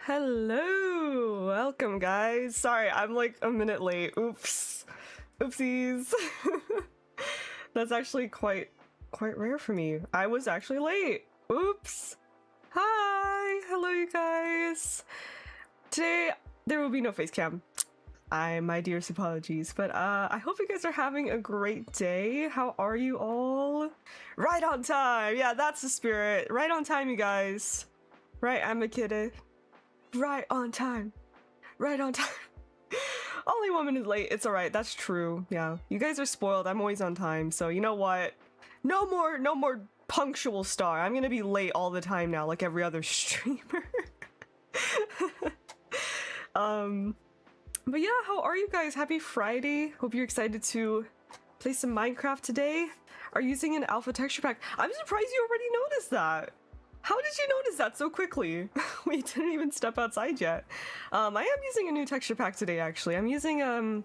Hello, welcome guys. Sorry, I'm like a minute late. Oops. Oopsies. That's actually quite rare for me. I was actually late. Oops. Hi. Hello you guys. Today there will be no face cam. My dearest apologies, but I hope you guys are having a great day. How are you all? Right on time. Yeah, that's the spirit. Right on time, you guys. Right, I'm a kid. Right on time. Right on time. Only 1 minute late. It's alright. That's true. Yeah. You guys are spoiled. I'm always on time. So you know what? No more punctual star. I'm gonna be late all the time now, like every other streamer. But yeah, how are you guys? Happy Friday. Hope you're excited to play some Minecraft today. Are you using an alpha texture pack? I'm surprised you already noticed that. How did you notice that so quickly? We didn't even step outside yet. I am using a new texture pack today, actually. I'm using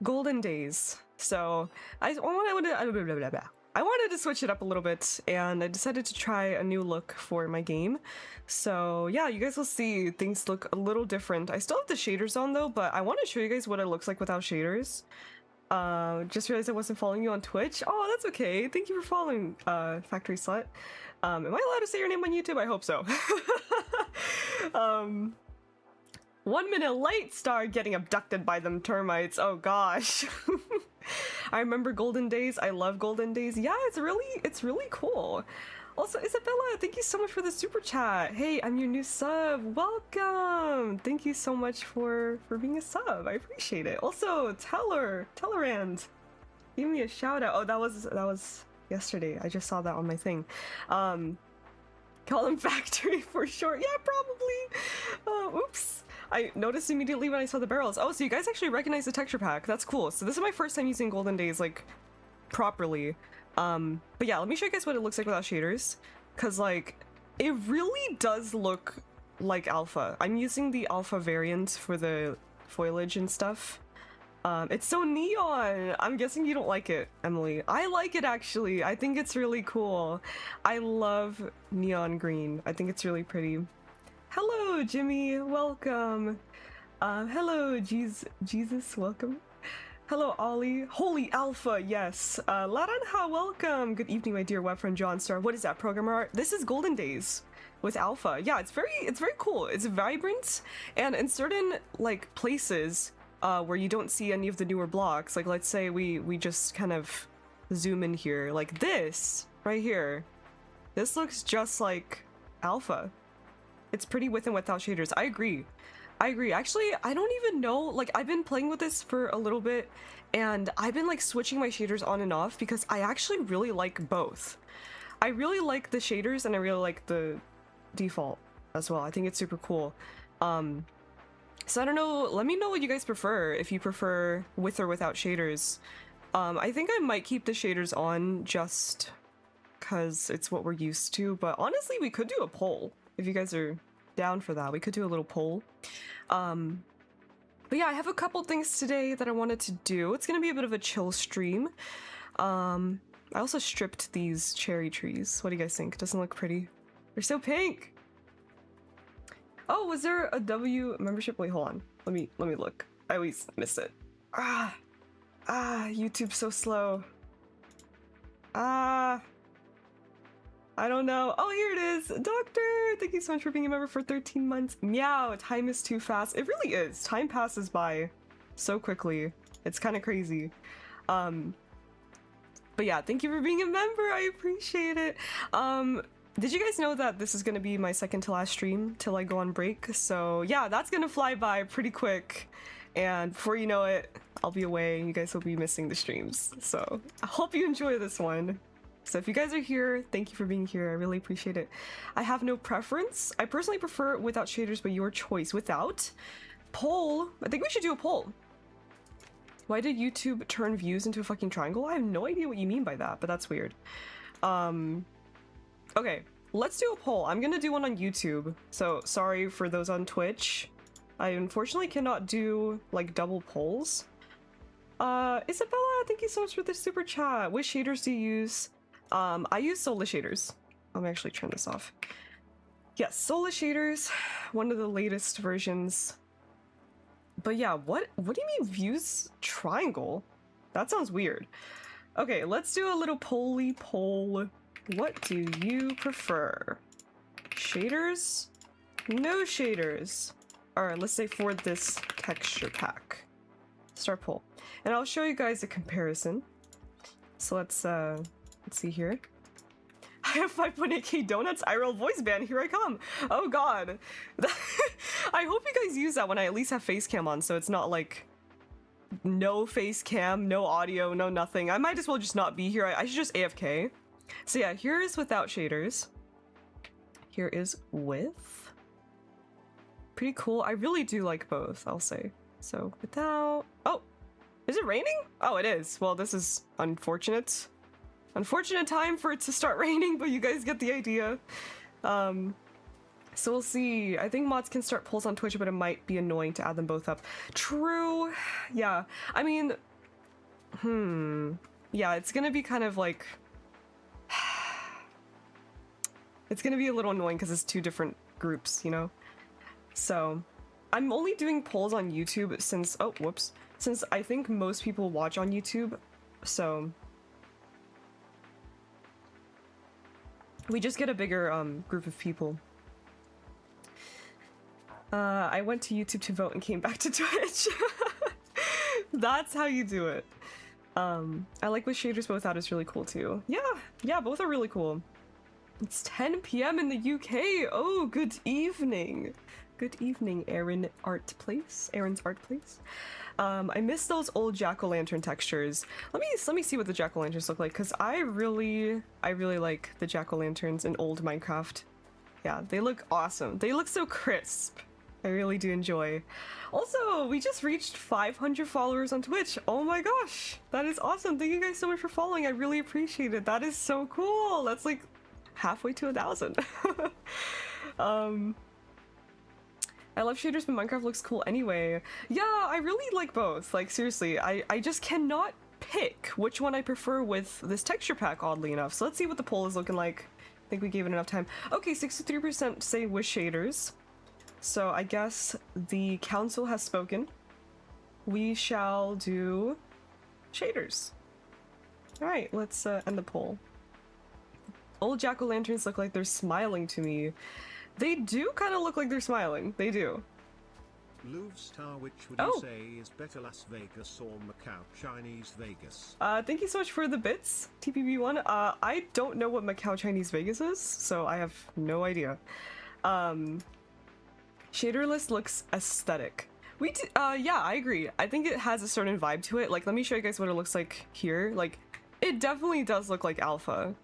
Golden Days. So I wanted to switch it up a little bit, and I decided to try a new look for my game. So yeah, you guys will see things look a little different. I still have the shaders on though, but I want to show you guys what it looks like without shaders. Just realized I wasn't following you on Twitch. Oh, that's okay. Thank you for following, Factory Slut. Am I allowed to say your name on YouTube? I hope so. 1 minute late, Star getting abducted by them termites. Oh gosh. I remember Golden Days. I love Golden Days. Yeah, it's really cool. Also, Isabella, thank you so much for the super chat. Hey, I'm your new sub. Welcome. Thank you so much for being a sub. I appreciate it. Also, Tellerand, give me a shout out. Oh, that was yesterday. I just saw that on my thing. Call him Factory for short. Yeah, probably. Oops. I noticed immediately when I saw the barrels. Oh, so you guys actually recognize the texture pack. That's cool. So this is my first time using Golden Days, like, properly. But yeah, let me show you guys what it looks like without shaders. Cause like, it really does look like alpha. I'm using the alpha variant for the foliage and stuff. It's so neon. I'm guessing you don't like it, Emily. I like it actually. I think it's really cool. I love neon green. I think it's really pretty. Hello, Jimmy. Welcome. Hello, Jesus. Welcome. Hello, Ollie. Holy Alpha, yes. Laranha, welcome. Good evening, my dear web friend John Star. What is that, programmer art? This is Golden Days with Alpha. Yeah, it's very cool. It's vibrant, and in certain like places where you don't see any of the newer blocks, like let's say we just kind of zoom in here, like this right here. This looks just like Alpha. It's pretty with and without shaders. I agree. Actually, I don't even know, like I've been playing with this for a little bit and I've been like switching my shaders on and off because I actually really like both. I really like the shaders and I really like the default as well. I think it's super cool. So I don't know, let me know what you guys prefer, if you prefer with or without shaders. I think I might keep the shaders on just because it's what we're used to, but honestly we could do a poll if you guys are down for that. We could do a little poll. But yeah, I have a couple things today that I wanted to do. It's gonna be a bit of a chill stream. I also stripped these cherry trees. What do you guys think? Doesn't look pretty? They're so pink. Oh, was there a W membership? Wait, hold on. Let me look. I always miss it. YouTube's so slow. I don't know. Oh, here it is. Doctor, thank you so much for being a member for 13 months. Meow, time is too fast. It really is. Time passes by so quickly. It's kind of crazy. But yeah, thank you for being a member. I appreciate it. Did you guys know that this is going to be my second to last stream till I go on break? So yeah, that's going to fly by pretty quick. And before you know it, I'll be away. You guys will be missing the streams. So I hope you enjoy this one. So if you guys are here, thank you for being here. I really appreciate it. I have no preference. I personally prefer without shaders, but your choice. Without. Poll. I think we should do a poll. Why did YouTube turn views into a fucking triangle? I have no idea what you mean by that, but that's weird. Okay, let's do a poll. I'm gonna do one on YouTube. So sorry for those on Twitch. I unfortunately cannot do like double polls. Isabella, thank you so much for the super chat. Which shaders do you use? I use Solar shaders. Let me actually turn this off. Yes, Solar shaders, one of the latest versions. But yeah, what do you mean views triangle? That sounds weird. Okay, let's do a little polly poll. What do you prefer? Shaders? No shaders. Alright, let's say for this texture pack. Start poll. And I'll show you guys a comparison. So let's see here. I have 5.8k donuts, IRL voice band, here I come. Oh god. I hope you guys use that when I at least have face cam on, so it's not like no face cam, no audio, no nothing. I might as well just not be here. I should just AFK. So yeah, here is without shaders. Here is with. Pretty cool. I really do like both, I'll say. So without... Oh! Is it raining? Oh, it is. Well, this is unfortunate. Unfortunate time for it to start raining, but you guys get the idea. So we'll see. I think mods can start polls on Twitch, but it might be annoying to add them both up. True. Yeah. I mean... Yeah, it's gonna be kind of like... It's gonna be a little annoying because it's two different groups, you know? So... I'm only doing polls on YouTube since... Oh, whoops. Since I think most people watch on YouTube, so... We just get a bigger group of people. I went to YouTube to vote and came back to Twitch. That's how you do it. I like with shaders both out is really cool too. Yeah, both are really cool. It's 10 p.m. in the UK. Oh, good evening. Good evening, Aaron's Art Place. I miss those old jack-o'-lantern textures. Let me see what the jack-o'-lanterns look like, because I really like the jack-o'-lanterns in old Minecraft. Yeah, they look awesome. They look so crisp. I really do enjoy. Also, we just reached 500 followers on Twitch. Oh my gosh, that is awesome. Thank you guys so much for following. I really appreciate it. That is so cool. That's like halfway to 1,000. I love shaders, but Minecraft looks cool anyway. Yeah, I really like both. Like, seriously, I just cannot pick which one I prefer with this texture pack, oddly enough. So let's see what the poll is looking like. I think we gave it enough time. Okay, 63% say with shaders. So I guess the council has spoken. We shall do shaders. Alright, let's end the poll. Old jack-o'-lanterns look like they're smiling to me. They do kind of look like they're smiling. They do. Louvstar, which would you say is better, Las Vegas or Macau, Chinese Vegas? Thank you so much for the bits, TPB1. I don't know what Macau Chinese Vegas is, so I have no idea. Shaderless looks aesthetic. Yeah, I agree. I think it has a certain vibe to it. Like, let me show you guys what it looks like here. Like, it definitely does look like alpha.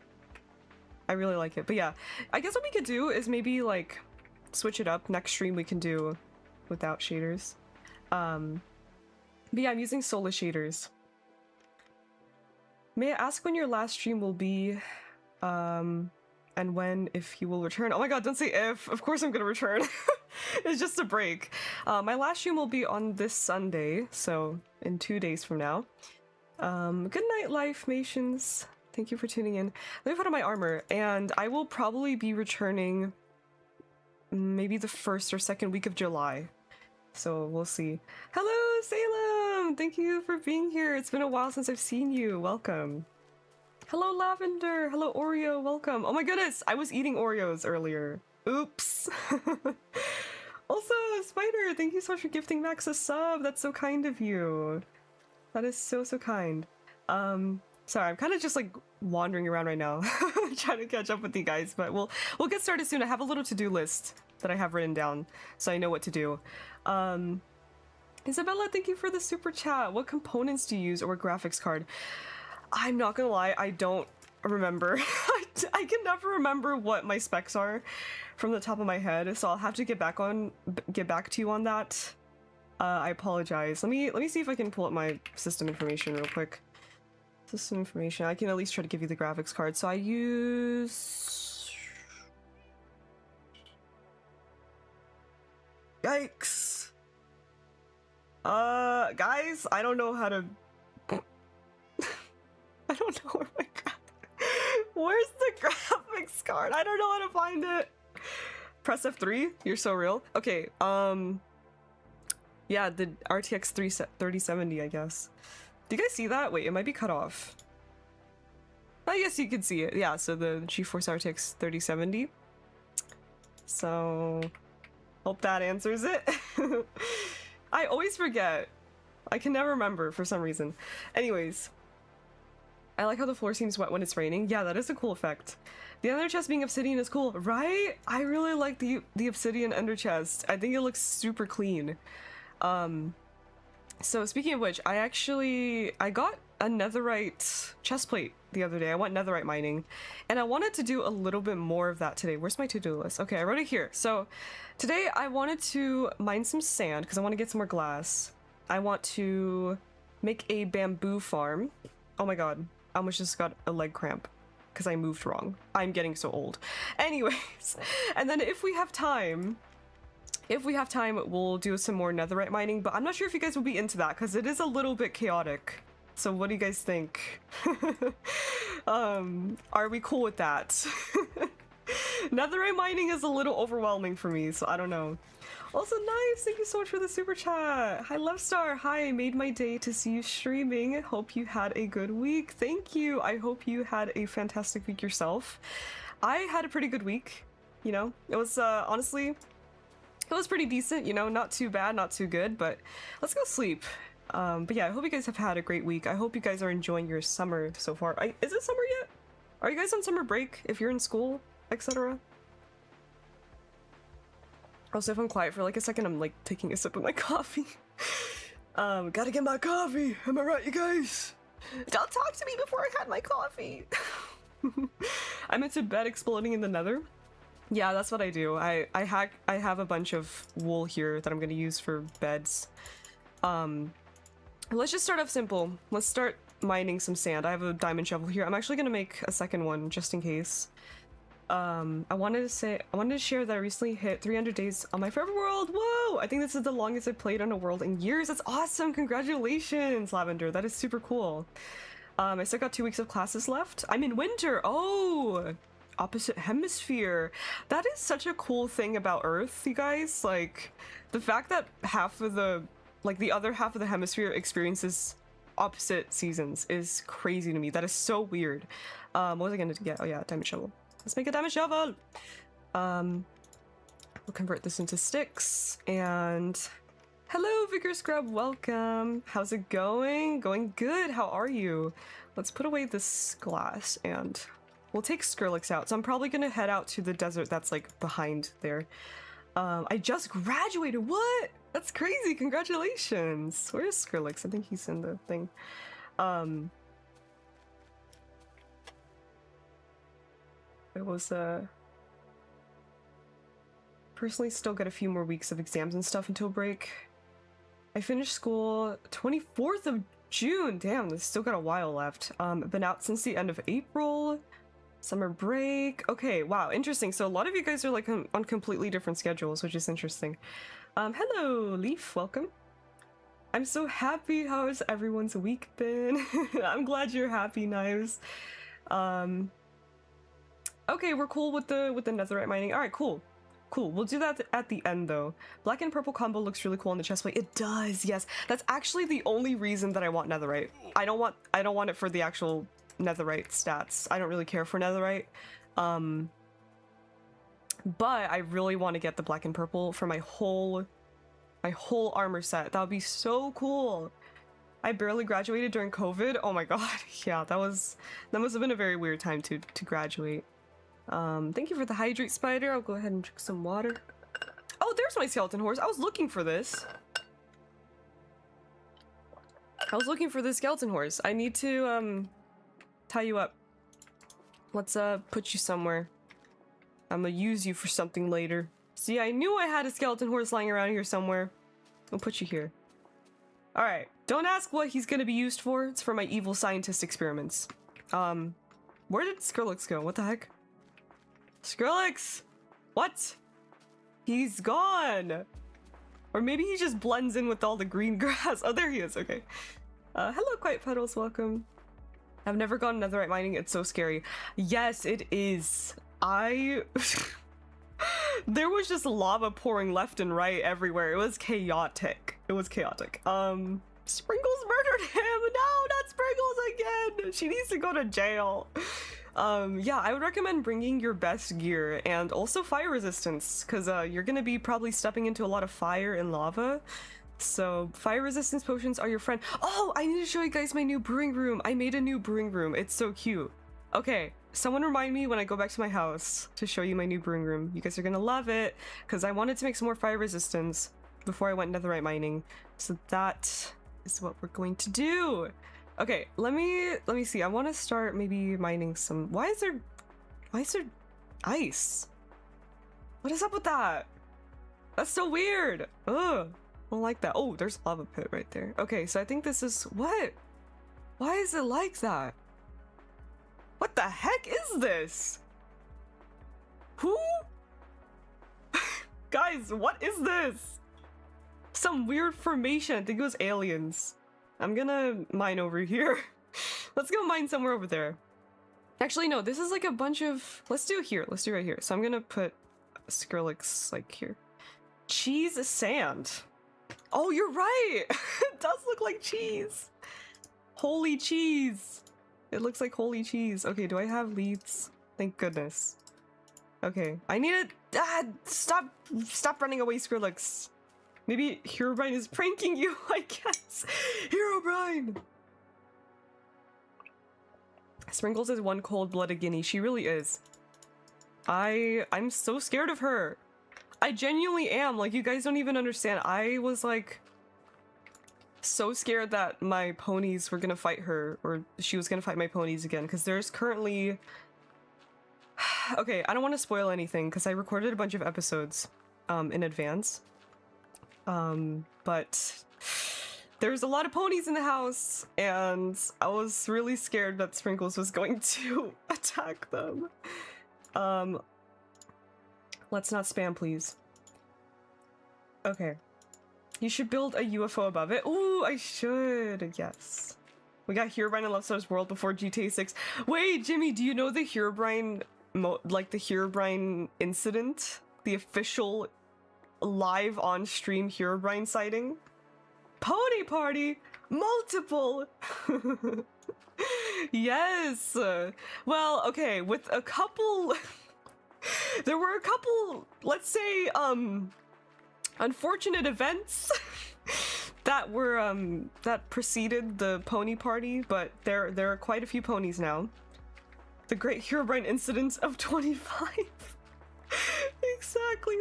I really like it. But yeah, I guess what we could do is maybe like switch it up. Next stream we can do without shaders. But yeah, I'm using Solar shaders. May I ask when your last stream will be, and when, if you will return? Oh my god, don't say if. Of course I'm gonna return. It's just a break. My last stream will be on this Sunday, so in 2 days from now. Good night, Life Nations. Thank you for tuning in. Let me put on my armor, and I will probably be returning maybe the 1st or 2nd week of July. So we'll see. Hello, Salem! Thank you for being here. It's been a while since I've seen you. Welcome. Hello, Lavender. Hello, Oreo. Welcome. Oh my goodness, I was eating Oreos earlier. Oops. Also, Spider, thank you so much for gifting Max a sub. That's so kind of you. That is so kind. Sorry, I'm kind of just like wandering around right now, trying to catch up with you guys, but we'll get started soon. I have a little to-do list that I have written down, so I know what to do. Isabella, thank you for the super chat. What components do you use, or what graphics card? I'm not gonna lie, I don't remember. I can never remember what my specs are from the top of my head, so I'll have to get back to you on that. I apologize. Let me see if I can pull up my system information real quick. System information. I can at least try to give you the graphics card. So I use... Yikes. Guys, I don't know how to... I don't know where my Where's the graphics card? I don't know how to find it. Press F3? You're so real. Okay, yeah, the RTX 3070, I guess. Do you guys see that? Wait, it might be cut off. I guess you can see it. Yeah, so the GeForce RTX 3070. So, hope that answers it. I always forget. I can never remember for some reason. Anyways, I like how the floor seems wet when it's raining. Yeah, that is a cool effect. The ender chest being obsidian is cool, right? I really like the obsidian ender chest. I think it looks super clean. So speaking of which, I got a netherite chest plate the other day. I went netherite mining, and I wanted to do a little bit more of that today. Where's my to-do list? Okay, I wrote it here. So today I wanted to mine some sand because I want to get some more glass. I want to make a bamboo farm. Oh my god, I almost just got a leg cramp because I moved wrong. I'm getting so old. Anyways, and then if we have time, we'll do some more netherite mining, but I'm not sure if you guys will be into that because it is a little bit chaotic. So what do you guys think? Are we cool with that? Netherite mining is a little overwhelming for me, so I don't know. Also, nice! Thank you so much for the super chat! Hi, Lovestar! Hi, made my day to see you streaming. Hope you had a good week. Thank you! I hope you had a fantastic week yourself. I had a pretty good week, you know? It was, honestly, it was pretty decent, you know? Not too bad, not too good, but let's go sleep. But yeah, I hope you guys have had a great week. I hope you guys are enjoying your summer so far. Is it summer yet? Are you guys on summer break if you're in school, etc.? Also, if I'm quiet for like a second, I'm like taking a sip of my coffee. Gotta get my coffee. Am I right, you guys? Don't talk to me before I had my coffee. I'm into bed exploding in the nether. Yeah, that's what I do. I have a bunch of wool here that I'm gonna use for beds. Let's just start off simple. Let's start mining some sand. I have a diamond shovel here. I'm actually gonna make a second one just in case. I wanted to share that I recently hit 300 days on my favorite world. Whoa! I think this is the longest I've played on a world in years. That's awesome! Congratulations, Lavender. That is super cool. I still got 2 weeks of classes left. I'm in winter. Oh! Opposite hemisphere. That is such a cool thing about Earth, you guys. Like, the fact that the other half of the hemisphere experiences opposite seasons is crazy to me. That is so weird. What was I gonna get? Oh yeah, diamond shovel. Let's make a diamond shovel! We'll convert this into sticks, and... Hello, Vigor Scrub, welcome! How's it going? Going good, how are you? Let's put away this glass, and we'll take Skrillex out. So I'm probably gonna head out to the desert that's, like, behind there. I just graduated, what? That's crazy, congratulations! Where's Skrillex? I think he's in the thing. It was, personally still got a few more weeks of exams and stuff until break. I finished school 24th of June! Damn, there's still got a while left. Been out since the end of April. Summer break. Okay, wow, interesting. So a lot of you guys are like on completely different schedules, which is interesting. Hello, Leaf, welcome. I'm so happy. How has everyone's week been? I'm glad you're happy, Knives. Okay, we're cool with the netherite mining. Alright, cool. Cool. We'll do that at the end though. Black and purple combo looks really cool on the chestplate. It does, yes. That's actually the only reason that I want netherite. I don't want it for the actual netherite stats. I don't really care for netherite. But I really want to get the black and purple for my whole armor set. That would be so cool. I barely graduated during COVID. Oh my god. Yeah, that must have been a very weird time to graduate. Thank you for the hydrate spider. I'll go ahead and drink some water. Oh, there's my skeleton horse. I was looking for this. I was looking for this skeleton horse. I need to, tie you up. Let's, put you somewhere. I'm gonna use you for something later. See, I knew I had a skeleton horse lying around here somewhere. I'll put you here. Alright, don't ask what he's gonna be used for. It's for my evil scientist experiments. Where did Skrillex go? What the heck? Skrillex! What? He's gone! Or maybe he just blends in with all the green grass. Oh, there he is, okay. Hello, Quiet Petals, welcome. I've never gone netherite mining, it's so scary. Yes, it is. There was just lava pouring left and right everywhere. It was chaotic. It was chaotic. Sprinkles murdered him. No, not Sprinkles again. She needs to go to jail. Yeah, I would recommend bringing your best gear and also fire resistance, because you're gonna be probably stepping into a lot of fire and lava. So fire resistance potions are your friend. Oh, I need to show you guys my new brewing room. I made a new brewing room. It's so cute. Okay, someone remind me when I go back to my house to show you my new brewing room. You guys are gonna love it, because I wanted to make some more fire resistance before I went netherite mining. So that is what we're going to do. Okay, let me see. I want to start maybe mining some. Why is there ice? What is up with that? That's so weird. Ugh, I don't like that. Oh, there's a lava pit right there. Okay, so I think this is what? Why is it like that? What the heck is this? Who? Guys, what is this? Some weird formation. I think it was aliens. I'm gonna mine over here. Let's go mine somewhere over there. Actually, no, this is like a bunch of... Let's do it here. Let's do it right here. So I'm gonna put Skrillex like here. Cheese sand. Oh, you're right. It does look like cheese. Holy cheese. It looks like holy cheese. Okay, do I have leads? Thank goodness. Okay, I need it. Stop running away, Skrillex. Maybe Herobrine is pranking you, I guess. Herobrine! Sprinkles is one cold-blooded guinea. She really is. I'm so scared of her. I genuinely am. Like, you guys don't even understand. I was like so scared that my ponies were gonna fight her, or she was gonna fight my ponies again, because there's currently... Okay, I don't want to spoil anything, because I recorded a bunch of episodes in advance. But there's a lot of ponies in the house, and I was really scared that Sprinkles was going to attack them. Let's not spam, please. Okay. You should build a UFO above it. Ooh, I should. Yes. We got Herobrine and Love Star's World before GTA 6. Wait, Jimmy, do you know the Herobrine, like the Herobrine incident? The official live on stream Herobrine sighting? Pony party! Multiple! Yes! Well, okay, with a couple... There were a couple, let's say, unfortunate events that were, that preceded the pony party, but there are quite a few ponies now. The Great Herobrine Incident of 25. Exactly,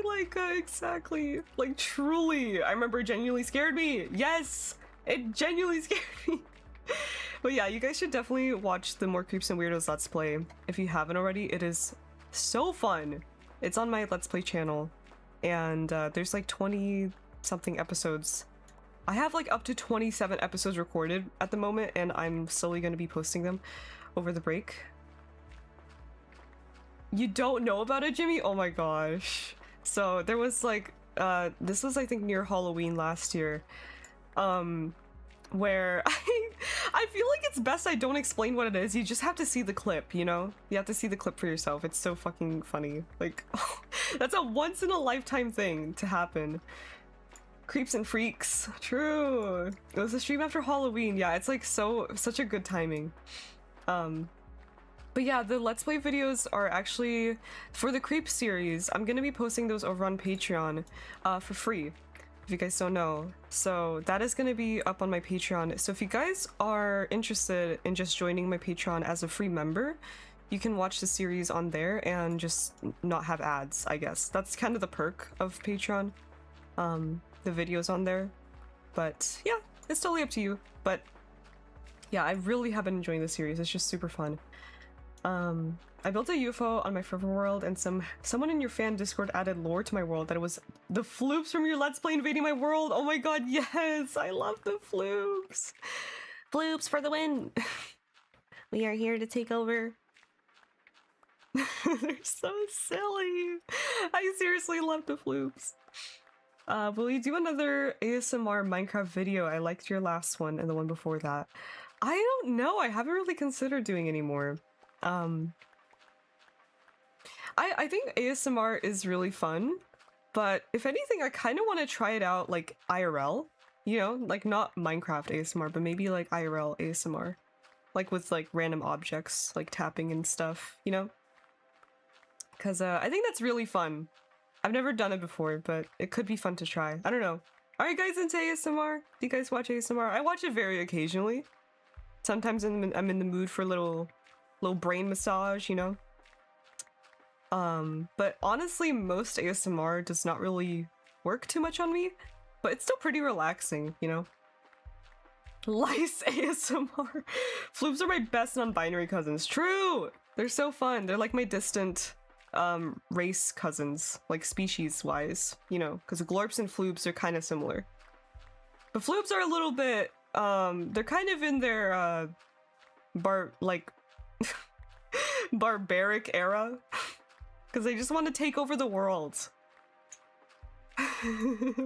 like truly, I remember it genuinely scared me. Yes, it genuinely scared me. But yeah, you guys should definitely watch the More Creeps and Weirdos Let's Play if you haven't already. It is so fun. It's on my Let's Play channel, and there's like 20 something episodes. I have like up to 27 episodes recorded at the moment, and I'm slowly going to be posting them over the break. You don't know about it, Jimmy? Oh my gosh. So there was like, this was I think near Halloween last year, where I feel like it's best I don't explain what it is. You just have to see the clip, you know? You have to see the clip for yourself. It's so fucking funny. Like, that's a once in a lifetime thing to happen. Creeps and freaks. True. It was a stream after Halloween. Yeah, it's like such a good timing. But yeah, the Let's Play videos are actually, for the Creep series, I'm gonna be posting those over on Patreon for free, if you guys don't know. So that is gonna be up on my Patreon. So if you guys are interested in just joining my Patreon as a free member, you can watch the series on there and just not have ads, I guess. That's kind of the perk of Patreon, the videos on there. But yeah, it's totally up to you. But yeah, I really have been enjoying the series. It's just super fun. I built a UFO on my forever world, and someone in your fan Discord added lore to my world that it was the floops from your Let's Play invading my world. Oh my god, yes! I love the floops! Floops for the win! We are here to take over. They're so silly! I seriously love the floops. Will you do another ASMR Minecraft video? I liked your last one and the one before that. I don't know, I haven't really considered doing any more. I think ASMR is really fun, but if anything, I kind of want to try it out like IRL, you know, like not Minecraft ASMR, but maybe like IRL ASMR, like with like random objects, like tapping and stuff, you know? Because I think that's really fun. I've never done it before, but it could be fun to try. I don't know. Are you guys into ASMR? Do you guys watch ASMR? I watch it very occasionally. Sometimes I'm in the mood for a little brain massage, you know? But honestly, most ASMR does not really work too much on me, but it's still pretty relaxing, you know? Lice ASMR. Floops are my best non-binary cousins. True! They're so fun. They're like my distant race cousins, like species-wise, you know, because glorps and floops are kind of similar. But floops are a little bit, they're kind of in their, barbaric era, because they just want to take over the world.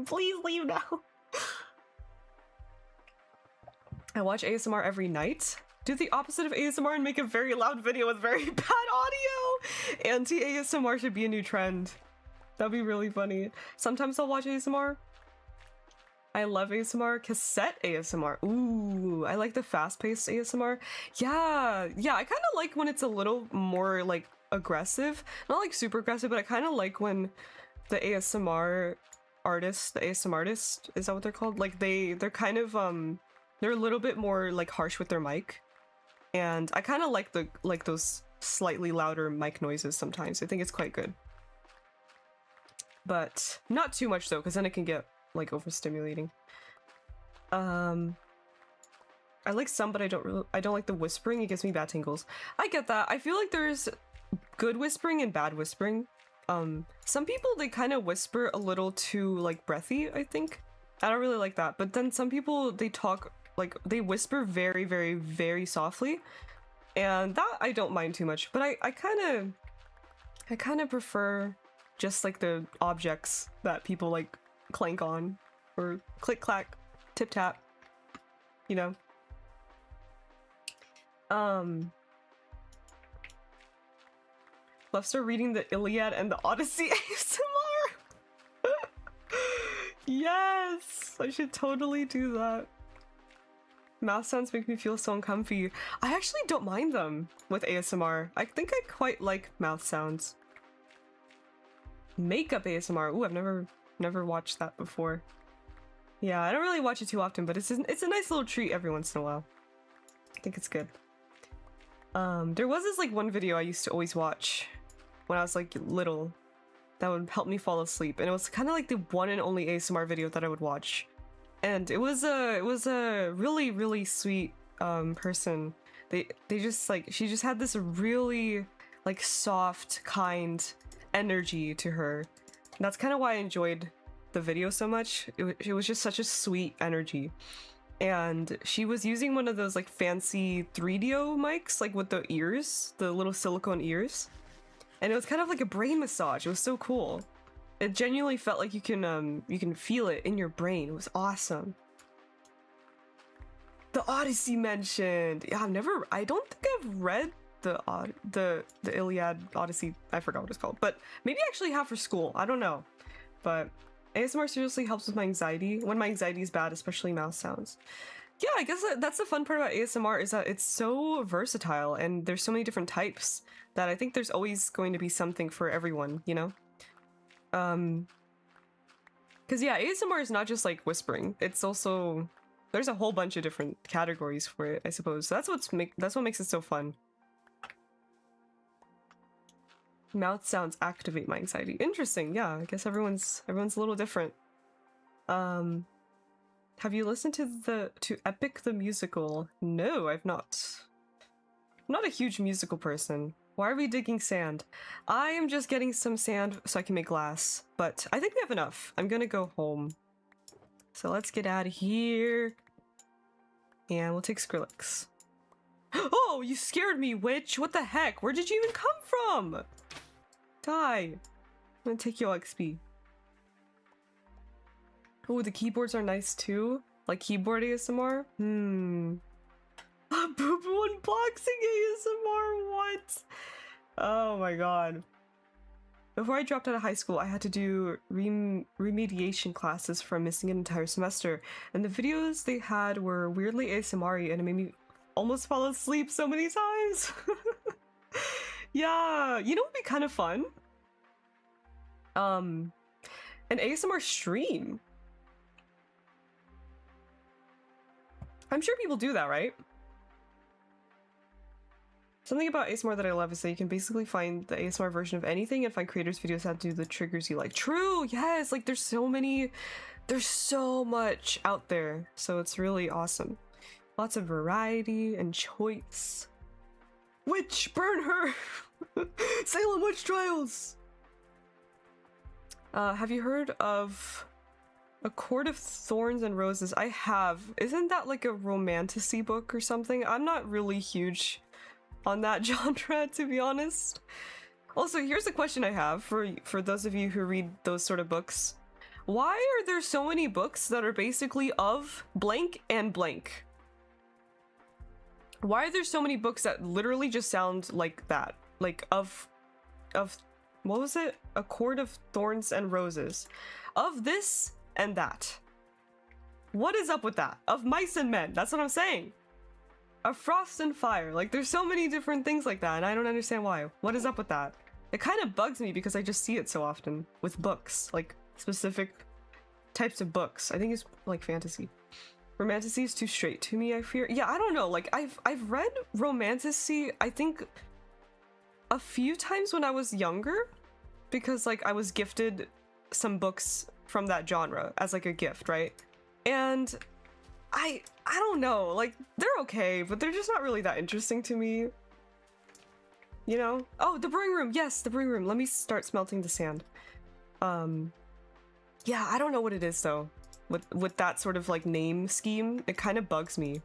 Please leave now. I watch ASMR every night. Do the opposite of ASMR and make a very loud video with very bad audio! Anti-ASMR should be a new trend. That'd be really funny. Sometimes I'll watch ASMR. I love ASMR. Cassette ASMR. Ooh, I like the fast-paced ASMR. Yeah, I kind of like when it's a little more, like, aggressive. Not, like, super aggressive, but I kind of like when the ASMR artist, the ASMR artist, is that what they're called? Like, they're kind of, they're a little bit more, like, harsh with their mic. And I kind of like those slightly louder mic noises sometimes. I think it's quite good. But not too much though, because then it can get like overstimulating. I like some, but I don't like the whispering. It gives me bad tingles. I get that. I feel like there's good whispering and bad whispering. Some people, they kind of whisper a little too like breathy, I think. I don't really like that. But then some people, they talk like they whisper very, very, very softly, and that I don't mind too much. But I kind of prefer just like the objects that people like clank on or click clack, tip tap, you know. Let's start reading the Iliad and the Odyssey ASMR. Yes, I should totally do that. Mouth sounds make me feel so uncomfy. I actually don't mind them with ASMR. I think I quite like mouth sounds. Makeup ASMR. Ooh, I've never watched that before. Yeah, I don't really watch it too often, but it's a nice little treat every once in a while. I think it's good. There was this like one video I used to always watch when I was like little that would help me fall asleep, and it was kind of like the one and only ASMR video that I would watch. And it was a really, really sweet person. They just like, she just had this really like soft, kind energy to her. And that's kind of why I enjoyed the video so much. It was just such a sweet energy. And she was using one of those like fancy 3DO mics, like with the ears, the little silicone ears. And it was kind of like a brain massage. It was so cool. It genuinely felt like you can feel it in your brain. It was awesome. The Odyssey mentioned. Yeah, I don't think I've read the Iliad Odyssey. I forgot what it's called, but maybe I actually have for school. I don't know. But ASMR seriously helps with my anxiety when my anxiety is bad, especially mouth sounds. Yeah, I guess that's the fun part about ASMR is that it's so versatile and there's so many different types that I think there's always going to be something for everyone, you know? Because yeah, ASMR is not just like whispering. It's also, there's a whole bunch of different categories for it, I suppose. So that's what makes it so fun. Mouth sounds activate my anxiety. Interesting. Yeah, I guess everyone's a little different. Have you listened to Epic the Musical? No, I've not. I'm not a huge musical person. Why are we digging sand? I am just getting some sand so I can make glass, but I think we have enough. I'm gonna go home. So let's get out of here. And we'll take Skrillex. Oh, you scared me, witch! What the heck? Where did you even come from? Die. I'm gonna take your XP. Oh, the keyboards are nice too. Like keyboard ASMR? Boo-boo unboxing ASMR, what? Oh my god. Before I dropped out of high school, I had to do remediation classes for missing an entire semester, and the videos they had were weirdly ASMR-y, and it made me almost fall asleep so many times. Yeah, you know what would be kind of fun? An ASMR stream. I'm sure people do that, right? Something about ASMR that I love is that you can basically find the ASMR version of anything and find creators' videos that do the triggers you like. True, yes, like there's so much out there, so it's really awesome. Lots of variety and choice. Witch, burn her! Salem Witch Trials! Have you heard of A Court of Thorns and Roses? I have. Isn't that like a romantasy book or something? I'm not really huge on that genre, to be honest. Also, here's a question I have for those of you who read those sort of books. Why are there so many books that are basically of blank and blank? Why are there so many books that literally just sound like that? Like of what was it? A Court of Thorns and Roses. Of this and that. What is up with that? Of Mice and Men. That's what I'm saying. Of Frost and Fire. Like, there's so many different things like that, and I don't understand why. What is up with that? It kind of bugs me because I just see it so often with books, like specific types of books. I think it's like fantasy. Romantasy is too straight to me, I fear. Yeah, I don't know. Like, I've read romantasy, I think, a few times when I was younger, because like I was gifted some books from that genre as like a gift, right? And I don't know, like they're okay, but they're just not really that interesting to me. You know? Oh, the brewing room. Yes, the brewing room. Let me start smelting the sand. Yeah, I don't know what it is though. With that sort of like name scheme, it kind of bugs me.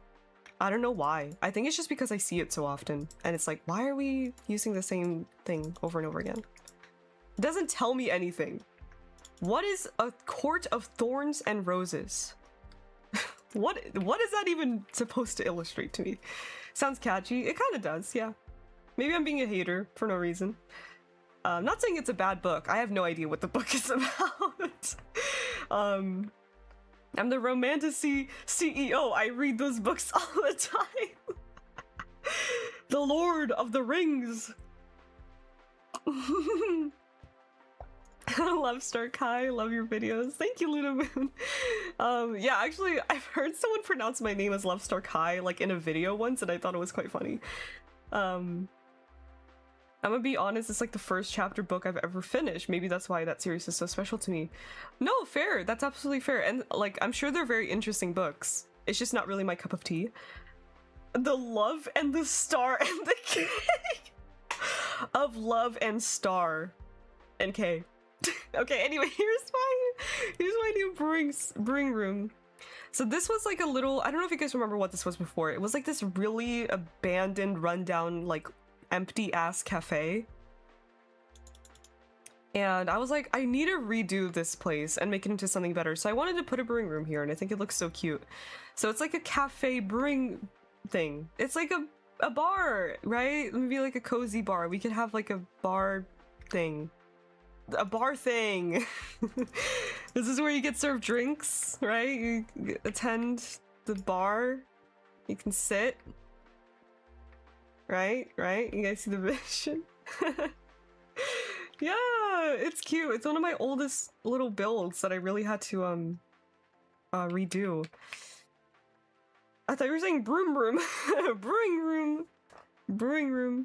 I don't know why. I think it's just because I see it so often, and it's like, why are we using the same thing over and over again? It doesn't tell me anything. What is a Court of Thorns and Roses? What is that even supposed to illustrate to me? Sounds catchy. It kind of does, yeah. Maybe I'm being a hater for no reason. I'm not saying it's a bad book. I have no idea what the book is about. I'm the romantasy CEO. I read those books all the time. The Lord of the Rings. Love Star Kai, love your videos. Thank you, Luna Moon. Yeah, actually, I've heard someone pronounce my name as Love Star Kai, like in a video once, and I thought it was quite funny. I'm gonna be honest, it's like the first chapter book I've ever finished. Maybe that's why that series is so special to me. No, fair. That's absolutely fair. And like, I'm sure they're very interesting books. It's just not really my cup of tea. The Love and the Star and the K. Of Love and Star and K. Okay, anyway, here's my new brewing room. So this was like a little, I don't know if you guys remember what this was before. It was like this really abandoned, rundown, like empty ass cafe. And I was like, I need to redo this place and make it into something better. So I wanted to put a brewing room here, and I think it looks so cute. So it's like a cafe brewing thing. It's like a bar, right? Maybe like a cozy bar. We could have like a bar thing. A bar thing. This is where you get served drinks, right? You attend the bar. You can sit. Right? You guys see the vision? Yeah, it's cute. It's one of my oldest little builds that I really had to redo. I thought you were saying broom room. Brewing room.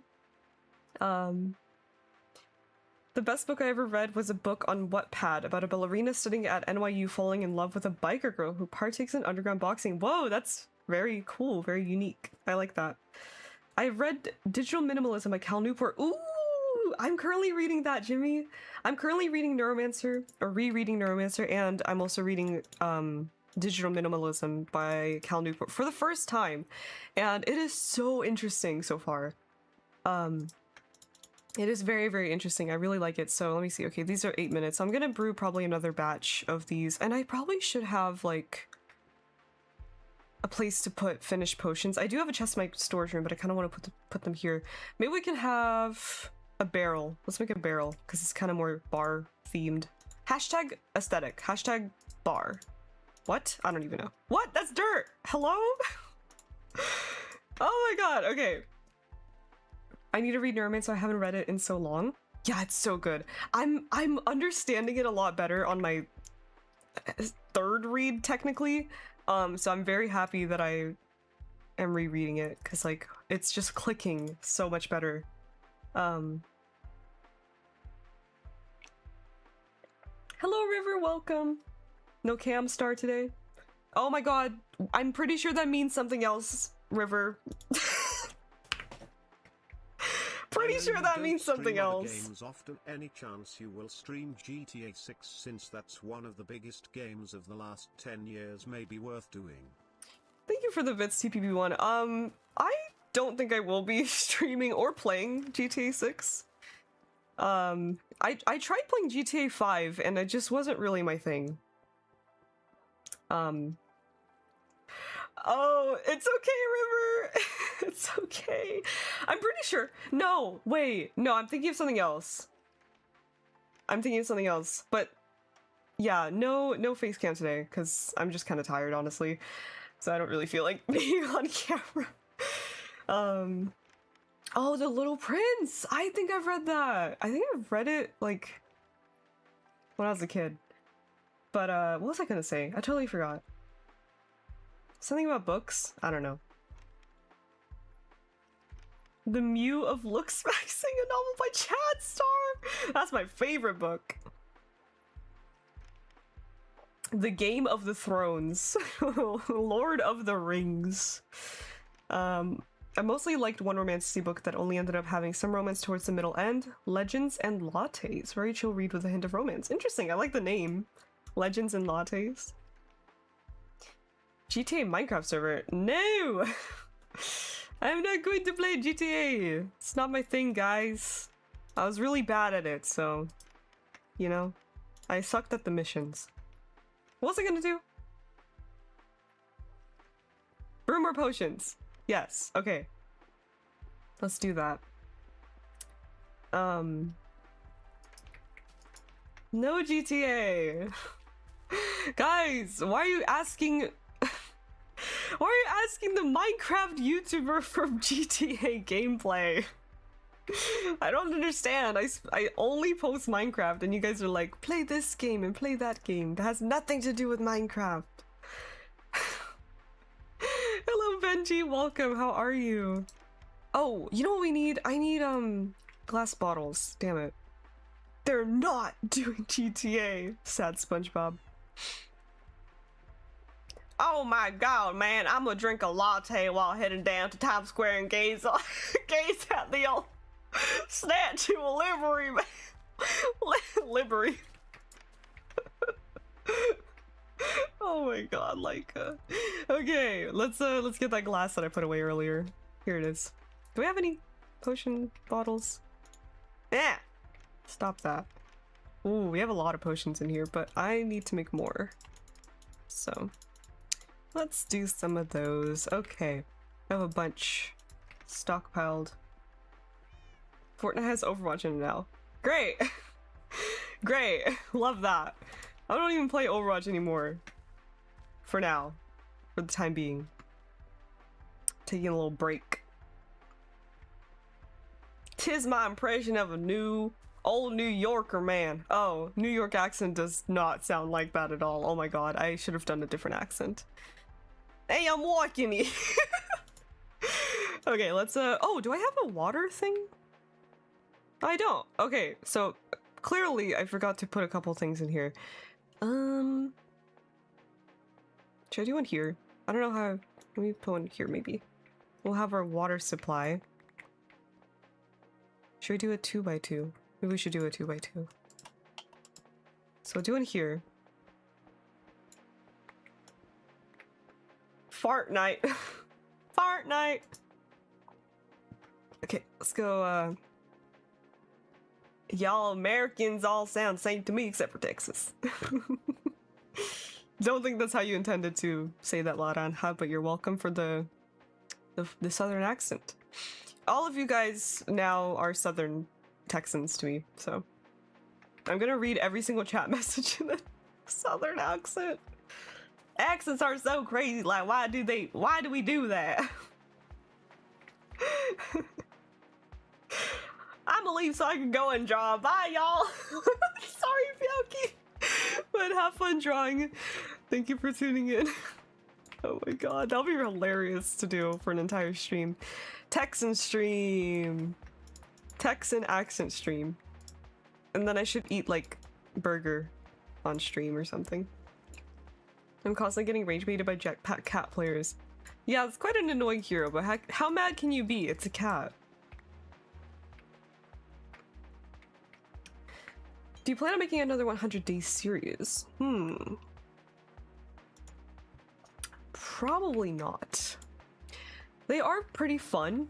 The best book I ever read was a book on Wattpad about a ballerina studying at NYU falling in love with a biker girl who partakes in underground boxing. Whoa, that's very cool, very unique. I like that. I read Digital Minimalism by Cal Newport. Ooh, I'm currently reading that, Jimmy. I'm currently reading Neuromancer, or rereading Neuromancer, and I'm also reading Digital Minimalism by Cal Newport for the first time. And it is so interesting so far. It is very, very interesting. I really like it. So let me see. Okay, these are 8 minutes. I'm gonna brew probably another batch of these, and I probably should have like a place to put finished potions. I do have a chest in my storage room, but I kind of want to put them here. Maybe we can have A barrel. Let's make a barrel because it's kind of more bar themed. Hashtag aesthetic. Hashtag bar. What? I don't even know. What? That's dirt. Hello? Oh my god. Okay. I need to read Neuromancer. I haven't read it in so long. Yeah, it's so good. I'm understanding it a lot better on my third read technically. So I'm very happy that I am rereading it because like it's just clicking so much better. Hello River, welcome. No cam star today. Oh my god, I'm pretty sure that means something else, River. Pretty sure that means something else. Games often. Any chance you will stream GTA 6 since that's one of the biggest games of the last 10 years, may be worth doing. Thank you for the bits, TPB1. I don't think I will be streaming or playing GTA 6. I tried playing GTA 5 and it just wasn't really my thing. Oh, it's okay, River. It's okay. I'm pretty sure. No, wait. No, I'm thinking of something else. But yeah, no face cam today because I'm just kind of tired, honestly. So I don't really feel like being on camera. Oh, The Little Prince. I think I've read that. I think I've read it like when I was a kid. But what was I gonna say? I totally forgot. Something about books? I don't know. The Mew of Looks Maxing, a novel by Chad Star! That's my favorite book. The Game of the Thrones. Lord of the Rings. I mostly liked one romantic book that only ended up having some romance towards the middle end. Legends and Lattes. Very chill read with a hint of romance. Interesting, I like the name. Legends and Lattes. GTA Minecraft server? No! I'm not going to play GTA! It's not my thing, guys. I was really bad at it, so... You know? I sucked at the missions. What was I gonna do? Brew more potions! Yes, okay. Let's do that. No GTA! Guys, why are you asking... Why are you asking the Minecraft YouTuber from GTA gameplay? I don't understand. I only post Minecraft and you guys are like, play this game and play that game. That has nothing to do with Minecraft. Hello Benji, welcome. How are you? Oh, you know what we need? I need glass bottles. Damn it. They're not doing GTA. Sad SpongeBob. Oh my god, man, I'm gonna drink a latte while heading down to Times Square and gaze at the old Statue of Liberty, man. Liberty. Oh my god, like, okay, let's get that glass that I put away earlier. Here it is. Do we have any potion bottles? Yeah. Stop that. Ooh, we have a lot of potions in here, but I need to make more. So... let's do some of those. Okay, I have a bunch stockpiled. Fortnite has Overwatch in it now. Great! Great! Love that. I don't even play Overwatch anymore. For now. For the time being. Taking a little break. 'Tis my impression of a old New Yorker man. Oh, New York accent does not sound like that at all. Oh my god, I should have done a different accent. Hey, I'm walking you. Okay, let's oh, do I have a water thing? I don't. Okay, so clearly I forgot to put a couple things in here. Should I do one here? I don't know how. Let me put one here maybe. We'll have our water supply. Should we do a 2x2? Maybe we should do a 2x2. So we'll do one here. Fart night. Fart night. Okay, let's go, y'all Americans all sound same to me except for Texas. Don't think that's how you intended to say that, Laranha, but you're welcome for the southern accent. All of you guys now are southern Texans to me, so I'm gonna read every single chat message in a southern accent. Accents are so crazy, like why do we do that? I'ma leave so I can go and draw. Bye y'all. Sorry, Fyoki. But have fun drawing. Thank you for tuning in. Oh my god, that'll be hilarious to do for an entire stream. Texan stream. Texan accent stream. And then I should eat like burger on stream or something. I'm constantly getting rage baited by jetpack cat players. Yeah, it's quite an annoying hero, but how mad can you be? It's a cat. Do you plan on making another 100-day series? Probably not. They are pretty fun,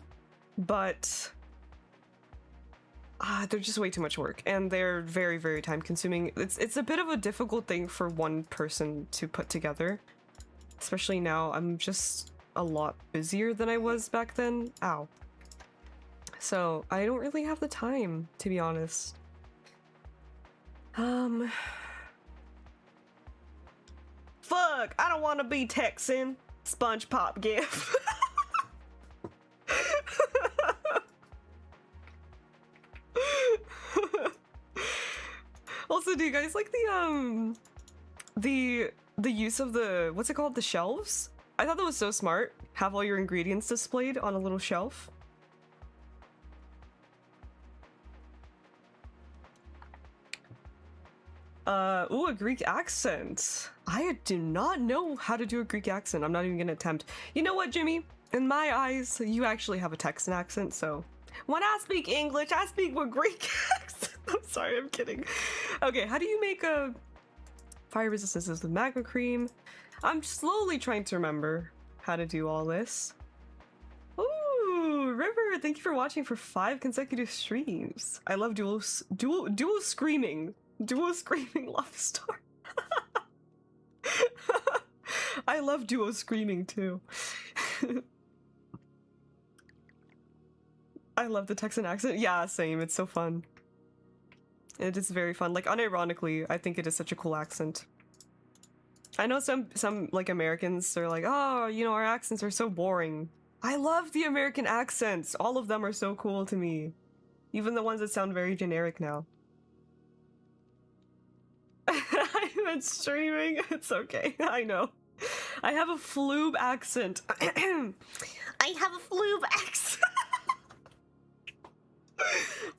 but they're just way too much work, and they're very, very time consuming. It's a bit of a difficult thing for one person to put together, especially now. I'm just a lot busier than I was back then. Ow. So I don't really have the time, to be honest. Fuck, I don't want to be Texan. SpongeBob gif. Also, do you guys like the use of the, what's it called, the shelves? I thought that was so smart. Have all your ingredients displayed on a little shelf. Ooh, a Greek accent. I do not know how to do a Greek accent. I'm not even gonna attempt. You know what, Jimmy? In my eyes, you actually have a Texan accent, so when I speak English, I speak with Greek accent. I'm sorry, I'm kidding. Okay, how do you make a fire resistances with magma cream? I'm slowly trying to remember how to do all this. Ooh, River, thank you for watching for 5 consecutive streams. I love dual screaming. Duo screaming love star. I love duo screaming too. I love the Texan accent. Yeah, same. It's so fun. It is very fun. Like, unironically, I think it is such a cool accent. I know some like Americans are like, oh, you know, our accents are so boring. I love the American accents. All of them are so cool to me. Even the ones that sound very generic now. I meant streaming. It's okay. I know. I have a floob accent. I have a floob accent.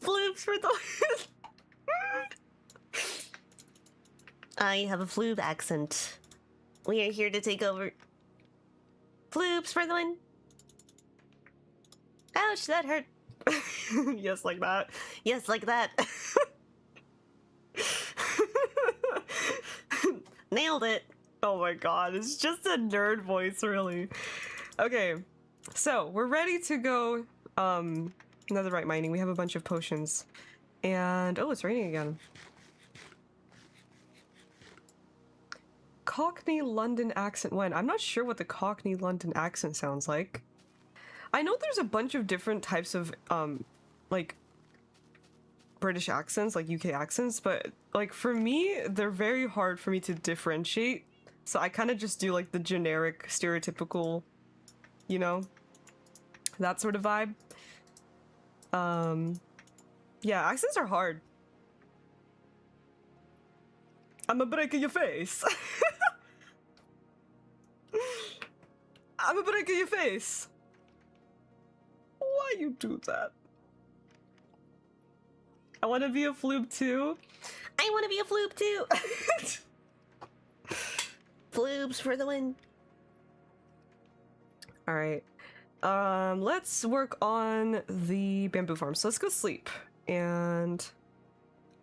Floobs for the I have a floob accent. We are here to take over. Floobs for the win. Ouch, that hurt. Yes, like that. Yes, like that. Nailed it. Oh my god, it's just a nerd voice, really. Okay, so we're ready to go netherite mining. We have a bunch of potions. And oh, it's raining again. Cockney London accent when? I'm not sure what the Cockney London accent sounds like. I know there's a bunch of different types of like British accents, like UK accents, but like for me, they're very hard for me to differentiate. So I kind of just do like the generic, stereotypical, you know, that sort of vibe. Yeah, accents are hard. I'ma break your face. I'ma break your face. Why you do that? I want to be a floob too. I want to be a floob too. Floobs for the win. All right. Let's work on the bamboo farm. So let's go sleep. And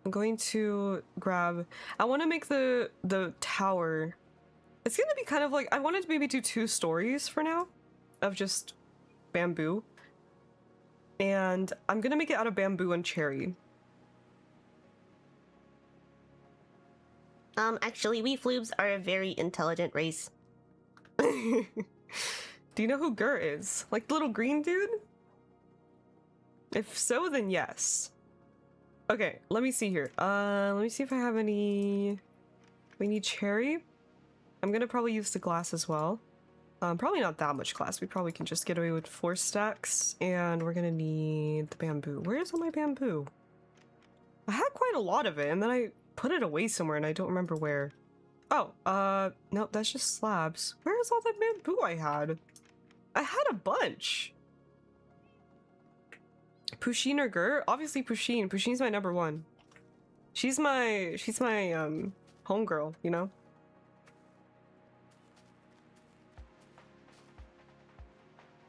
I'm going to grab, I want to make the tower. It's going to be kind of like, I wanted to maybe do 2 stories for now of just bamboo. And I'm going to make it out of bamboo and cherry. Actually, we floobs are a very intelligent race. Do you know who Gur is? Like the little green dude? If so, then yes. Okay, let me see here. Let me see if I have any... We need cherry. I'm gonna probably use the glass as well. Probably not that much glass. We probably can just get away with 4 stacks. And we're gonna need the bamboo. Where's all my bamboo? I had quite a lot of it, and then I put it away somewhere, and I don't remember where. Oh, no, that's just slabs. Where's all the bamboo I had? I had a bunch. Pusheen or Gur? Obviously Pusheen. Pusheen's my number 1. She's my homegirl, you know?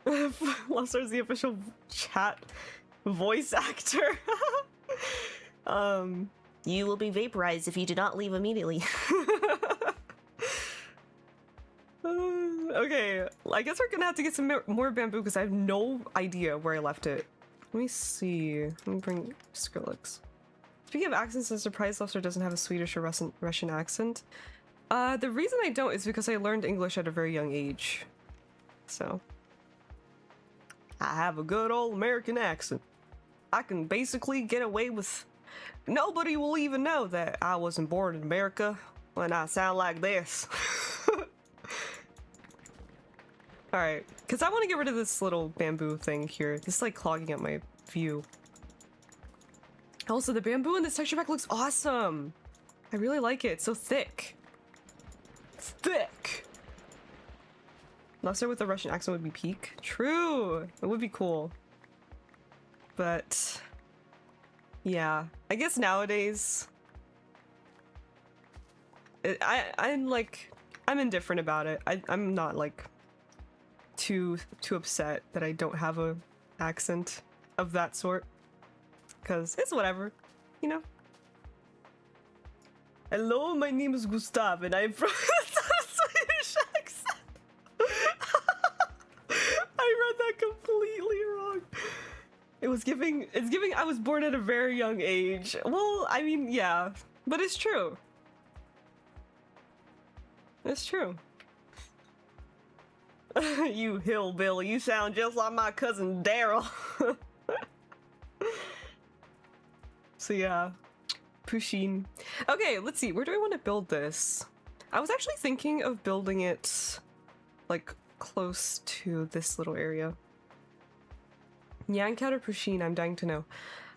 Lusar's the official chat voice actor. You will be vaporized if you do not leave immediately. Okay, I guess we're gonna have to get some more bamboo because I have no idea where I left it. Let me see. Let me bring Skrillex. Speaking of accents, I'm surprised Lusar doesn't have a Swedish or Russian accent. The reason I don't is because I learned English at a very young age. So. I have a good old American accent. I can basically get away with... Nobody will even know that I wasn't born in America when I sound like this. Alright, because I want to get rid of this little bamboo thing here. This is like clogging up my view. Also, the bamboo in this texture pack looks awesome. I really like it. It's so thick. It's thick. Lusar with a Russian accent would be peak. True. It would be cool. But yeah, I guess nowadays I'm indifferent about it. I'm not like too upset that I don't have a accent of that sort, because it's whatever, you know. Hello, my name is Gustav and I'm from Swedish accent. I read that completely wrong. It's giving I was born at a very young age. Well, I mean, yeah, but it's true. It's true. You hillbilly, you sound just like my cousin Daryl. So yeah, Pusheen. Okay, let's see, where do I want to build this? I was actually thinking of building it like close to this little area. Nyancat or Pusheen, I'm dying to know.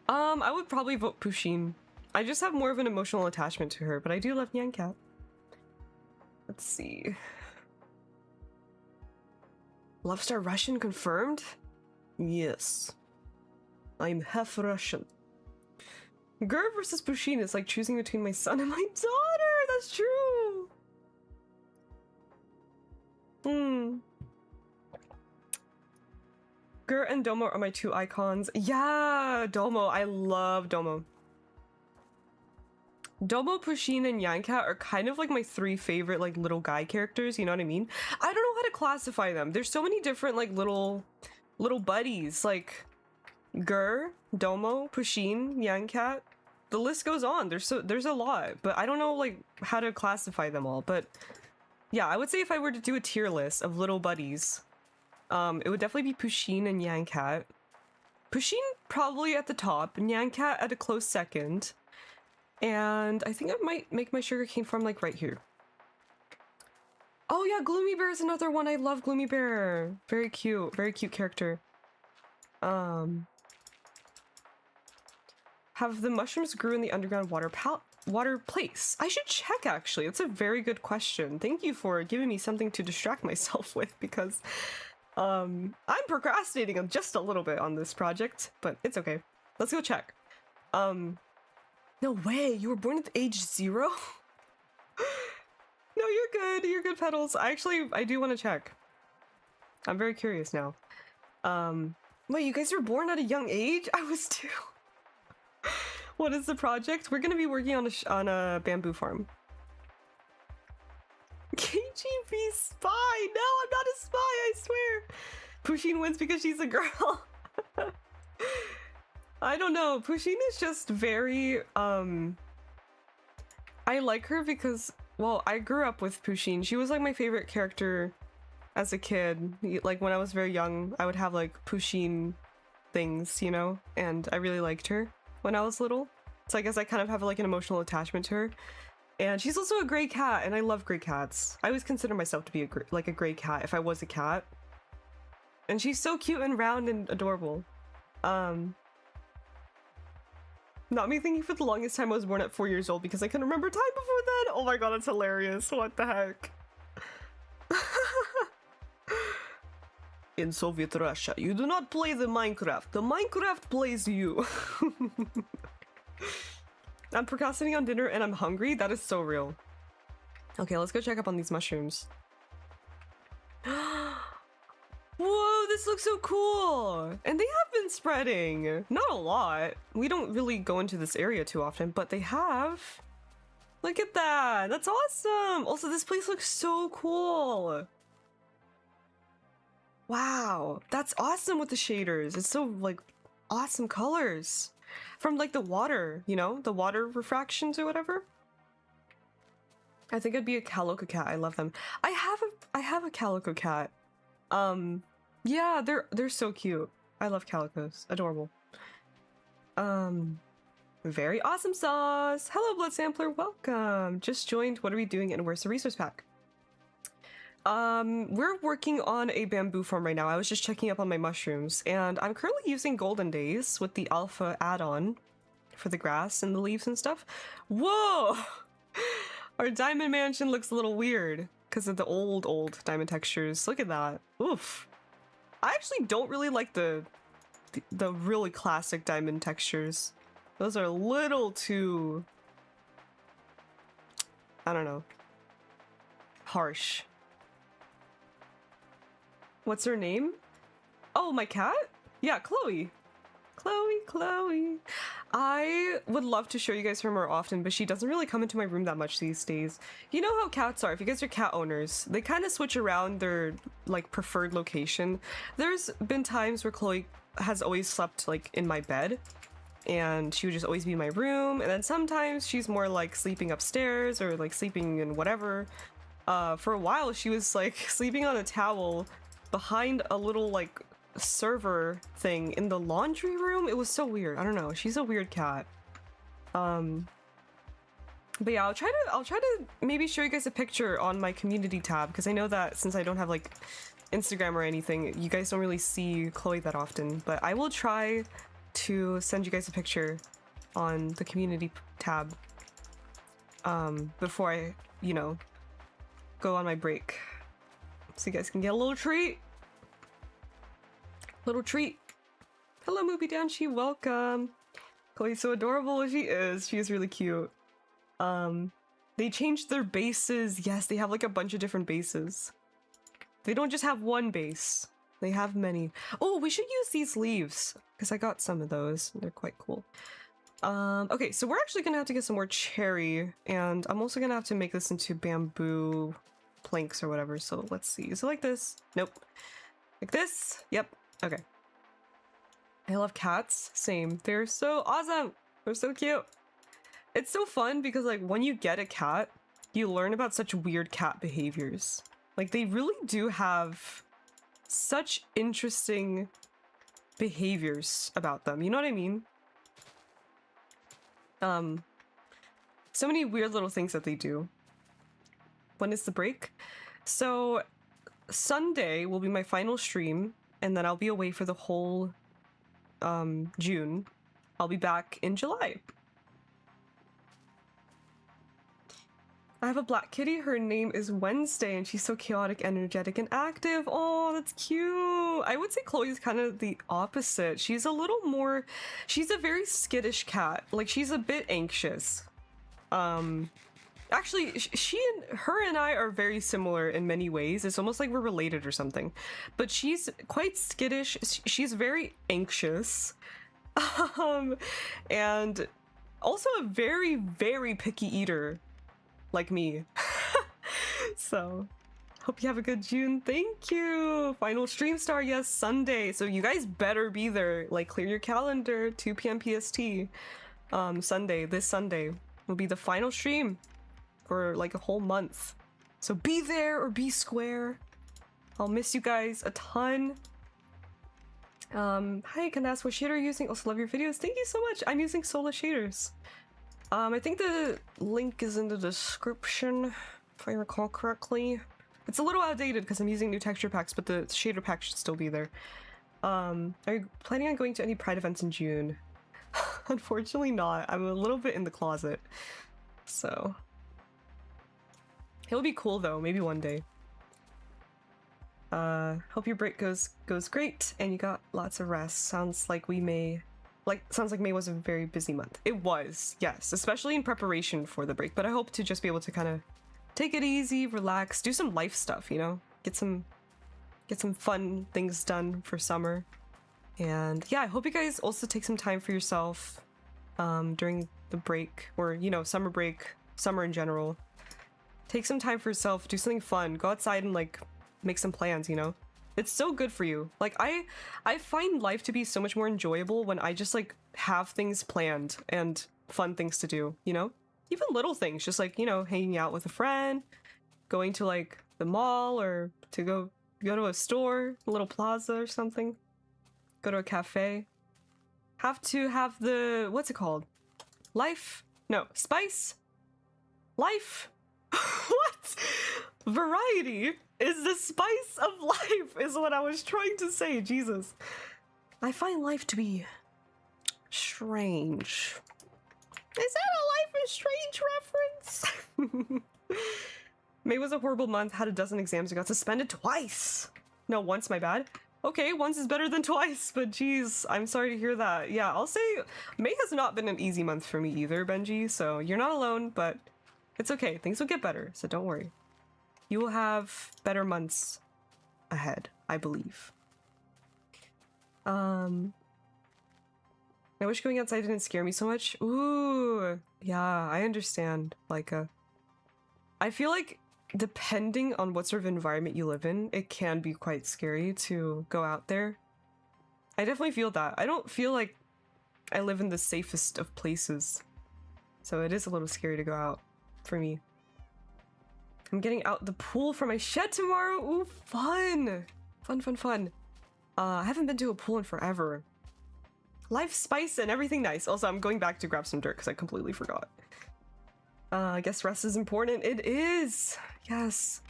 I would probably vote Pusheen. I just have more of an emotional attachment to her, but I do love Nyancat. Let's see. Love Star Russian confirmed? Yes. I'm half Russian. Gur versus Pusheen is like choosing between my son and my daughter! That's true! Gur and Domo are my 2 icons. Yeah! Domo. I love Domo. Domo, Pusheen, and Nyancat are kind of like my 3 favorite like little guy characters, you know what I mean? I don't know how to classify them. There's so many different like little buddies, like Gur, Domo, Pusheen, Nyancat. The list goes on. There's a lot, but I don't know like how to classify them all. But yeah, I would say if I were to do a tier list of little buddies, it would definitely be Pusheen and Nyancat. Pusheen probably at the top, Nyancat at a close second. And I think I might make my sugarcane farm like right here. Oh yeah, Gloomy Bear is another one. I love Gloomy Bear. Very cute character. Have the mushrooms grew in the underground water place? I should check actually. It's a very good question. Thank you for giving me something to distract myself with, because I'm procrastinating just a little bit on this project, but it's okay. Let's go check. No way, you were born at age 0? No, you're good, Petals. I do want to check. I'm very curious now. Wait, you guys were born at a young age? I was too. What is the project? We're gonna be working on a bamboo farm. KGB spy! No, I'm not a spy, I swear! Pusheen wins because she's a girl. I don't know. Pusheen is just very, I like her because, well, I grew up with Pusheen. She was like my favorite character as a kid. Like when I was very young, I would have like Pusheen things, you know? And I really liked her when I was little. So I guess I kind of have like an emotional attachment to her. And she's also a gray cat, and I love gray cats. I always consider myself to be a gray cat if I was a cat. And she's so cute and round and adorable. Not me thinking for the longest time I was born at 4 years old because I couldn't remember time before then. Oh my god, that's hilarious. What the heck? In Soviet Russia, you do not play the Minecraft. The Minecraft plays you. I'm procrastinating on dinner and I'm hungry. That is so real. Okay, let's go check up on these mushrooms. Whoa, this looks so cool! And they have been spreading! Not a lot. We don't really go into this area too often, but they have. Look at that! That's awesome! Also, this place looks so cool! Wow, that's awesome with the shaders. It's so, like, awesome colors. From, like, the water, you know? The water refractions or whatever. I think I'd be a calico cat. I love them. I have a calico cat. Yeah, they're so cute. I love calicos. Adorable. Very awesome sauce. Hello, Blood Sampler. Welcome. Just joined. What are we doing and where's the resource pack? We're working on a bamboo farm right now. I was just checking up on my mushrooms and I'm currently using Golden Days with the alpha add-on for the grass and the leaves and stuff. Whoa! Our diamond mansion looks a little weird because of the old diamond textures. Look at that. Oof. I actually don't really like the really classic diamond textures. Those are a little too, I don't know, harsh. What's her name? Oh, my cat? Yeah, Chloe. Chloe. I would love to show you guys her more often, but she doesn't really come into my room that much these days. You know how cats are. If you guys are cat owners, they kind of switch around their, like, preferred location. There's been times where Chloe has always slept, like, in my bed, and she would just always be in my room, and then sometimes she's more, like, sleeping upstairs or, like, sleeping in whatever. For a while, she was, like, sleeping on a towel behind a little, like, server thing in the laundry room. It was so weird. I don't know. She's a weird cat. But yeah, I'll try to maybe show you guys a picture on my community tab because I know that since I don't have like Instagram or anything, you guys don't really see Chloe that often. But I will try to send you guys a picture on the community tab before I, you know, go on my break, so you guys can get a little treat. Little treat. Hello, Movie Downshi, welcome. Chloe's so adorable. She is. She is really cute. They changed their bases. Yes, they have like a bunch of different bases. They don't just have one base. They have many. Oh, we should use these leaves because I got some of those. They're quite cool. Okay, so we're actually gonna have to get some more cherry, and I'm also gonna have to make this into bamboo planks or whatever. So let's see. Is it like this? Nope. Like this? Yep. Okay. I love cats. Same. They're so awesome. They're so cute. It's so fun because like when you get a cat, you learn about such weird cat behaviors. Like they really do have such interesting behaviors about them. You know what I mean? So many weird little things that they do. When is the break? So Sunday will be my final stream, and then I'll be away for the whole June. I'll be back in July. I have a black kitty. Her name is Wednesday, and she's so chaotic, energetic, and active. Oh, that's cute. I would say Chloe's kind of the opposite. She's a little more... She's a very skittish cat. Like, she's a bit anxious. Actually, her and I are very similar in many ways. It's almost like we're related or something. But she's quite skittish. She's very anxious. And also a very, very picky eater. Like me. So, hope you have a good June. Thank you! Final stream star, yes, Sunday. So you guys better be there. Like, clear your calendar, 2 p.m. PST. Sunday, this Sunday, will be the final stream for like a whole month. So be there or be square. I'll miss you guys a ton. Hi, can I ask what shader you're using? Also love your videos. Thank you so much. I'm using Sola shaders. I think the link is in the description, if I recall correctly. It's a little outdated because I'm using new texture packs, but the shader pack should still be there. Are you planning on going to any Pride events in June? Unfortunately not. I'm a little bit in the closet. So. It'll be cool though, maybe one day. Hope your break goes great and you got lots of rest. Sounds like May was a very busy month. It was, yes, especially in preparation for the break, but I hope to just be able to kind of take it easy, relax, do some life stuff, you know? Get some fun things done for summer. And yeah, I hope you guys also take some time for yourself during the break, or, you know, summer break, summer in general. Take some time for yourself, do something fun, go outside and like make some plans, you know? It's so good for you. Like I find life to be so much more enjoyable when I just like have things planned and fun things to do, you know? Even little things, just like, you know, hanging out with a friend, going to like the mall, or to go to a store, a little plaza or something. Go to a cafe. Have to have the, what's it called? Life? No, spice? Life? What? Variety is the spice of life, is what I was trying to say. Jesus. I find life to be strange. Is that a Life is Strange reference? May was a horrible month, had a dozen exams, and got suspended twice. No, once, my bad. Okay, once is better than twice, but geez, I'm sorry to hear that. Yeah, I'll say May has not been an easy month for me either, Benji, so you're not alone, but it's okay. Things will get better, so don't worry. You will have better months ahead, I believe. I wish going outside didn't scare me so much. Ooh, yeah, I understand. Like, I feel like depending on what sort of environment you live in, it can be quite scary to go out there. I definitely feel that. I don't feel like I live in the safest of places, so it is a little scary to go out for me. I'm getting out the pool for my shed tomorrow. Ooh, fun! Fun, fun, fun. I haven't been to a pool in forever. Life spice and everything nice. Also, I'm going back to grab some dirt because I completely forgot. I guess rest is important. It is! Yes.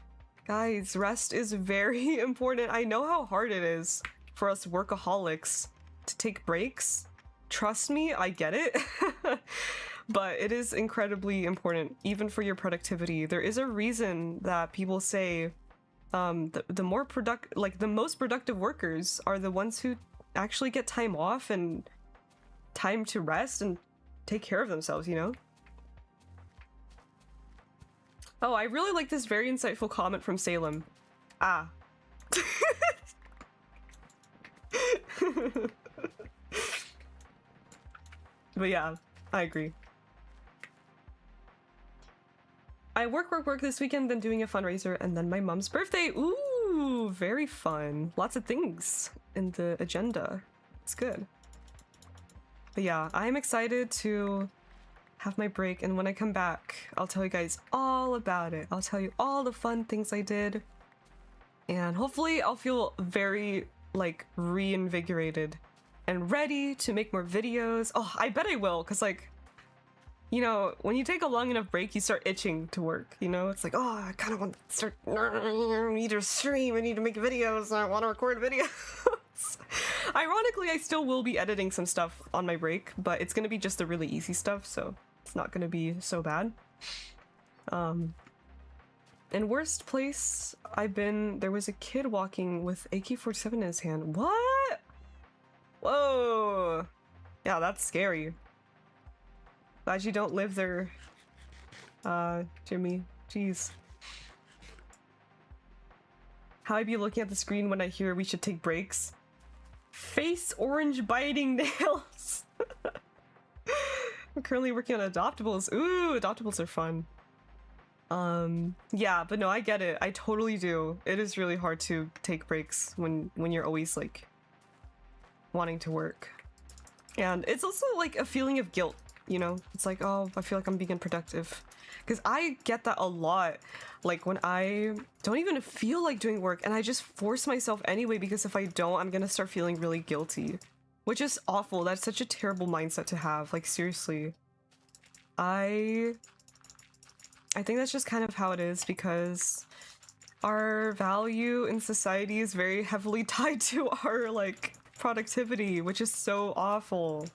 Guys, rest is very important. I know how hard it is for us workaholics to take breaks. Trust me, I get it. But it is incredibly important, even for your productivity. There is a reason that people say the most productive workers are the ones who actually get time off and time to rest and take care of themselves, you know? Oh, I really like this very insightful comment from Salem. Ah. But yeah, I agree. I work this weekend, then doing a fundraiser, and then my mom's birthday. Ooh, very fun. Lots of things in the agenda. It's good. But yeah, I'm excited to have my break, and when I come back, I'll tell you guys all about it. I'll tell you all the fun things I did, and hopefully I'll feel very, like, reinvigorated and ready to make more videos. Oh, I bet I will, because, like, you know, when you take a long enough break, you start itching to work, you know? It's like, oh, I kind of want to start, I need to stream, I need to make videos, I want to record videos. Ironically, I still will be editing some stuff on my break, but it's going to be just the really easy stuff, so it's not going to be so bad. And worst place I've been, there was a kid walking with AK-47 in his hand. What? Whoa. Yeah, that's scary. Glad you don't live there, Jimmy. Jeez. How I be looking at the screen when I hear we should take breaks? Face orange biting nails. I'm currently working on adoptables. Ooh, adoptables are fun. Yeah, but no, I get it. I totally do. It is really hard to take breaks when you're always like wanting to work. And it's also like a feeling of guilt you know? It's like, oh, I feel like I'm being unproductive. Because I get that a lot. Like when I don't even feel like doing work and I just force myself anyway, because if I don't, I'm gonna start feeling really guilty. Which is awful. That's such a terrible mindset to have. Like, seriously. I think that's just kind of how it is, because our value in society is very heavily tied to our, like, productivity, which is so awful.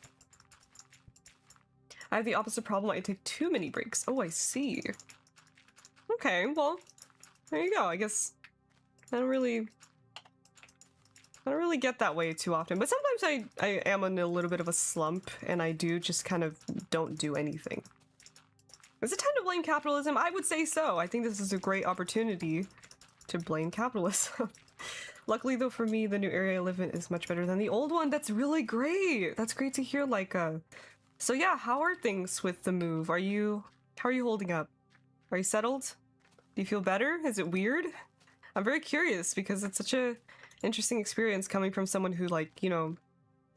I have the opposite problem. I take too many breaks. Oh, I see. Okay, well, there you go. I guess I don't really get that way too often, but sometimes I am in a little bit of a slump and I do just kind of don't do anything. Is it time to blame capitalism? I would say so. I think this is a great opportunity to blame capitalism. Luckily though for me, the new area I live in is much better than the old one. That's really great. That's great to hear, Laika. So yeah, how are things with the move? How are you holding up? Are you settled? Do you feel better? Is it weird? I'm very curious because it's such a interesting experience coming from someone who, like, you know,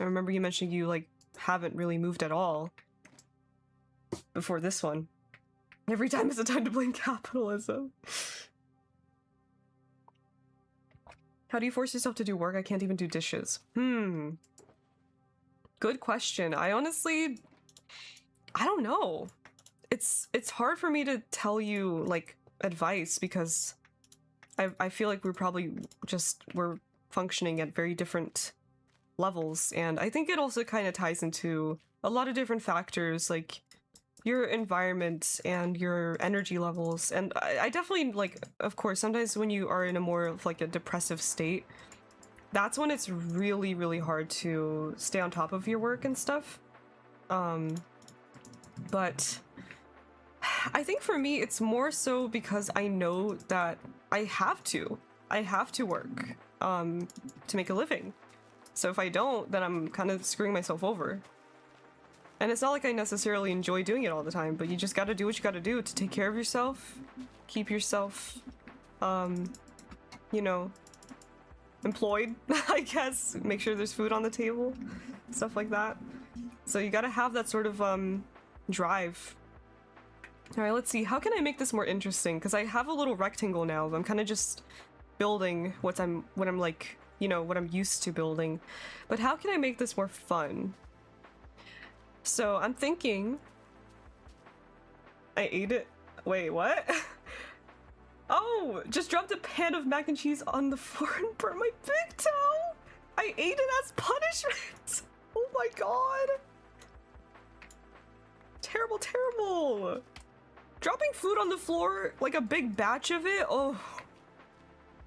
I remember you mentioning you, like, haven't really moved at all before this one. Every time is a time to blame capitalism. How do you force yourself to do work? I can't even do dishes. Good question. I honestly, I don't know. It's hard for me to tell you, like, advice, because I feel like we're functioning at very different levels, and I think it also kind of ties into a lot of different factors, like your environment and your energy levels. And I definitely, like, of course, sometimes when you are in a more of like a depressive state, that's when it's really, really hard to stay on top of your work and stuff. But I think for me, it's more so because I know that I have to work to make a living. So if I don't, then I'm kind of screwing myself over. And it's not like I necessarily enjoy doing it all the time, but you just gotta do what you gotta do to take care of yourself, keep yourself, you know, employed, I guess, make sure there's food on the table, stuff like that. So you gotta have that sort of, drive. Alright, let's see, how can I make this more interesting? Because I have a little rectangle now, but I'm kind of just building what I'm like, you know, what I'm used to building. But how can I make this more fun? So I'm thinking... I ate it? Wait, what? Oh, just dropped a pan of mac and cheese on the floor and burnt my big toe! I ate it as punishment! Oh my god! Terrible, terrible! Dropping food on the floor, like a big batch of it? Oh,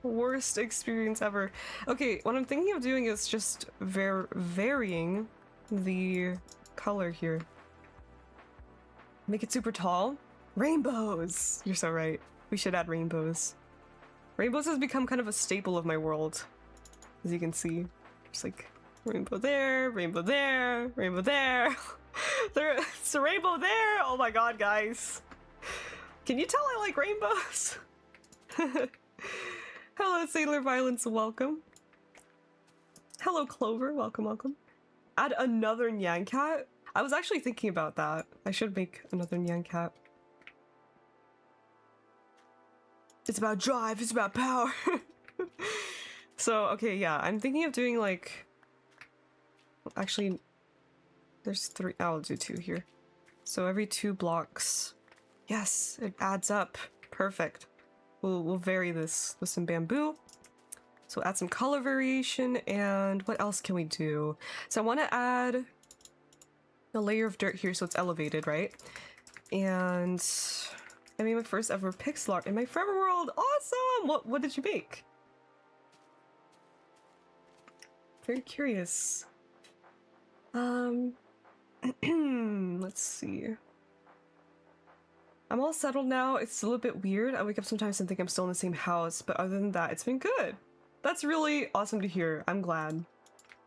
worst experience ever. Okay, what I'm thinking of doing is just varying the color here. Make it super tall. Rainbows! You're so right. We should add rainbows. Rainbows has become kind of a staple of my world, as you can see. Just like rainbow there, rainbow there, rainbow there. There's a rainbow there! Oh my god, guys. Can you tell I like rainbows? Hello, Sailor Violence, welcome. Hello, Clover, welcome, welcome. Add another Nyan Cat? I was actually thinking about that. I should make another Nyan Cat. It's about drive, it's about power. So, okay, yeah, I'm thinking of doing like... Actually, there's 3. I'll do 2 here. So every 2 blocks. Yes, it adds up. Perfect. We'll vary this with some bamboo. So add some color variation, and what else can we do? So I want to add a layer of dirt here so it's elevated, right? And I made my first ever pixel art in my forever world. Awesome! What did you make? Very curious. Let's see. I'm all settled now. It's a little bit weird. I wake up sometimes and think I'm still in the same house, but other than that, it's been good. That's really awesome to hear. I'm glad.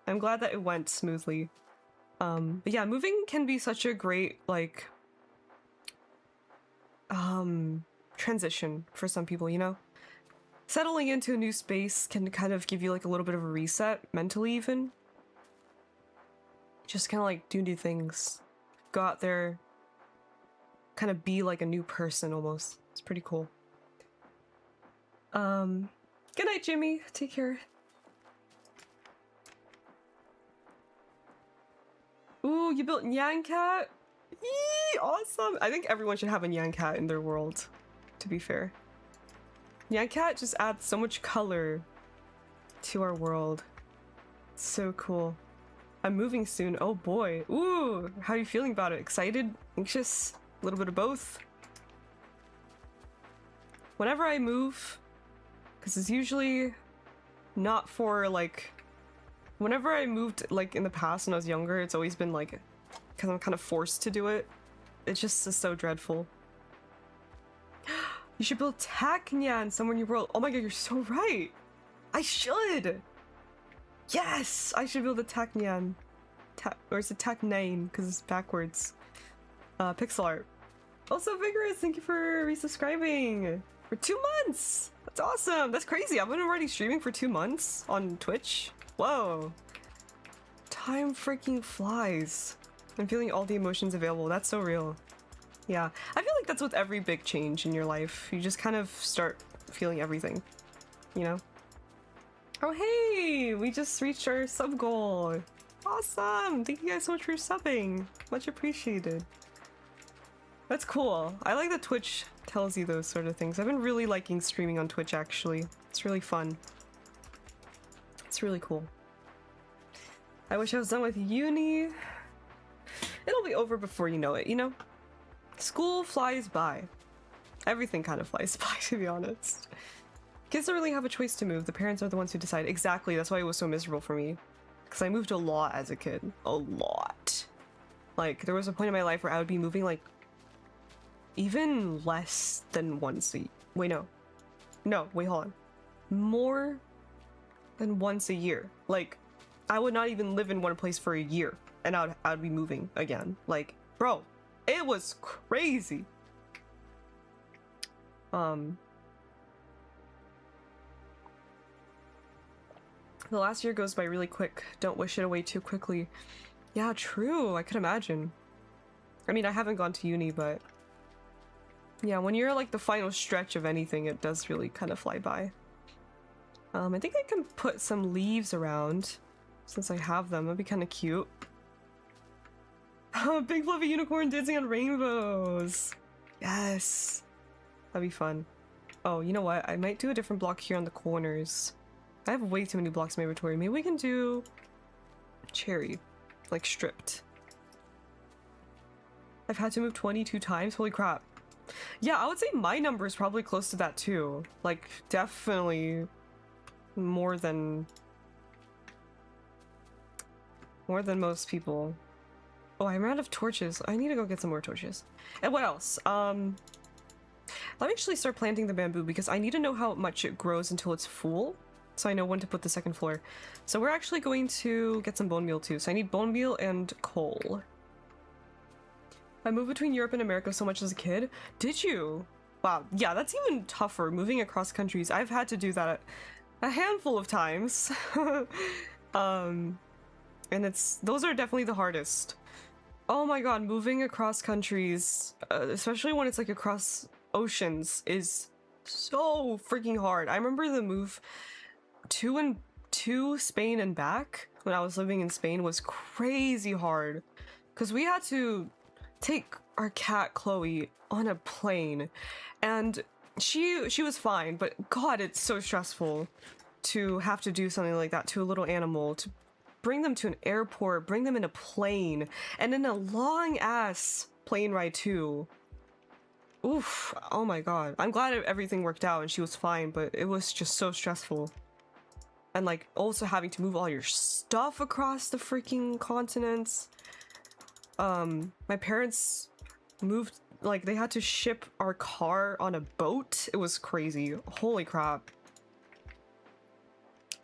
I'm glad that it went smoothly. But yeah, moving can be such a great, like, transition for some people, you know? Settling into a new space can kind of give you like a little bit of a reset, mentally even. Just kind of like do new things. go out there, kind of be like a new person almost. It's pretty cool. Good night, Jimmy. Take care. Ooh, you built Nyan Cat? Yee, awesome! I think everyone should have a Nyan Cat in their world, to be fair. Nyan Cat just adds so much color to our world. It's so cool. I'm moving soon. Oh boy. Ooh, how are you feeling about it? Excited? Anxious? A little bit of both? Whenever I move, because it's usually not for like... Whenever I moved like in the past when I was younger, it's always been like, because I'm kind of forced to do it. It just is so dreadful. You should build Taknyan somewhere in your world. Oh my god, you're so right. I should. Yes, I should build a Taknyan. Or is it Taknane? Because it's backwards. Pixel art. Also, Vigorous, thank you for resubscribing for 2 months. That's awesome. That's crazy. I've been already streaming for 2 months on Twitch. Whoa. Time freaking flies. I'm feeling all the emotions available. That's so real. Yeah. I feel like that's with every big change in your life. You just kind of start feeling everything. You know? Oh, hey! We just reached our sub goal. Awesome! Thank you guys so much for subbing. Much appreciated. That's cool. I like that Twitch tells you those sort of things. I've been really liking streaming on Twitch, actually. It's really fun. It's really cool. I wish I was done with uni. It'll be over before you know it, you know? School flies by. Everything kind of flies by, to be honest. Kids don't really have a choice to move. The parents are the ones who decide. Exactly, that's why it was so miserable for me. Because I moved a lot as a kid. A lot. Like, there was a point in my life where I would be moving, like, even less than once a year. Wait, no. No, wait, hold on. More than once a year. Like, I would not even live in one place for a year. And I'd be moving again. Like, bro, it was crazy. The last year goes by really quick. Don't wish it away too quickly. Yeah, true. I could imagine. I mean, I haven't gone to uni, but yeah, when you're like the final stretch of anything, it does really kind of fly by. I think I can put some leaves around since I have them. That'd be kind of cute. Oh, big fluffy unicorn dancing on rainbows. Yes. That'd be fun. Oh, you know what? I might do a different block here on the corners. I have way too many blocks in my inventory. Maybe we can do cherry, like stripped. I've had to move 22 times. Holy crap. Yeah, I would say my number is probably close to that too. Like, definitely more than most people. Oh, I'm out of torches. I need to go get some more torches. And what else? Let me actually start planting the bamboo because I need to know how much it grows until it's full. So I know when to put the second floor. So we're actually going to get some bone meal too. So I need bone meal and coal. I moved between Europe and America so much as a kid. Did you? Wow. Yeah, that's even tougher. Moving across countries. I've had to do that a handful of times. And those are definitely the hardest. Oh my god, moving across countries, especially when it's like across oceans, is so freaking hard. I remember the move to Spain and back when I was living in Spain was crazy hard because we had to take our cat Chloe on a plane, and she was fine, but god, it's so stressful to have to do something like that to a little animal, to bring them to an airport, bring them in a plane, and in a long ass plane ride too. Oof, oh my god. I'm glad everything worked out and she was fine, but it was just so stressful. And like also having to move all your stuff across the freaking continents. My parents moved, like they had to ship our car on a boat. It was crazy. Holy crap.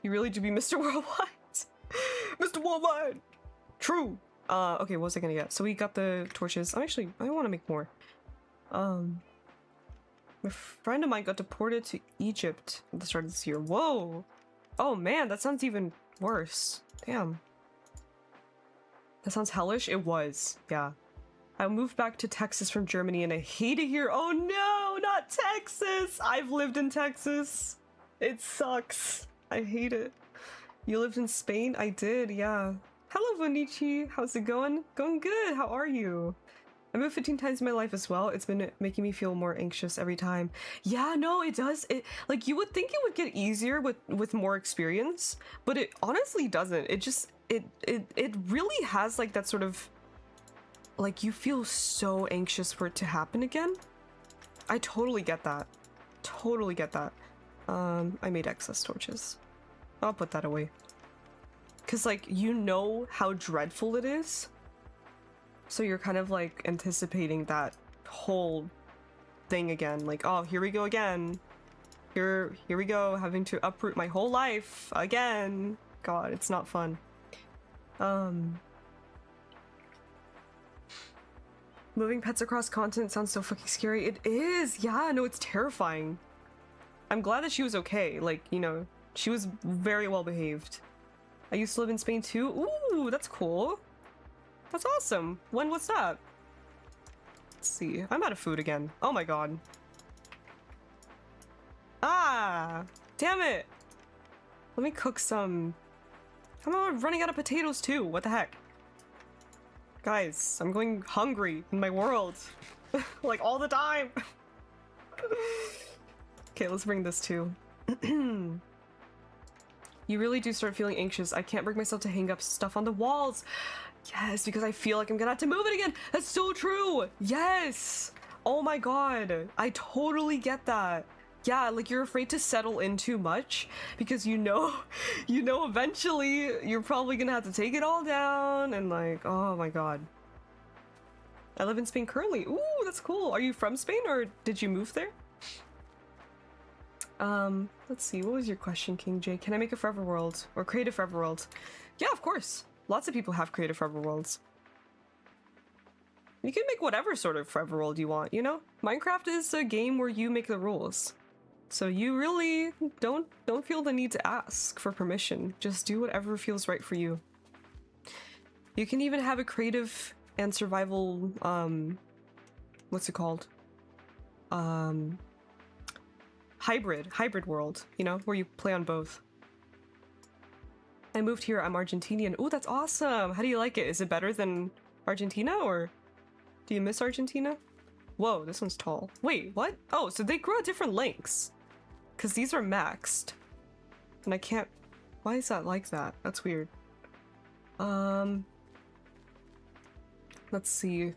You really do be Mr. Worldwide. Mr. Worldwide! True! Okay, what was I gonna get? So we got the torches. I want to make more. A friend of mine got deported to Egypt at the start of this year. Whoa! Oh man, that sounds even worse. Damn. That sounds hellish? It was, yeah. I moved back to Texas from Germany and I hate it here. Oh no, not Texas! I've lived in Texas. It sucks. I hate it. You lived in Spain? I did, yeah. Hello, Vonichi. How's it going? Going good. How are you? I moved 15 times in my life as well. It's been making me feel more anxious every time. Yeah, no, it does. It like you would think it would get easier with more experience, but it honestly doesn't. It just it really has like that sort of like you feel so anxious for it to happen again. I totally get that. Totally get that. I made excess torches. I'll put that away. Cause like you know how dreadful it is. So you're kind of like anticipating that whole thing again. Like, oh, here we go again. Here we go, having to uproot my whole life again. God, it's not fun. Moving pets across continent sounds so fucking scary. It is, yeah, no, it's terrifying. I'm glad that she was okay. Like, you know, she was very well behaved. I used to live in Spain too. Ooh, that's cool. That's awesome. When was that? Let's see. I'm out of food again. Oh my god. Ah! Damn it! Let me cook some... I'm running out of potatoes too. What the heck? Guys, I'm going hungry in my world. Like all the time. Okay, let's bring this too. You really do start feeling anxious. I can't bring myself to hang up stuff on the walls. Yes, because I feel like I'm gonna have to move it again. That's so true. Yes. Oh my god. I totally get that. Yeah, like you're afraid to settle in too much because you know eventually you're probably gonna have to take it all down and like, oh my god. I live in Spain currently. Ooh, that's cool. Are you from Spain or did you move there? Let's see. What was your question, King J? Can I make a forever world or create a forever world? Yeah, of course. Lots of people have created forever worlds. You can make whatever sort of forever world you want, you know? Minecraft is a game where you make the rules. So you really don't feel the need to ask for permission. Just do whatever feels right for you. You can even have a creative and survival, what's it called? Hybrid world, you know, where you play on both. I moved here, I'm Argentinian. Oh, that's awesome! How do you like it? Is it better than Argentina, or do you miss Argentina? Whoa, this one's tall. Wait, what? Oh, so they grow at different lengths. Because these are maxed. And I can't... Why is that like that? That's weird. Let's see.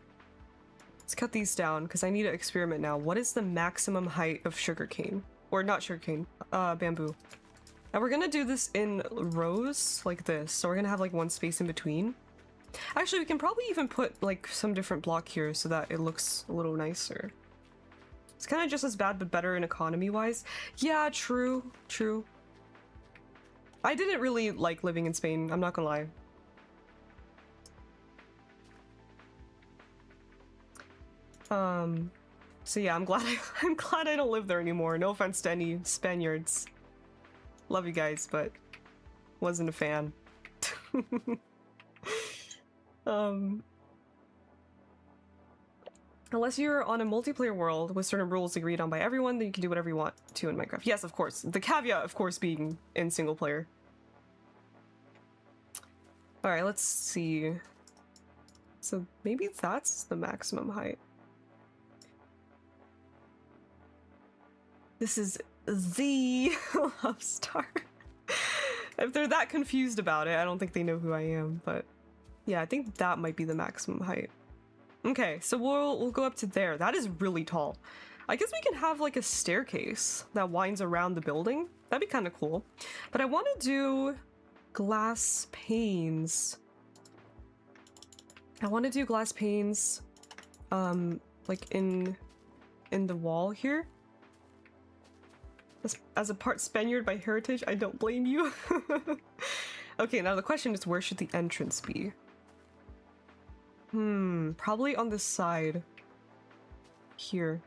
Let's cut these down, because I need to experiment now. What is the maximum height of sugarcane? Or not sugarcane, bamboo. And we're gonna do this in rows, like this. So we're gonna have like one space in between. Actually, we can probably even put like some different block here so that it looks a little nicer. It's kind of just as bad, but better in economy-wise. Yeah, true, true. I didn't really like living in Spain, I'm not gonna lie. So yeah, I'm glad I don't live there anymore. No offense to any Spaniards. Love you guys, but wasn't a fan. Unless you're on a multiplayer world with certain rules agreed on by everyone, then you can do whatever you want to in Minecraft. Yes, of course. The caveat, of course, being in single player. Alright, let's see. So maybe that's the maximum height. This is the love star. If they're that confused about it, I don't think they know who I am, but yeah, I think that might be the maximum height. Okay, so we'll go up to there. That is really tall. I guess we can have like a staircase that winds around the building. That'd be kind of cool. But I want to do glass panes. I want to do glass panes like in the wall here. As a part Spaniard by heritage, I don't blame you. Okay, now the question is, where should the entrance be? Probably on this side. Here.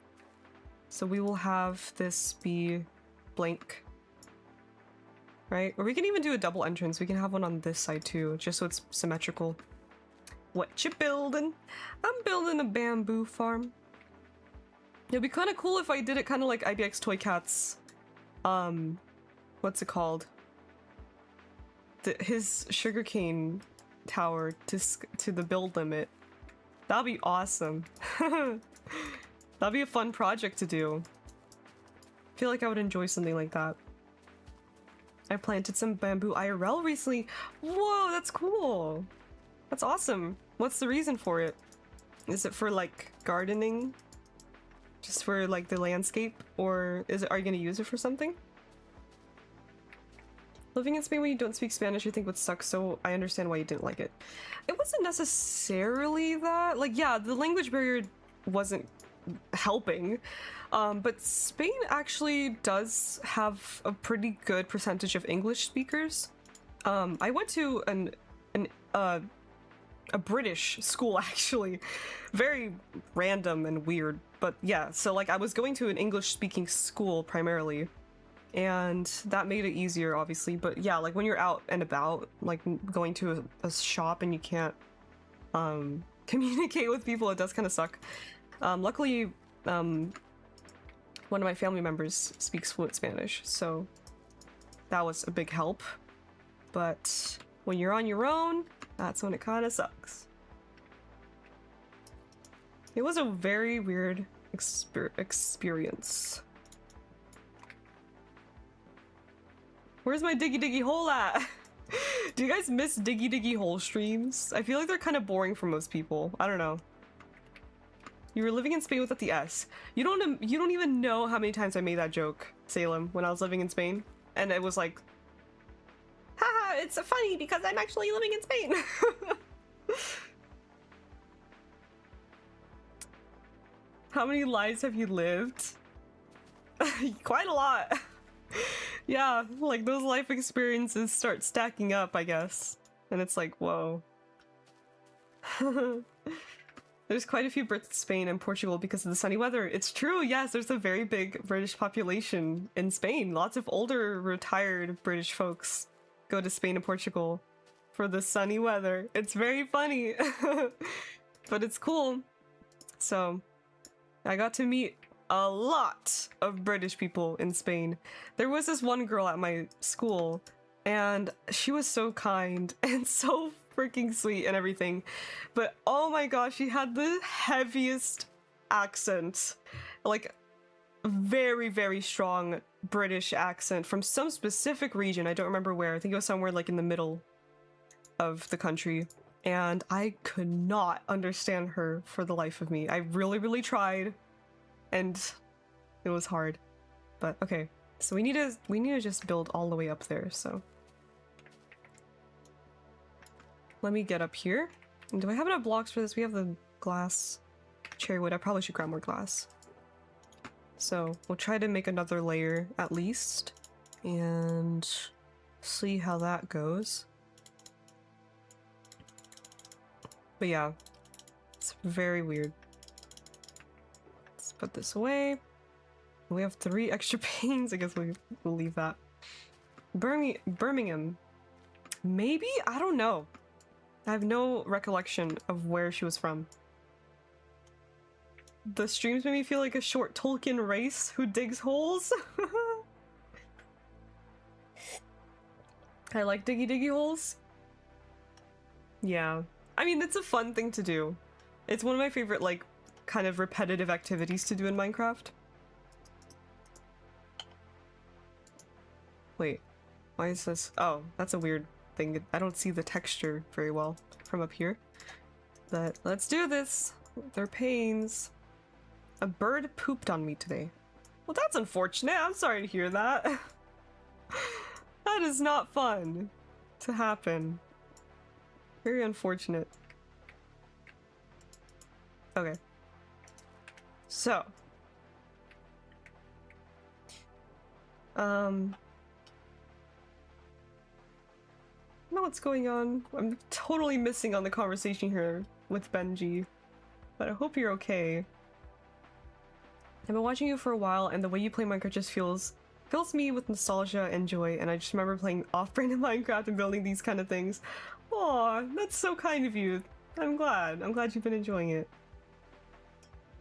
So we will have this be blank. Right? Or we can even do a double entrance. We can have one on this side too, just so it's symmetrical. What you building? I'm building a bamboo farm. It'd be kind of cool if I did it kind of like IBX Toy Cat's, what's it called? His sugarcane tower to the build limit. That'd be awesome. That'd be a fun project to do. I feel like I would enjoy something like that. I planted some bamboo IRL recently. Whoa, that's cool. That's awesome. What's the reason for it? Is it for like gardening? Just for like the landscape? Or are you gonna use it for something? Living in Spain when you don't speak Spanish I think would suck, so I understand why you didn't like it. It wasn't necessarily that. Like, yeah, the language barrier wasn't helping. But Spain actually does have a pretty good percentage of English speakers. I went to a British school actually. Very random and weird, but yeah, so like I was going to an English speaking school primarily. And that made it easier, obviously. But yeah, like when you're out and about, like going to a shop and you can't communicate with people, it does kind of suck. Luckily, one of my family members speaks fluent Spanish, so that was a big help. But when you're on your own, that's when it kind of sucks. It was a very weird experience. Where's my Diggy Diggy Hole at? Do you guys miss Diggy Diggy Hole streams? I feel like they're kind of boring for most people. I don't know. You were living in Spain without the S. You don't even know how many times I made that joke, Salem, when I was living in Spain. And it was like, haha, it's funny because I'm actually living in Spain. How many lives have you lived? Quite a lot. Yeah, like those life experiences start stacking up, I guess. And it's like, whoa. There's quite a few Brits in Spain and Portugal because of the sunny weather. It's true, yes, there's a very big British population in Spain. Lots of older, retired British folks go to Spain and Portugal for the sunny weather. It's very funny, but it's cool. So, I got to meet a lot of British people in Spain. There was this one girl at my school, and she was so kind and so freaking sweet and everything, but oh my gosh, she had the heaviest accent, like very, very strong British accent from some specific region. I don't remember where. I think it was somewhere like in the middle of the country, and I could not understand her for the life of me. I really, really tried, and it was hard. But okay, so we need to just build all the way up there. So let me get up here. And do I have enough blocks for this? We have the glass cherry wood. I probably should grab more glass. So we'll try to make another layer at least and see how that goes. But yeah, it's very weird. Let's put this away. We have 3 extra panes. I guess we'll leave that. Birmingham. Maybe? I don't know. I have no recollection of where she was from. The streams made me feel like a short Tolkien race who digs holes. I like diggy holes. Yeah. I mean, it's a fun thing to do. It's one of my favorite, like, kind of repetitive activities to do in Minecraft. Wait. Why is this? Oh, that's a weird thing. I don't see the texture very well from up here. But let's do this. They're pains. A bird pooped on me today. Well, that's unfortunate. I'm sorry to hear that. That is not fun to happen. Very unfortunate. Okay. So. I don't know what's going on. I'm totally missing on the conversation here with Benji, but I hope you're okay. I've been watching you for a while, and the way you play Minecraft just fills me with nostalgia and joy, and I just remember playing off-brand Minecraft and building these kind of things. Aw, that's so kind of you. I'm glad. I'm glad you've been enjoying it.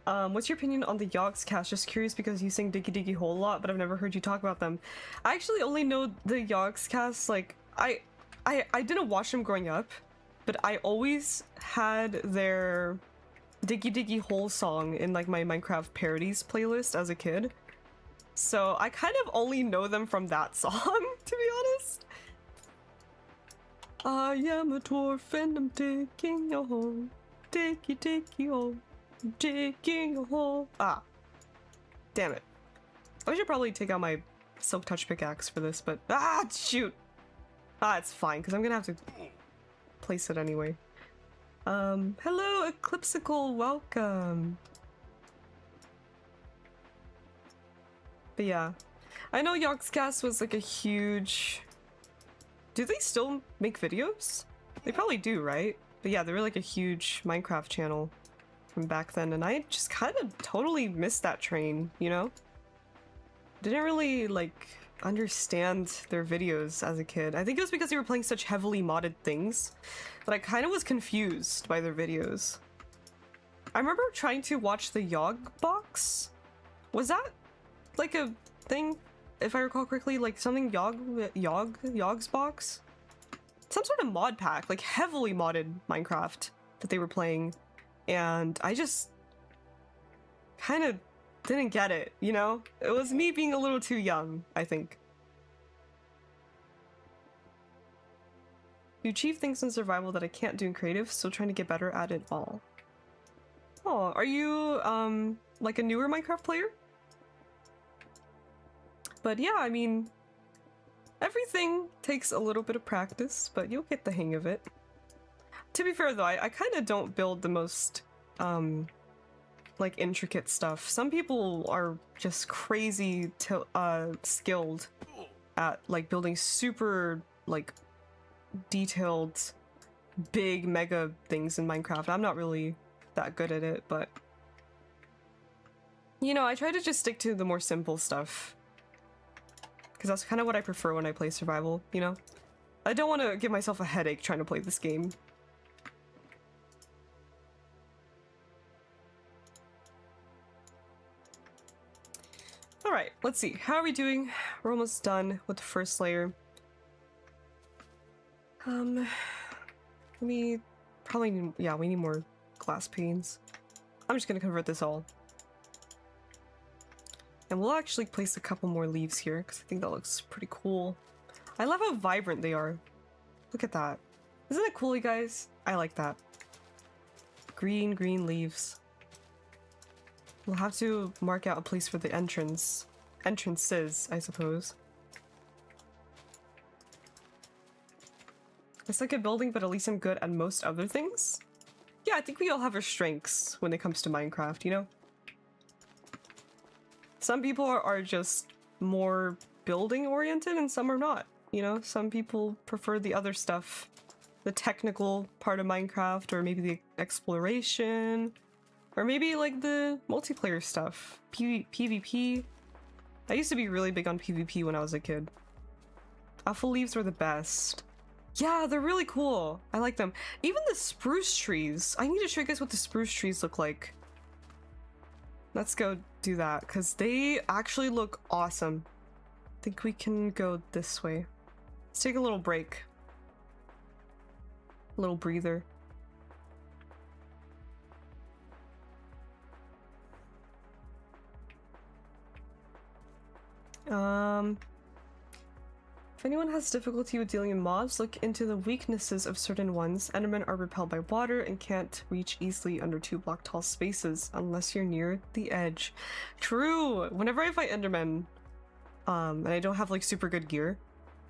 What's your opinion on the Yogs cast? Just curious because you sing Diggy Diggy Hole a lot, but I've never heard you talk about them. I actually only know the Yogs cast, like, I didn't watch them growing up, but I always had their Diggy Diggy Hole song in like my Minecraft parodies playlist as a kid. So I kind of only know them from that song, to be honest. I am a dwarf and I'm digging a hole. Diggy diggy hole. Digging a hole. Ah. Damn it. I should probably take out my silk touch pickaxe for this, but shoot. It's fine, because I'm gonna have to place it anyway. Hello, Eclipsical, welcome. But yeah, I know Yogscast was like a huge... Do they still make videos? They probably do, right? But yeah, they were like a huge Minecraft channel from back then, and I just kind of totally missed that train, you know? Didn't really, like, understand their videos as a kid. I think it was because they were playing such heavily modded things that I kind of was confused by their videos. I remember trying to watch the Yog box. Was that like a thing, if I recall correctly, like something Yog's box? Some sort of mod pack, like heavily modded Minecraft that they were playing, and I just kind of didn't get it, you know? It was me being a little too young, I think. You achieve things in survival that I can't do in creative, still trying to get better at it all. Oh, are you, like a newer Minecraft player? But yeah, I mean, everything takes a little bit of practice, but you'll get the hang of it. To be fair though, I kind of don't build the most, like intricate stuff. Some people are just crazy skilled at like building super like detailed big mega things in Minecraft. I'm not really that good at it, but you know, I try to just stick to the more simple stuff because that's kind of what I prefer when I play survival, you know? I don't want to give myself a headache trying to play this game. Alright, let's see. How are we doing? We're almost done with the first layer. We probably need, yeah, we need more glass panes. I'm just gonna convert this all. And we'll actually place a couple more leaves here, because I think that looks pretty cool. I love how vibrant they are. Look at that. Isn't it cool, you guys? I like that. Green, green leaves. We'll have to mark out a place for the entrances, I suppose. It's like a building, but at least I'm good at most other things. Yeah, I think we all have our strengths when it comes to Minecraft, you know? Some people are just more building oriented and some are not, you know? Some people prefer the other stuff. The technical part of Minecraft, or maybe the exploration, or maybe like the multiplayer stuff. PvP. I used to be really big on PvP when I was a kid. Apple leaves were the best. Yeah, they're really cool. I like them. Even the spruce trees. I need to show you guys what the spruce trees look like. Let's go do that, because they actually look awesome. I think we can go this way. Let's take a little break. A little breather. If anyone has difficulty with dealing with mobs, look into the weaknesses of certain ones. Endermen are repelled by water and can't reach easily under 2 block tall spaces unless you're near the edge. True! Whenever I fight Endermen, and I don't have like super good gear,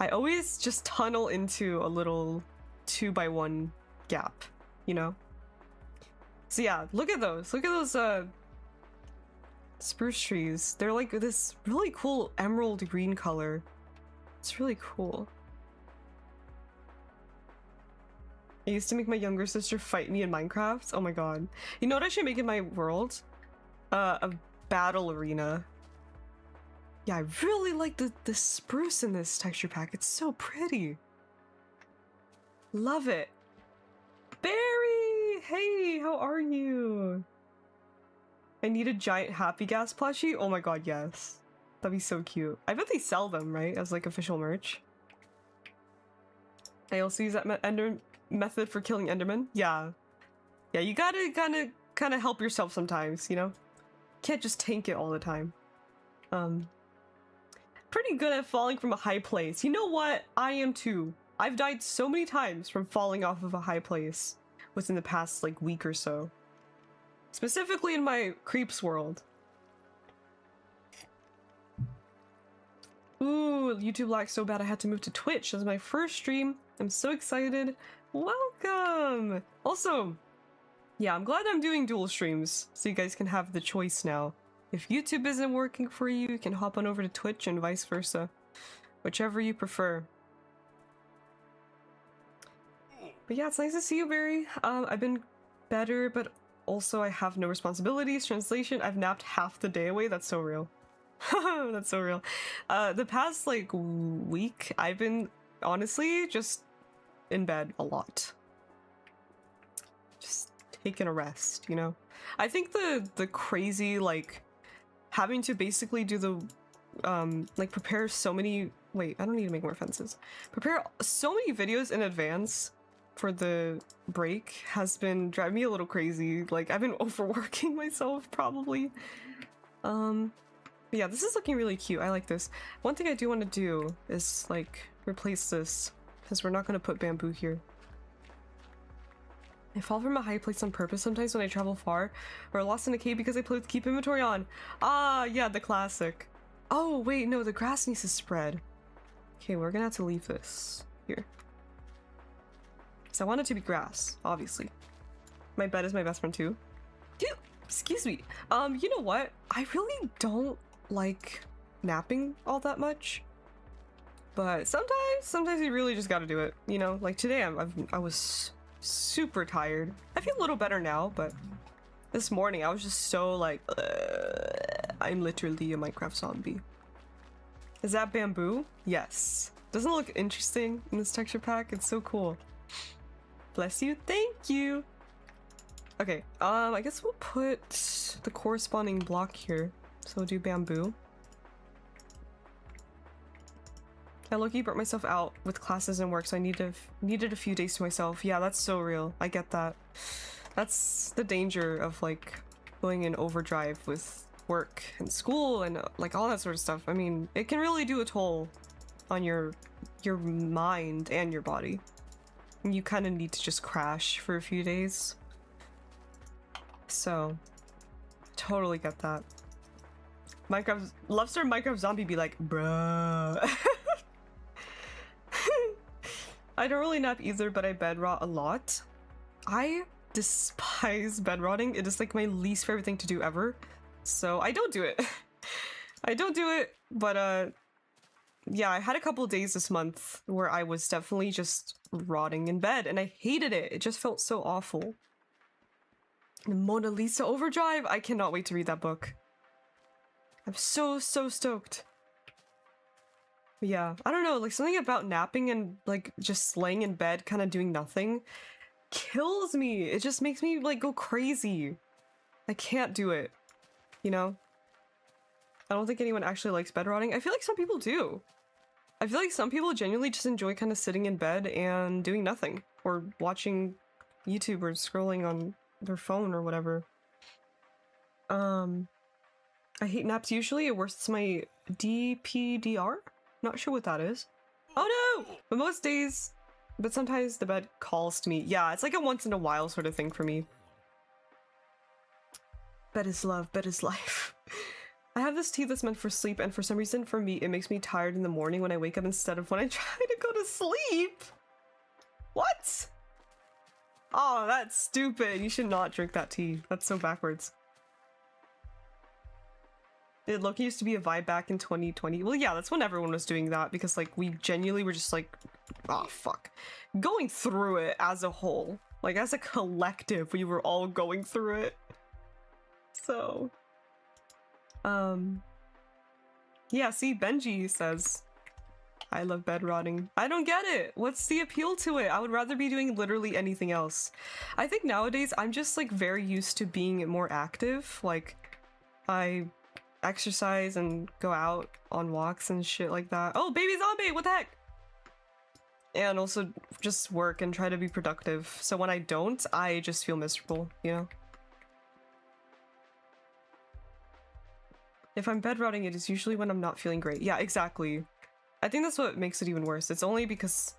I always just tunnel into a little 2x1 gap, you know? So yeah, look at those. Look at those, spruce trees. They're like this really cool emerald green color. It's really cool. I used to make my younger sister fight me in Minecraft. Oh my god. You know what I should make in my world? A battle arena. Yeah, I really like the spruce in this texture pack. It's so pretty. Love it. Barry! Hey, how are you? I need a giant Happy Gas plushie. Oh my god, yes. That'd be so cute. I bet they sell them, right? As like official merch. I also use that ender method for killing Enderman. Yeah. Yeah, you gotta kind of help yourself sometimes, you know? Can't just tank it all the time. Pretty good at falling from a high place. You know what? I am too. I've died so many times from falling off of a high place within the past like week or so. Specifically in my creeps world. Ooh, YouTube lagged so bad I had to move to Twitch. This is my first stream. I'm so excited. Welcome! Also, yeah, I'm glad I'm doing dual streams so you guys can have the choice now. If YouTube isn't working for you, you can hop on over to Twitch and vice versa. Whichever you prefer. But yeah, it's nice to see you, Barry. I've been better, but also I have no responsibilities. Translation, I've napped half the day away. That's so real. That's so real. The past, like, week, I've been, honestly, just in bed a lot. Just taking a rest, you know? I think the crazy, like, having to basically do the, like, prepare so many... Wait, I don't need to make more fences. Prepare so many videos in advance for the break has been driving me a little crazy. Like, I've been overworking myself, probably. But yeah, this is looking really cute. I like this. One thing I do want to do is, like, replace this, because we're not going to put bamboo here. I fall from a high place on purpose sometimes when I travel far, or lost in a cave because I play with keep inventory on. Ah, yeah, the classic. Oh, wait, no, the grass needs to spread. Okay, we're gonna have to leave this here. Because I want it to be grass, obviously. My bed is my best friend too. Dude, excuse me. You know what? I really don't like napping all that much. But sometimes you really just gotta do it. You know, like today I was super tired. I feel a little better now, but this morning I was just so like, I'm literally a Minecraft zombie. Is that bamboo? Yes. Doesn't it look interesting in this texture pack? It's so cool. Bless you. Thank you. Okay, I guess we'll put the corresponding block here. So we'll do bamboo. I low-key burnt myself out with classes and work, so I needed a few days to myself. Yeah, that's so real. I get that. That's the danger of like going in overdrive with work and school and like all that sort of stuff. I mean, it can really do a toll on your mind and your body. You kind of need to just crash for a few days. So, totally get that. Minecraft, Lovestar Minecraft Zombie be like, bruh. I don't really nap either, but I bed rot a lot. I despise bed rotting. It is like my least favorite thing to do ever. So I don't do it. I don't do it, but yeah, I had a couple days this month where I was definitely just rotting in bed and I hated it. It just felt so awful. Mona Lisa Overdrive, I cannot wait to read that book. I'm so stoked. But yeah, I don't know, like something about napping and like just laying in bed kind of doing nothing kills me. It just makes me like go crazy. I can't do it, you know? I don't think anyone actually likes bed rotting. I feel like some people do. I feel like some people genuinely just enjoy kind of sitting in bed and doing nothing or watching YouTube or scrolling on their phone or whatever. I hate naps usually. It worsens my DPDR. Not sure what that is. Oh no! But most days, but sometimes the bed calls to me. Yeah, it's like a once in a while sort of thing for me. Bed is love, bed is life. I have this tea that's meant for sleep, and for some reason for me it makes me tired in the morning when I wake up instead of when I try to go to sleep. What? Oh, that's stupid. You should not drink that tea. That's so backwards. It low-key used to be a vibe back in 2020. Well, yeah, that's when everyone was doing that because, like, we genuinely were just like, oh, fuck. Going through it as a whole. Like, as a collective, we were all going through it. So... yeah, see, Benji says... I love bed rotting. I don't get it. What's the appeal to it? I would rather be doing literally anything else. I think nowadays I'm just like very used to being more active. Like I exercise and go out on walks and shit like that. Oh, baby zombie, what the heck? And also just work and try to be productive. So when I don't, I just feel miserable, you know? If I'm bed rotting, it is usually when I'm not feeling great. Yeah, exactly. I think that's what makes it even worse. It's only because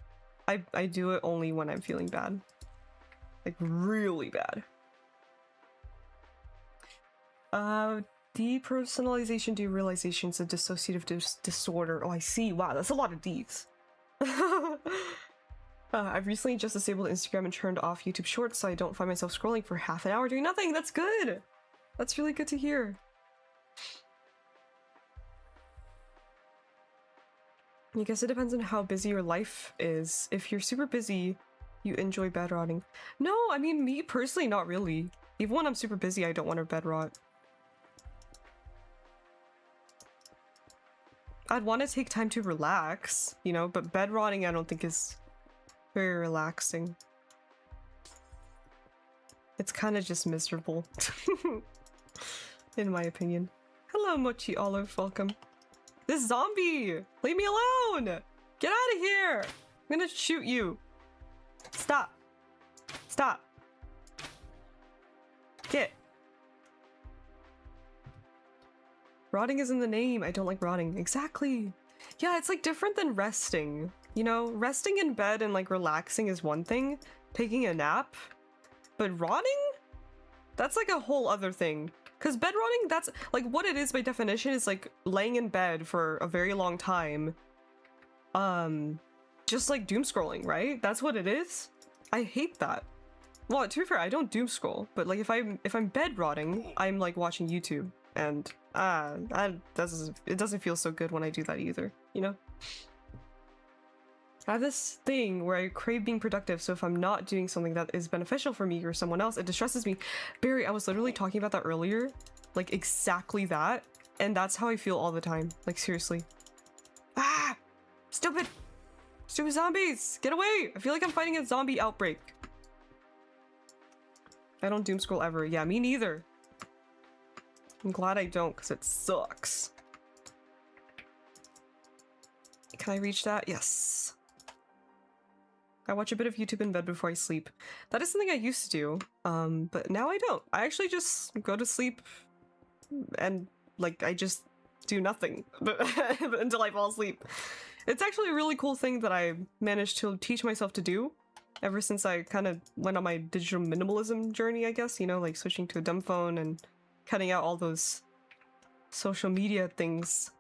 I do it only when I'm feeling bad. Like, really bad. Depersonalization, derealization is a dissociative disorder. Oh, I see. Wow, that's a lot of Ds. I've recently just disabled Instagram and turned off YouTube Shorts so I don't find myself scrolling for half an hour doing nothing. That's good! That's really good to hear. I guess it depends on how busy your life is. If you're super busy, you enjoy bed rotting. No, I mean, me personally, not really. Even when I'm super busy, I don't want to bed rot. I'd want to take time to relax, you know, but bed rotting I don't think is very relaxing. It's kind of just miserable, in my opinion. Hello, Mochi Olive, welcome. This zombie! Leave me alone! Get out of here! I'm gonna shoot you. Stop. Stop. Get. Rotting is in the name. I don't like rotting. Exactly. Yeah, it's like different than resting. You know, resting in bed and like relaxing is one thing. Taking a nap. But rotting? That's like a whole other thing. Because bed rotting, that's like what it is by definition is like laying in bed for a very long time. Just like doom scrolling, right? That's what it is. I hate that. Well, to be fair, I don't doom scroll, but like if I'm bed rotting, I'm like watching YouTube, and it doesn't feel so good when I do that either, you know? I have this thing where I crave being productive, so if I'm not doing something that is beneficial for me or someone else, it distresses me. Barry, I was literally talking about that earlier. Like, exactly that. And that's how I feel all the time. Like, seriously. Ah! Stupid! Stupid zombies! Get away! I feel like I'm fighting a zombie outbreak. I don't doom scroll ever. Yeah, me neither. I'm glad I don't, because it sucks. Can I reach that? Yes. I watch a bit of YouTube in bed before I sleep. That is something I used to do, but now I don't. I actually just go to sleep and, like, I just do nothing until I fall asleep. It's actually a really cool thing that I managed to teach myself to do ever since I kind of went on my digital minimalism journey, I guess, you know, like switching to a dumb phone and cutting out all those social media things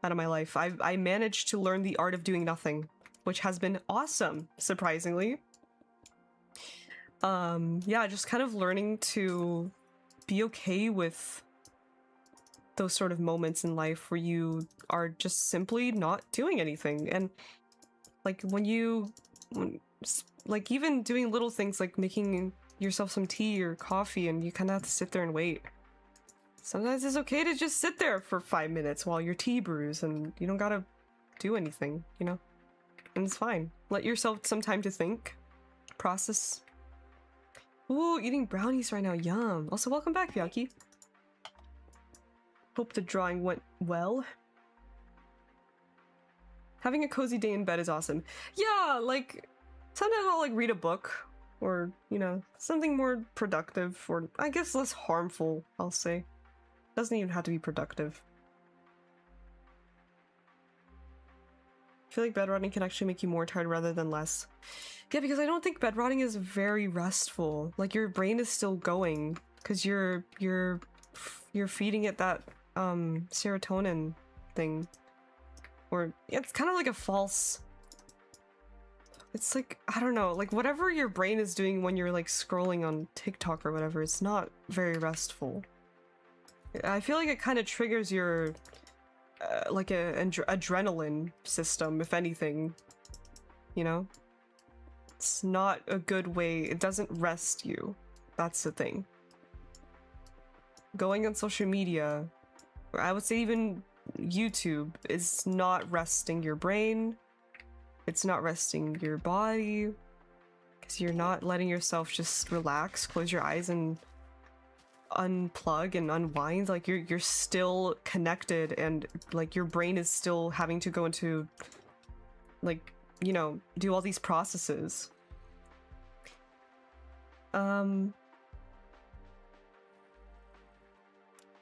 out of my life. I managed to learn the art of doing nothing, which has been awesome, surprisingly. Yeah, just kind of learning to be okay with those sort of moments in life where you are just simply not doing anything. And like like even doing little things like making yourself some tea or coffee and you kind of have to sit there and wait. Sometimes it's okay to just sit there for 5 minutes while your tea brews and you don't gotta do anything, you know? And it's fine. Let yourself some time to think, process. Ooh, eating brownies right now, yum. Also, welcome back, Vyaki. Hope the drawing went well. Having a cozy day in bed is awesome. Yeah, like, sometimes I'll like read a book or, you know, something more productive or I guess less harmful, I'll say. Doesn't even have to be productive. I feel like bed rotting can actually make you more tired rather than less. Yeah, because I don't think bed rotting is very restful. Like your brain is still going because you're feeding it that serotonin thing. Or it's kind of like a false. It's like, I don't know, like whatever your brain is doing when you're like scrolling on TikTok or whatever, it's not very restful. I feel like it kind of triggers your like an adrenaline system, if anything, you know? It's not a good way. It doesn't rest you. That's the thing. Going on social media, or I would say even YouTube, is not resting your brain. It's not resting your body. Because you're not letting yourself just relax, close your eyes, and unplug and unwind. Like you're still connected, and like your brain is still having to go into, like, you know, do all these processes.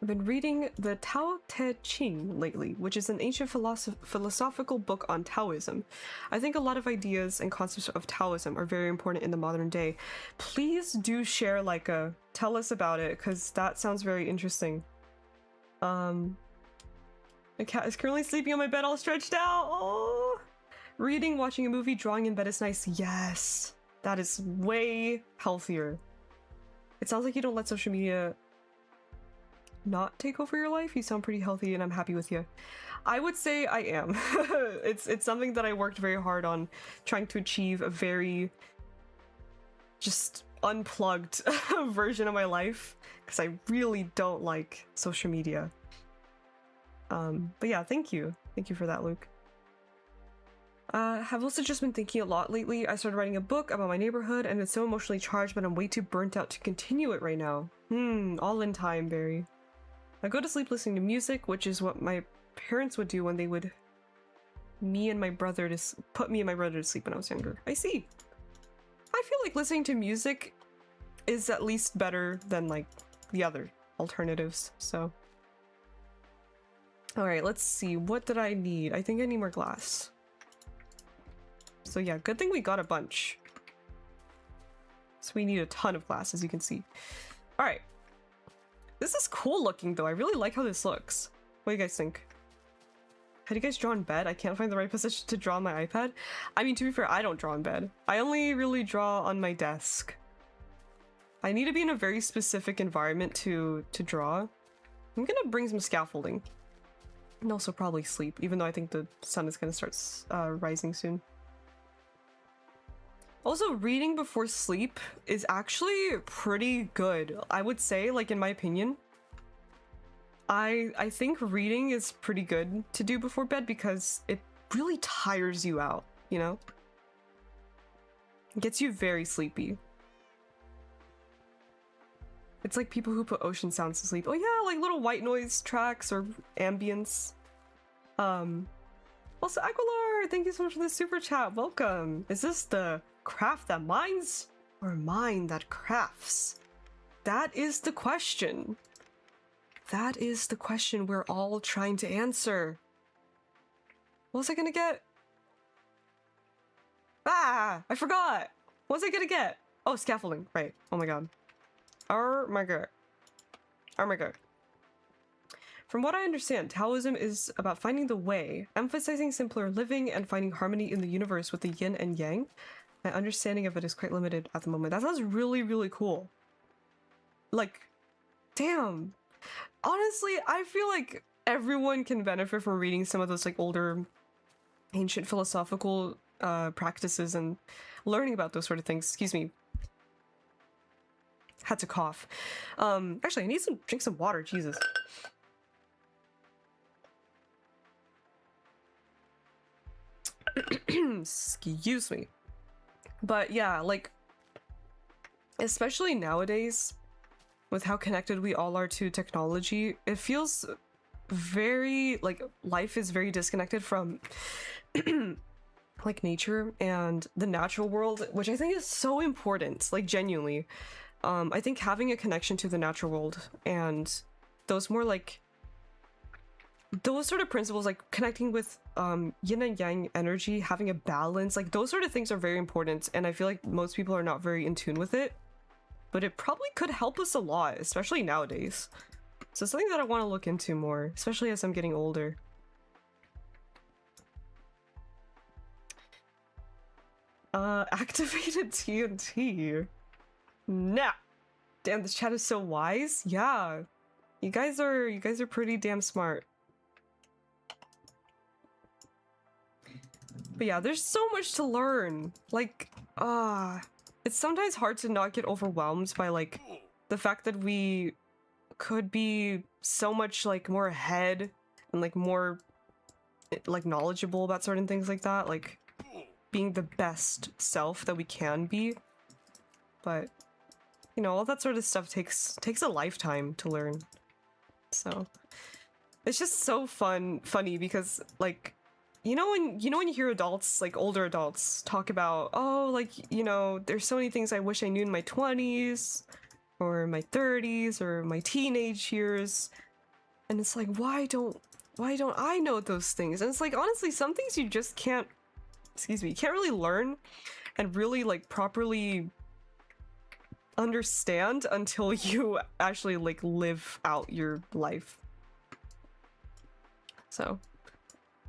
I've been reading the Tao Te Ching lately, which is an ancient philosophical book on Taoism. I think a lot of ideas and concepts of Taoism are very important in the modern day. Please do share, like, tell us about it, because that sounds very interesting. My cat is currently sleeping on my bed all stretched out. Oh! Reading, watching a movie, drawing in bed is nice. Yes! That is way healthier. It sounds like you don't let social media not take over your life. You sound pretty healthy, and I'm happy with you. I would say I am. It's something that I worked very hard on, trying to achieve a very just unplugged version of my life, because I really don't like social media. But yeah, thank you for that, Luke. Have also just been thinking a lot lately. I started writing a book about my neighborhood, and it's so emotionally charged, but I'm way too burnt out to continue it right now. All in time, Barry. I go to sleep listening to music, which is what my parents would do when they would put me and my brother to sleep when I was younger. I see. I feel like listening to music is at least better than, like, the other alternatives, so. Alright, let's see. What did I need? I think I need more glass. So yeah, good thing we got a bunch. So we need a ton of glass, as you can see. Alright. This is cool looking, though. I really like how this looks. What do you guys think? How do you guys draw in bed? I can't find the right position to draw on my iPad. I mean, to be fair, I don't draw in bed. I only really draw on my desk. I need to be in a very specific environment to draw. I'm gonna bring some scaffolding. And also probably sleep, even though I think the sun is gonna start rising soon. Also, reading before sleep is actually pretty good. I would say, like, in my opinion, I think reading is pretty good to do before bed because it really tires you out, you know? It gets you very sleepy. It's like people who put ocean sounds to sleep. Oh yeah, like little white noise tracks or ambience. Also, Aquilar, thank you so much for the super chat. Welcome. Is this the craft that mines or mine that crafts? That is the question. That is the question we're all trying to answer. What was I gonna get? Ah, I forgot. What was I gonna get? Oh, scaffolding, right. Oh my god. Oh my god. Oh my god. From what I understand, Taoism is about finding the way, emphasizing simpler living and finding harmony in the universe with the yin and yang. My understanding of it is quite limited at the moment. That sounds really, really cool. Like, damn. Honestly, I feel like everyone can benefit from reading some of those, like, older ancient philosophical practices and learning about those sort of things. Excuse me. Had to cough. Actually, I need to drink some water. Jesus. Excuse me. But yeah, like, especially nowadays, with how connected we all are to technology, it feels very, like, life is very disconnected from, like, nature and the natural world, which I think is so important, like, genuinely. I think having a connection to the natural world and those more, like, those sort of principles, like connecting with yin and yang energy, having a balance, like those sort of things are very important, and I feel like most people are not very in tune with it, but it probably could help us a lot, especially nowadays. So it's something that I want to look into more, especially as I'm getting older. Activated TNT. Nah. Damn, this chat is so wise. Yeah. You guys are pretty damn smart. But yeah, there's so much to learn. Like, it's sometimes hard to not get overwhelmed by, like, the fact that we could be so much, like, more ahead and, like, more, like, knowledgeable about certain things like that. Like, being the best self that we can be. But, you know, all that sort of stuff takes a lifetime to learn. So it's just so funny because, like, you know when you hear adults, like older adults, talk about, oh, like, you know, there's so many things I wish I knew in my 20s or my 30s or my teenage years, and it's like, why don't I know those things? And it's like, honestly, some things you just can't, excuse me, you can't really learn and really like properly understand until you actually like live out your life. So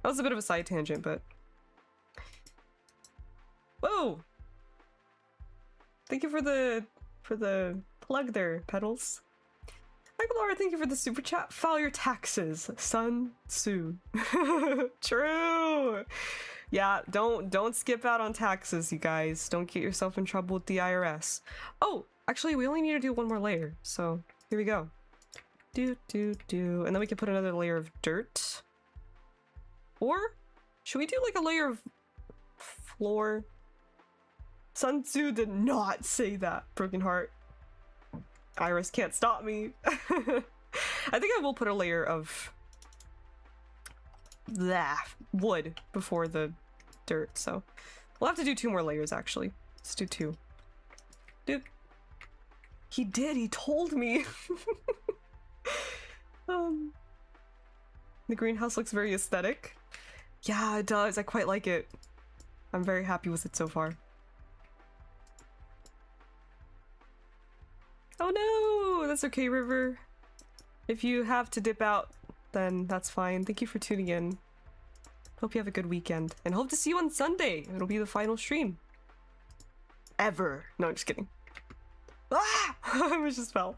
that was a bit of a side tangent, but whoa! Thank you for the plug there, Petals. Michael Laura, thank you for the super chat. File your taxes, Sun Tzu. True. Yeah, don't skip out on taxes, you guys. Don't get yourself in trouble with the IRS. Oh, actually, we only need to do one more layer, so here we go. And then we can put another layer of dirt. Or should we do like a layer of floor? Sun Tzu did not say that, Broken Heart. Iris can't stop me. I think I will put a layer of wood before the dirt, so we'll have to do 2 more layers actually. Let's do 2. Dude. He told me. The greenhouse looks very aesthetic. Yeah, it does. I quite like it. I'm very happy with it so far. Oh no! That's okay, River. If you have to dip out, then that's fine. Thank you for tuning in. Hope you have a good weekend. And hope to see you on Sunday! It'll be the final stream. Ever. No, I'm just kidding. Ah! I just fell.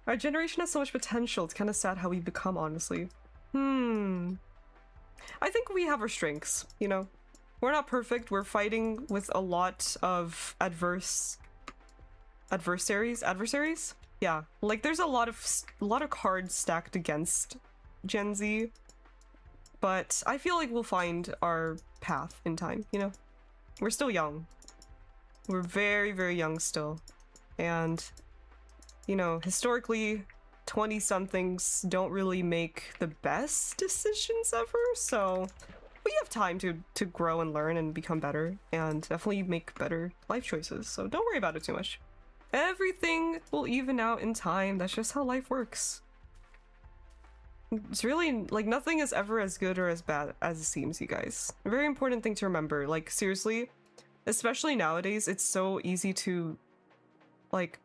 Our generation has so much potential. It's kind of sad how we become, honestly. I think we have our strengths, you know? We're not perfect. We're fighting with a lot of adversaries? Yeah. Like, there's a lot of cards stacked against Gen Z. But I feel like we'll find our path in time, you know? We're still young. We're very, very young still. And, you know, historically, 20-somethings don't really make the best decisions ever, so we have time to grow and learn and become better, and definitely make better life choices, so don't worry about it too much. Everything will even out in time. That's just how life works. It's really, like, nothing is ever as good or as bad as it seems, you guys. A very important thing to remember. Like, seriously, especially nowadays, it's so easy to, like,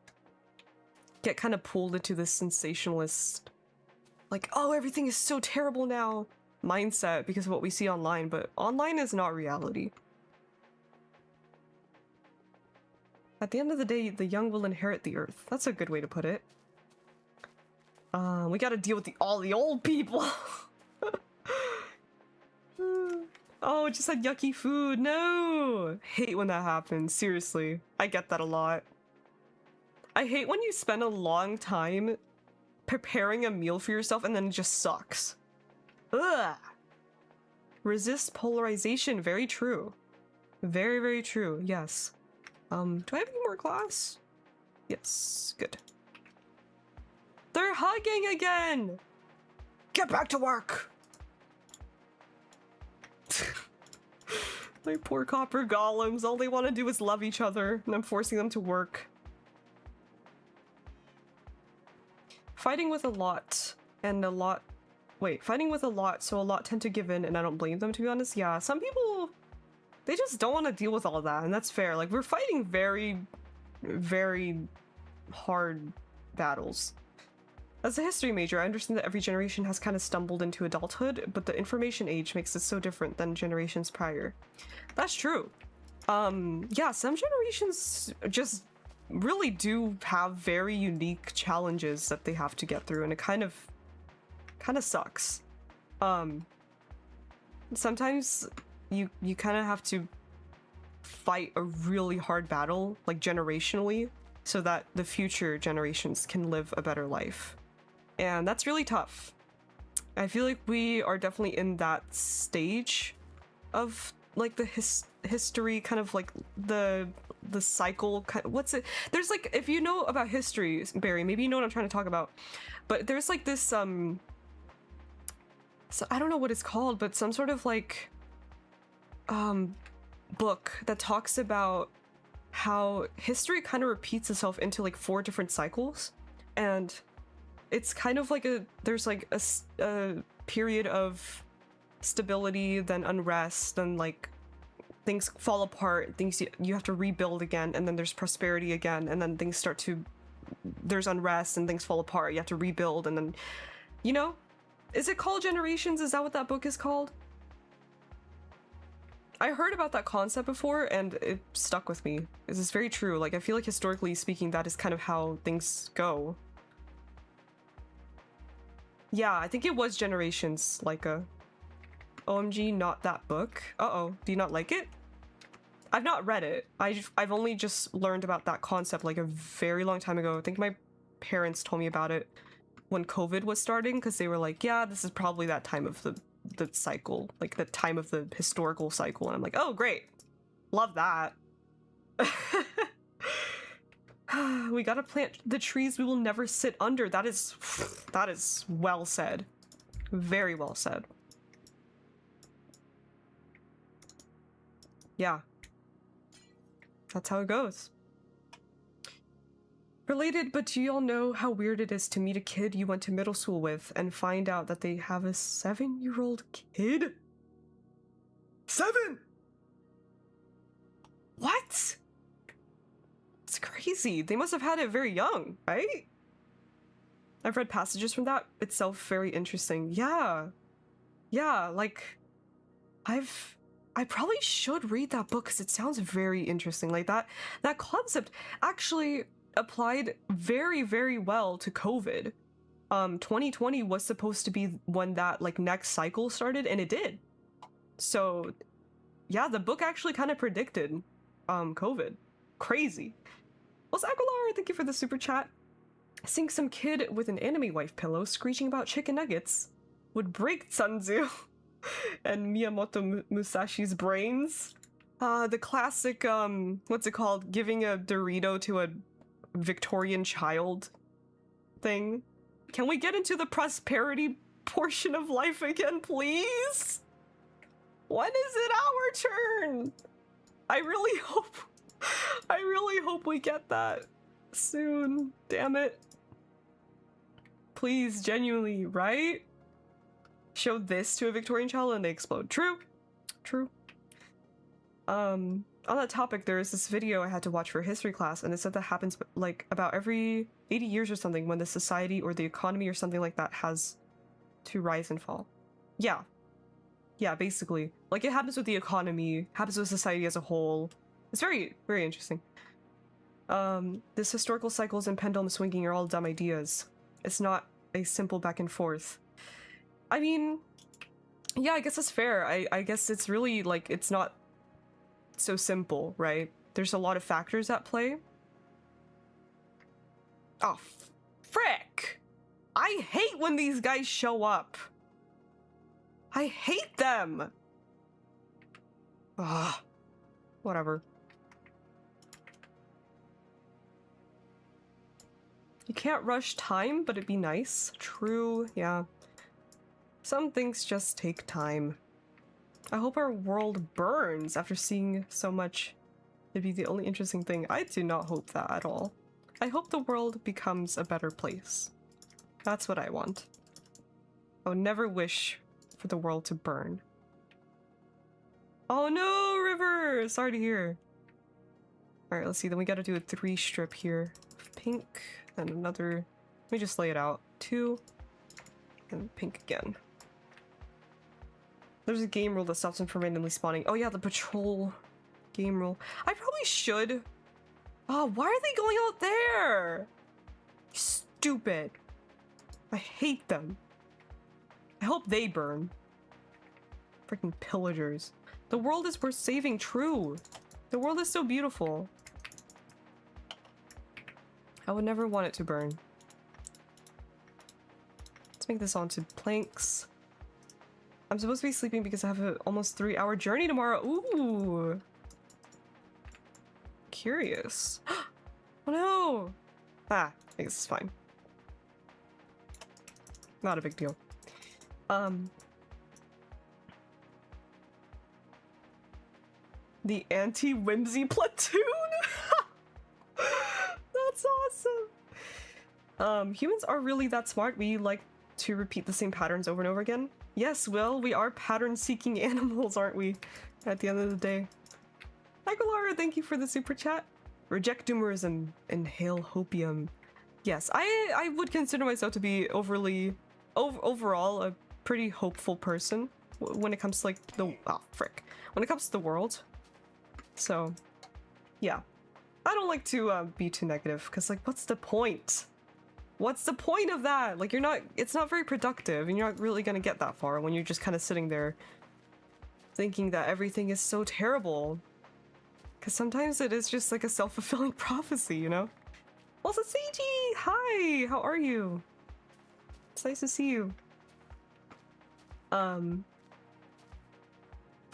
get kind of pulled into this sensationalist, like, oh, everything is so terrible now mindset because of what we see online, but online is not reality. At the end of the day, the young will inherit the earth. That's a good way to put it. We gotta deal with all the old people. Oh, it just had yucky food. No! Hate when that happens. Seriously. I get that a lot. I hate when you spend a long time preparing a meal for yourself and then it just sucks. Ugh! Resist polarization. Very true. Very, very true. Yes. Do I have any more glass? Yes. Good. They're hugging again! Get back to work! My poor copper golems. All they want to do is love each other, and I'm forcing them to work. Fighting with a lot, so a lot tend to give in, and I don't blame them, to be honest. Yeah, some people, they just don't want to deal with all of that, and that's fair. Like, we're fighting very, very hard battles. As a history major, I understand that every generation has kind of stumbled into adulthood, but the information age makes it so different than generations prior. That's true. Yeah, some generations just really do have very unique challenges that they have to get through, and it kind of sucks. Sometimes you kind of have to fight a really hard battle, like generationally, so that the future generations can live a better life. And that's really tough. I feel like we are definitely in that stage of like the history, kind of like the cycle. What's it? There's like, if you know about history, Barry, maybe you know what I'm trying to talk about. But there's like this so I don't know what it's called, but some sort of like book that talks about how history kind of repeats itself into like 4 different cycles, and it's kind of like there's like a period of stability, then unrest, then like things fall apart, things you have to rebuild again, and then there's prosperity again, and then things start to, there's unrest and things fall apart, you have to rebuild, and then, you know, is it called Generations? Is that what that book is called? I heard about that concept before and it stuck with me. This is very true. Like, I feel like historically speaking, that is kind of how things go. Yeah, I think it was Generations, like a OMG, not that book. Uh-oh, do you not like it? I've not read it. I've only just learned about that concept like a very long time ago. I think my parents told me about it when COVID was starting, because they were like, yeah, this is probably that time of the cycle, like the time of the historical cycle. And I'm like, oh, great. Love that. We gotta plant the trees we will never sit under. That is well said. Very well said. Yeah. That's how it goes. Related, but do y'all know how weird it is to meet a kid you went to middle school with and find out that they have a 7-year-old kid? 7! What? It's crazy. They must have had it very young, right? I've read passages from that itself, very interesting. Yeah. Yeah, like, I probably should read that book because it sounds very interesting. Like that concept actually applied very, very well to COVID. 2020 was supposed to be when that like next cycle started, and it did. So yeah, the book actually kind of predicted COVID. Crazy. Well, Aqualar, thank you for the super chat. Seeing some kid with an anime wife pillow screeching about chicken nuggets would break Sanzu and Miyamoto Musashi's brains. The classic, what's it called? Giving a Dorito to a Victorian child thing. Can we get into the prosperity portion of life again, please? When is it our turn? I really hope we get that soon. Damn it. Please, genuinely, right? Show this to a Victorian child and they explode. True. True. On that topic, there is this video I had to watch for history class, and it said that happens like about every 80 years or something when the society or the economy or something like that has to rise and fall. Yeah. Yeah, basically. Like, it happens with the economy, happens with society as a whole. It's very, very interesting. This historical cycles and pendulum swinging are all dumb ideas. It's not a simple back and forth. I mean, yeah, I guess that's fair. I guess it's really, like, it's not so simple, right? There's a lot of factors at play. Oh, frick! I hate when these guys show up. I hate them! Ah, whatever. You can't rush time, but it'd be nice. True, yeah. Some things just take time. I hope our world burns after seeing so much. It'd be the only interesting thing. I do not hope that at all. I hope the world becomes a better place. That's what I want. I would never wish for the world to burn. Oh no, River! Sorry to hear. Alright, let's see. Then we gotta do a 3 strip here. Pink, and another. Let me just lay it out. 2, and pink again. There's a game rule that stops them from randomly spawning. Oh yeah, the patrol game rule. I probably should. Oh, why are they going out there? Stupid. I hate them. I hope they burn. Freaking pillagers. The world is worth saving, true. The world is so beautiful. I would never want it to burn. Let's make this onto planks. I'm supposed to be sleeping because I have an almost 3-hour journey tomorrow. Ooh. Curious. Oh no! Ah, I guess it's fine. Not a big deal. The anti-whimsy platoon? That's awesome! Humans are really that smart. We like to repeat the same patterns over and over again. Yes, Will, we are pattern-seeking animals, aren't we? At the end of the day. Hi, Galara, thank you for the super chat. Reject doomerism and hail hopium. Yes, I would consider myself to be overall a pretty hopeful person when it comes to like when it comes to the world. So, yeah, I don't like to be too negative because like, what's the point? What's the point of that? Like, it's not very productive, and you're not really gonna get that far when you're just kind of sitting there thinking that everything is so terrible. Because sometimes it is just like a self-fulfilling prophecy, you know? Also, Seiji! Hi! How are you? It's nice to see you. From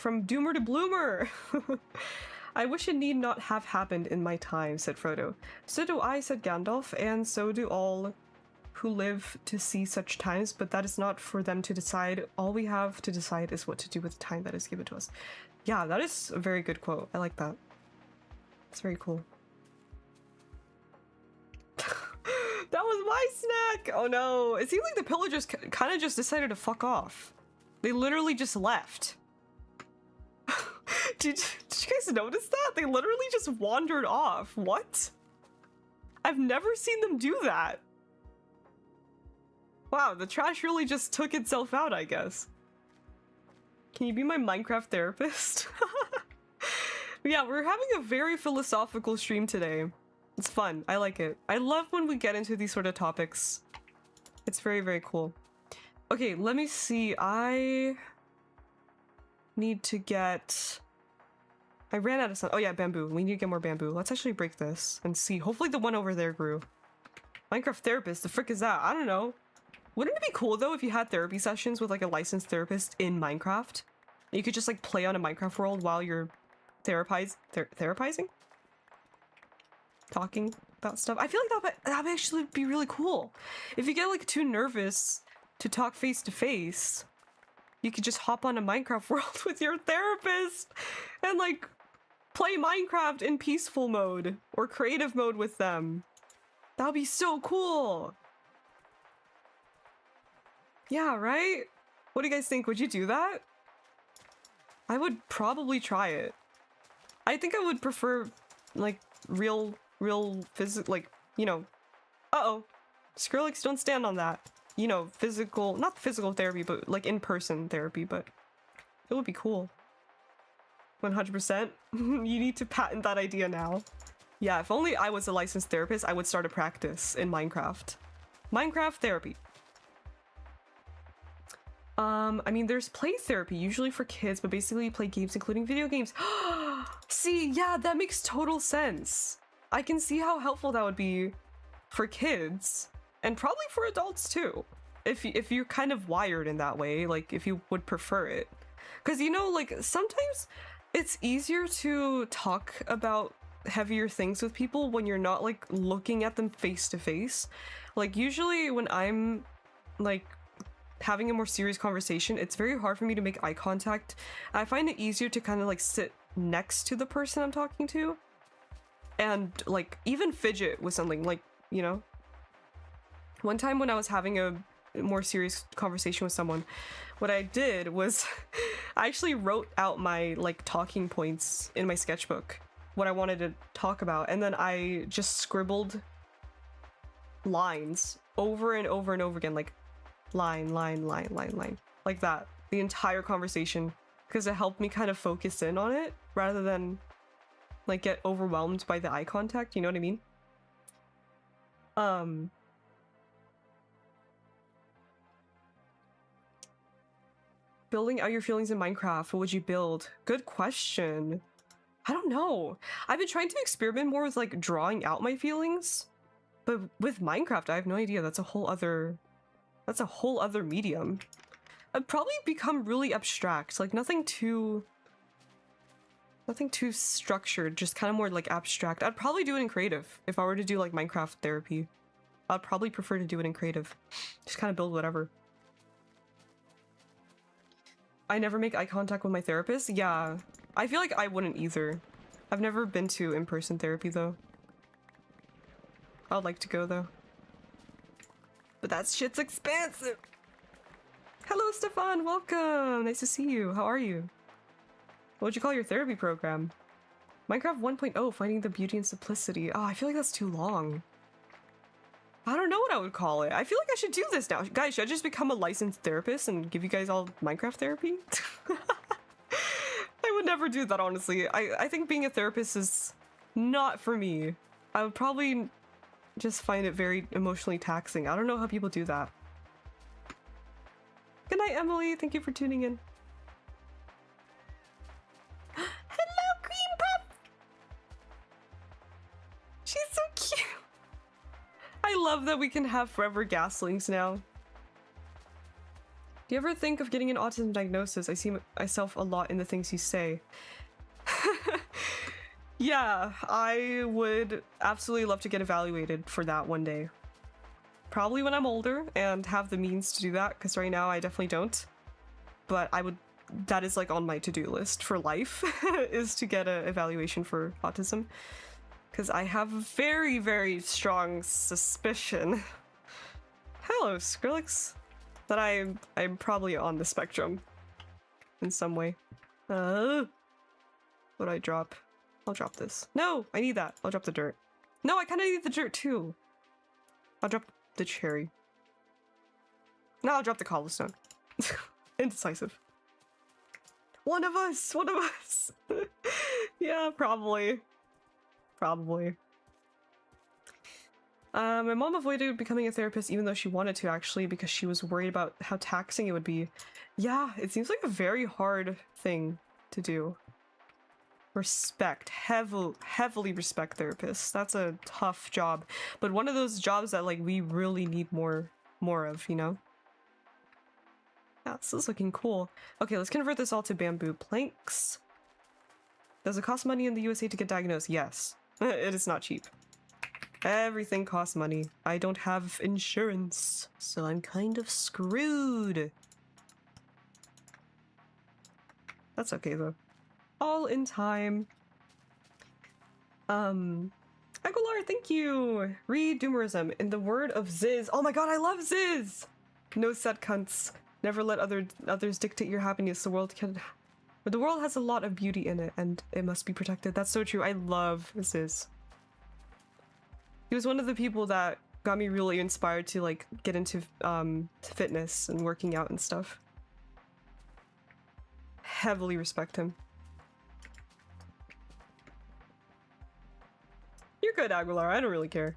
Doomer to Bloomer! I wish it need not have happened in my time, said Frodo. So do I, said Gandalf, and so do all who live to see such times, but that is not for them to decide. All we have to decide is what to do with the time that is given to us. Yeah, that is a very good quote. I like that. It's very cool. That was my snack! Oh no, it seems like the pillagers kind of just decided to fuck off. They literally just left. Did you guys notice that? They literally just wandered off. What? I've never seen them do that. Wow, the trash really just took itself out, I guess. Can you be my Minecraft therapist? Yeah, we're having a very philosophical stream today. It's fun. I like it. I love when we get into these sort of topics. It's very, very cool. Okay, let me see. I need to get... I ran out of sun. Oh yeah, bamboo. We need to get more bamboo. Let's actually break this and see. Hopefully the one over there grew. Minecraft therapist? The frick is that? I don't know. Wouldn't it be cool though if you had therapy sessions with like a licensed therapist in Minecraft? You could just like play on a Minecraft world while you're therapizing? Talking about stuff. I feel like that would actually be really cool. If you get like too nervous to talk face to face, you could just hop on a Minecraft world with your therapist and like play Minecraft in peaceful mode or creative mode with them. That would be so cool. Yeah, right? What do you guys think? Would you do that? I would probably try it. I think I would prefer like real physical, like, you know, uh-oh, Skrillex, don't stand on that. You know, physical, not physical therapy, but like in-person therapy, but it would be cool. 100%. You need to patent that idea now. Yeah, if only I was a licensed therapist, I would start a practice in Minecraft. Minecraft therapy. I mean, there's play therapy, usually for kids, but basically you play games, including video games. See, yeah, that makes total sense. I can see how helpful that would be for kids, and probably for adults too. If you're kind of wired in that way, like if you would prefer it. Because, you know, like sometimes it's easier to talk about heavier things with people when you're not like looking at them face to face. Like usually when I'm like having a more serious conversation, it's very hard for me to make eye contact. I find it easier to kind of like sit next to the person I'm talking to and like even fidget with something, like, you know. One time when I was having a more serious conversation with someone, what I did was I actually wrote out my like talking points in my sketchbook, what I wanted to talk about, and then I just scribbled lines over and over and over again, like line, like that, the entire conversation, because it helped me kind of focus in on it rather than like get overwhelmed by the eye contact, you know what I mean? Building out your feelings in Minecraft, what would you build? Good question. I don't know. I've been trying to experiment more with like drawing out my feelings, but with Minecraft, I have no idea. That's a whole other medium. I'd probably become really abstract, like nothing too structured, just kind of more like abstract. I'd probably do it in creative if I were to do like Minecraft therapy. I'd probably prefer to do it in creative. Just kind of build whatever. I never make eye contact with my therapist? Yeah, I feel like I wouldn't either. I've never been to in-person therapy though. I'd like to go though. But that shit's expensive! Hello Stefan, welcome! Nice to see you. How are you? What would you call your therapy program? Minecraft 1.0, finding the beauty and simplicity. Oh, I feel like that's too long. I don't know what I would call it. I feel like I should do this now. Guys, should I just become a licensed therapist and give you guys all Minecraft therapy? I would never do that, honestly. I think being a therapist is not for me. I would probably just find it very emotionally taxing. I don't know how people do that. Good night, Emily. Thank you for tuning in. Hello, Cream Puff! She's so cute! I love that we can have forever gaslings now. Do you ever think of getting an autism diagnosis? I see myself a lot in the things you say. Yeah, I would absolutely love to get evaluated for that one day. Probably when I'm older and have the means to do that, because right now I definitely don't. But I would, that is like on my to-do list for life, is to get an evaluation for autism. Because I have a very, very strong suspicion, hello Skrillex, that I'm probably on the spectrum in some way. What do I drop? I'll drop this. No, I need that. I'll drop the dirt. No, I kind of need the dirt too. I'll drop the cherry. No, I'll drop the cobblestone. Indecisive. One of us! One of us! Yeah, probably. Probably. My mom avoided becoming a therapist even though she wanted to, actually, because she was worried about how taxing it would be. Yeah, it seems like a very hard thing to do. Respect. Heavily respect therapists. That's a tough job. But one of those jobs that, like, we really need more of, you know? Yeah, this is looking cool. Okay, let's convert this all to bamboo planks. Does it cost money in the USA to get diagnosed? Yes. It is not cheap. Everything costs money. I don't have insurance, so I'm kind of screwed. That's okay though. All in time. Aguilar, thank you. Read Doomerism. In the word of Ziz. Oh my god, I love Ziz! No set cunts. Never let others dictate your happiness. But the world has a lot of beauty in it, and it must be protected. That's so true. I love Ziz. He was one of the people that got me really inspired to, like, get into fitness and working out and stuff. Heavily respect him. You're good, Aguilar. I don't really care.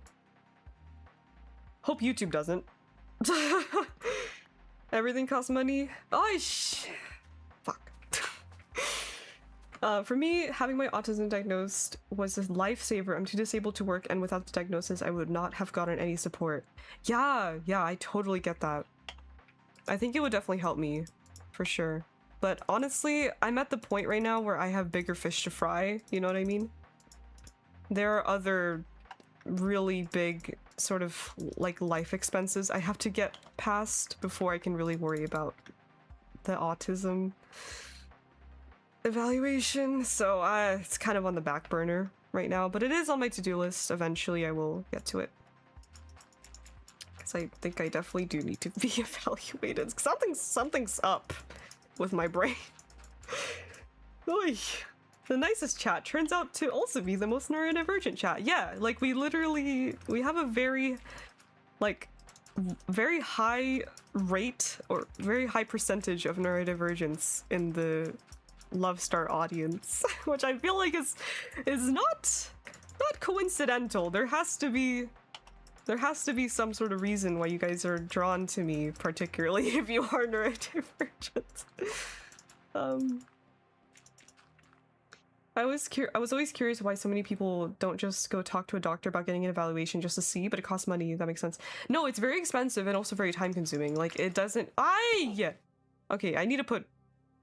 Hope YouTube doesn't. Everything costs money. Oh, fuck. For me, having my autism diagnosed was a lifesaver. I'm too disabled to work, and without the diagnosis, I would not have gotten any support. Yeah, I totally get that. I think it would definitely help me, for sure. But honestly, I'm at the point right now where I have bigger fish to fry, you know what I mean? There are other really big sort of like life expenses I have to get past before I can really worry about the autism evaluation, so it's kind of on the back burner right now, but it is on my to-do list. Eventually I will get to it, because I think I definitely do need to be evaluated. Something's up with my brain. Oy. The nicest chat turns out to also be the most neurodivergent chat. Yeah, like we have a very, like, very high rate or very high percentage of neurodivergence in the Lovestar audience, which I feel like is not coincidental. There has to be some sort of reason why you guys are drawn to me, particularly if you are neurodivergent. I was always curious why so many people don't just go talk to a doctor about getting an evaluation just to see, but it costs money. That makes sense. No, it's very expensive and also very time consuming. Like, it doesn't. Okay, I need to put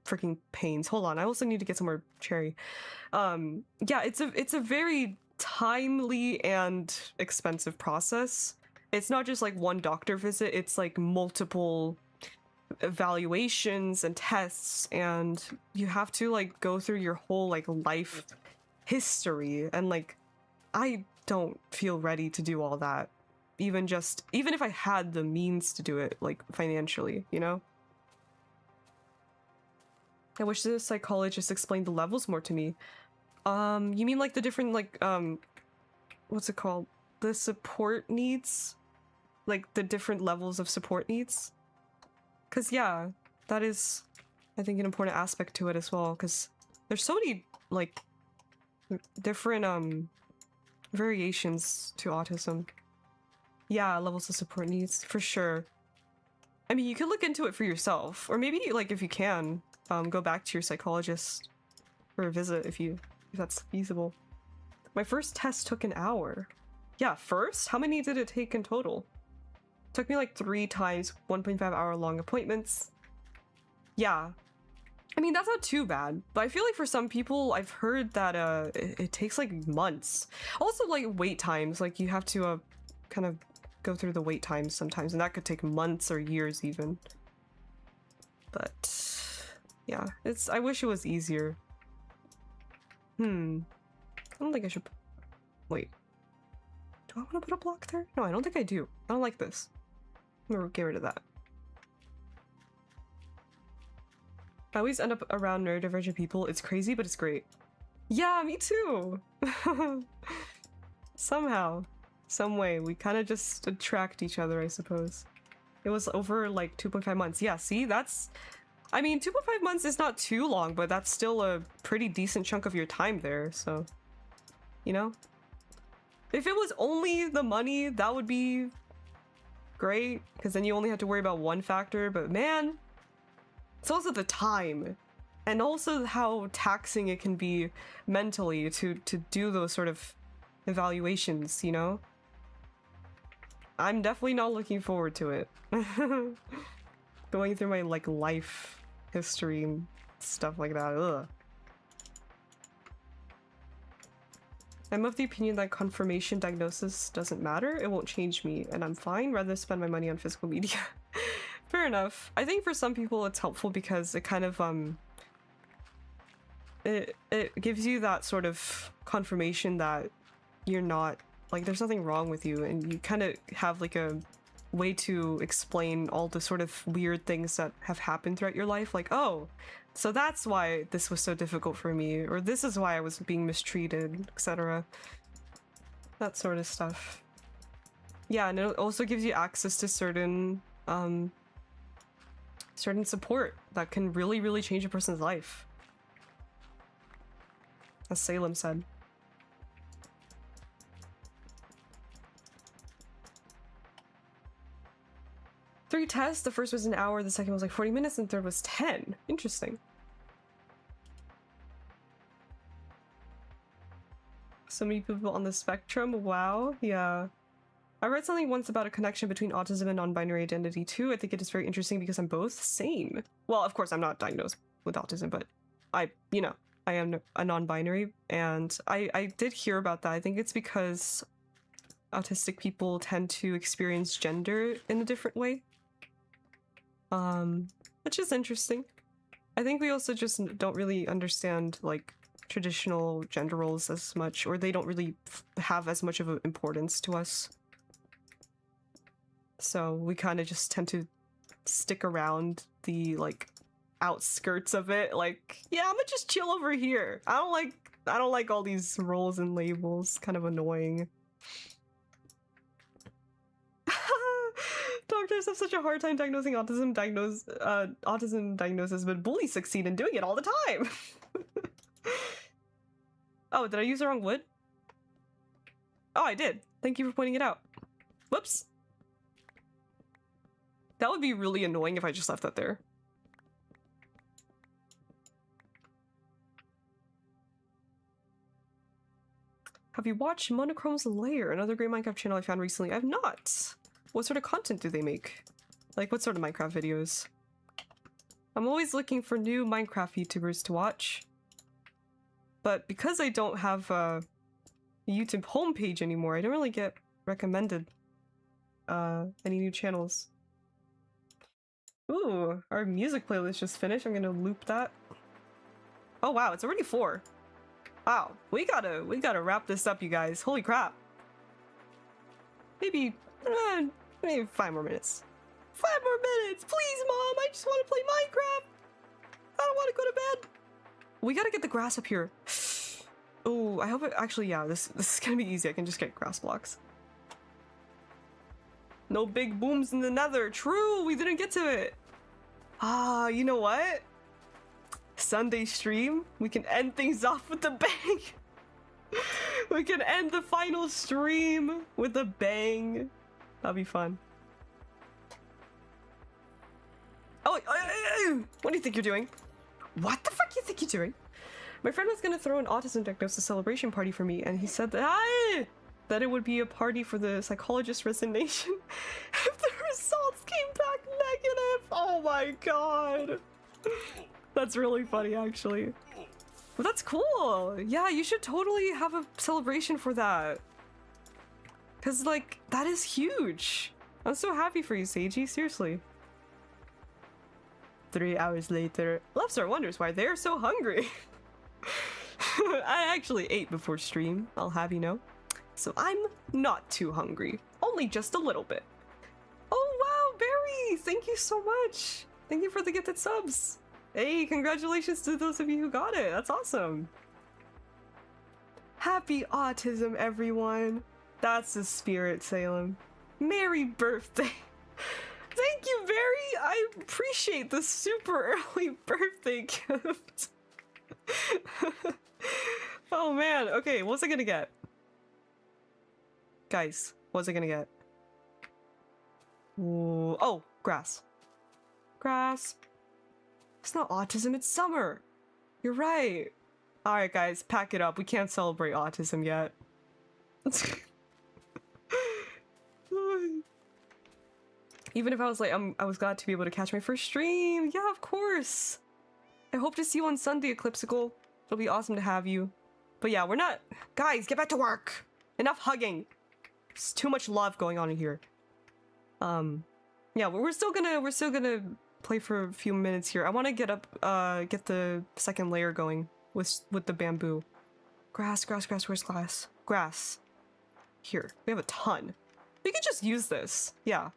freaking pains. Hold on, I also need to get some more cherry. Yeah, it's a very timely and expensive process. It's not just like one doctor visit, it's like multiple evaluations and tests, and you have to like go through your whole like life history, and like I don't feel ready to do all that. Even if I had the means to do it, like financially, you know? I wish the psychologist explained the levels more to me. You mean like the different like what's it called? The support needs? Like the different levels of support needs? 'Cause yeah, that is I think an important aspect to it as well, 'cause there's so many like different variations to autism. Yeah, levels of support needs for sure. I mean, you could look into it for yourself, or maybe like if you can, go back to your psychologist for a visit if that's feasible. My first test took an hour. Yeah, first? How many did it take in total? Took me like 3 times 1.5 hour long appointments. Yeah. I mean, that's not too bad, but I feel like for some people, I've heard that it takes like months. Also like wait times, like you have to kind of go through the wait times sometimes, and that could take months or years even. But yeah, I wish it was easier. I don't think I should. Wait. Do I want to put a block there? No, I don't think I do. I don't like this. I'm gonna get rid of that. I always end up around neurodivergent people. It's crazy, but it's great. Yeah, me too! Somehow, some way, we kind of just attract each other, I suppose. It was over like 2.5 months. Yeah, see, that's... I mean, 2.5 months is not too long, but that's still a pretty decent chunk of your time there, so... You know? If it was only the money, that would be great, because then you only have to worry about one factor, but man, it's also the time, and also how taxing it can be mentally to do those sort of evaluations, you know? I'm definitely not looking forward to it. Going through my, like, life history and stuff like that, ugh. I'm of the opinion that confirmation diagnosis doesn't matter. It won't change me, and I'm fine. Rather spend my money on physical media. Fair enough. I think for some people it's helpful because it kind of it gives you that sort of confirmation that you're not like there's nothing wrong with you, and you kind of have like a way to explain all the sort of weird things that have happened throughout your life, like, oh, so that's why this was so difficult for me, or this is why I was being mistreated, etc. That sort of stuff. Yeah, and it also gives you access to certain certain support that can really, really change a person's life. As Salem said. Three tests, the first was an hour, the second was like 40 minutes, and the third was 10. Interesting. So many people on the spectrum, wow, yeah. I read something once about a connection between autism and non-binary identity too. I think it is very interesting because I'm both. Same. Well, of course I'm not diagnosed with autism, but I am a non-binary, and I did hear about that. I think it's because autistic people tend to experience gender in a different way. Which is interesting. I think we also just don't really understand, like, traditional gender roles as much, or they don't really have as much of an importance to us. So we kind of just tend to stick around the, like, outskirts of it. Like, yeah, I'm gonna just chill over here. I don't like all these roles and labels. Kind of annoying. Doctors have such a hard time diagnosing autism diagnosis, but bullies succeed in doing it all the time. Oh, did I use the wrong wood? Oh, I did. Thank you for pointing it out. Whoops. That would be really annoying if I just left that there. Have you watched Monochrome's Lair, another great Minecraft channel I found recently? I've not. What sort of content do they make? Like, what sort of Minecraft videos? I'm always looking for new Minecraft YouTubers to watch. But because I don't have a YouTube homepage anymore, I don't really get recommended any new channels. Ooh, our music playlist just finished. I'm gonna loop that. Oh wow, it's already 4. Wow, we gotta wrap this up, you guys. Holy crap. Maybe 5 more minutes. 5 more minutes! Please, Mom! I just want to play Minecraft! I don't want to go to bed! We gotta get the grass up here. Oh, I hope it actually, yeah, this is gonna be easy. I can just get grass blocks. No big booms in the nether. True, we didn't get to it. Ah, you know what? Sunday stream, we can end things off with a bang. We can end the final stream with a bang. That'll be fun. Oh, what do you think you're doing? What the fuck do you think you're doing? My friend was gonna throw an autism diagnosis celebration party for me, and he said that it would be a party for the psychologist resignation if the results came back negative. Oh my god. That's really funny, actually. But that's cool. Yeah, you should totally have a celebration for that. Cause like, that is huge. I'm so happy for you, Seiji, seriously. 3 hours later, Lovestar wonders why they're so hungry. I actually ate before stream, I'll have you know. So I'm not too hungry, only just a little bit. Oh wow, Barry, thank you so much. Thank you for the gifted subs. Hey, congratulations to those of you who got it, that's awesome. Happy autism, everyone. That's the spirit, Salem. Merry birthday. Thank you, Barry. I appreciate the super early birthday gift. Oh man, okay, what's I gonna get? Guys, what's I gonna get? Ooh, oh, grass. Grass. It's not autism, it's summer. You're right. Alright guys, pack it up. We can't celebrate autism yet. Even if I was like, I was glad to be able to catch my first stream. Yeah, of course. I hope to see you on Sunday, Eclipsicle. It'll be awesome to have you. But yeah, we're not... Guys, get back to work! Enough hugging! There's too much love going on in here. Yeah, we're still gonna play for a few minutes here. I want to get up, get the second layer going with the bamboo. Grass, where's glass? Grass. Here, we have a ton. We could just use this. Yeah.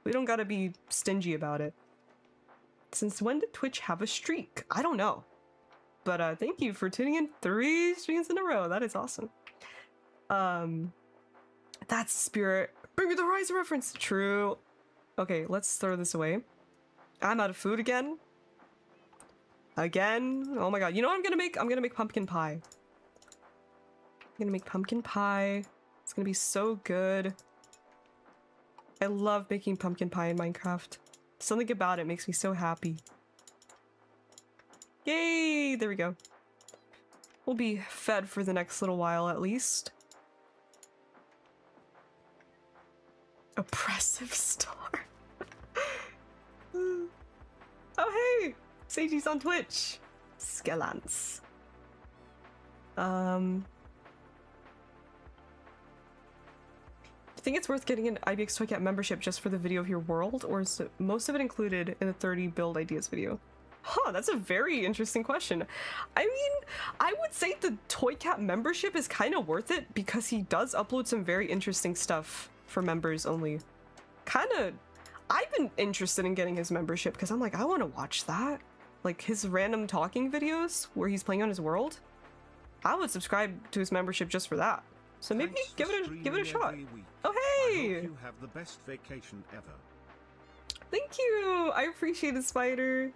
We don't gotta be stingy about it. Since when did Twitch have a streak? I don't know. But thank you for tuning in 3 streams in a row. That is awesome. That's spirit. Bring me the Rise reference. True. Okay, let's throw this away. I'm out of food again. Again. Oh my god. You know what I'm gonna make? I'm gonna make pumpkin pie. I'm gonna make pumpkin pie. It's gonna be so good. I love making pumpkin pie in Minecraft. Something about it makes me so happy. Yay! There we go. We'll be fed for the next little while at least. Oppressive star. Oh hey! Seiji's on Twitch. Skellance. I think it's worth getting an IBX Toycat membership just for the video of your world, or is most of it included in the 30 build ideas video? Huh, that's a very interesting question. I mean, I would say the Toycat membership is kind of worth it because he does upload some very interesting stuff for members only. I've been interested in getting his membership because I'm like, I want to watch that. Like his random talking videos where he's playing on his world. I would subscribe to his membership just for that. So maybe give it a shot. Oh hey! I hope you have the best vacation ever. Thank you! I appreciate it, Spider.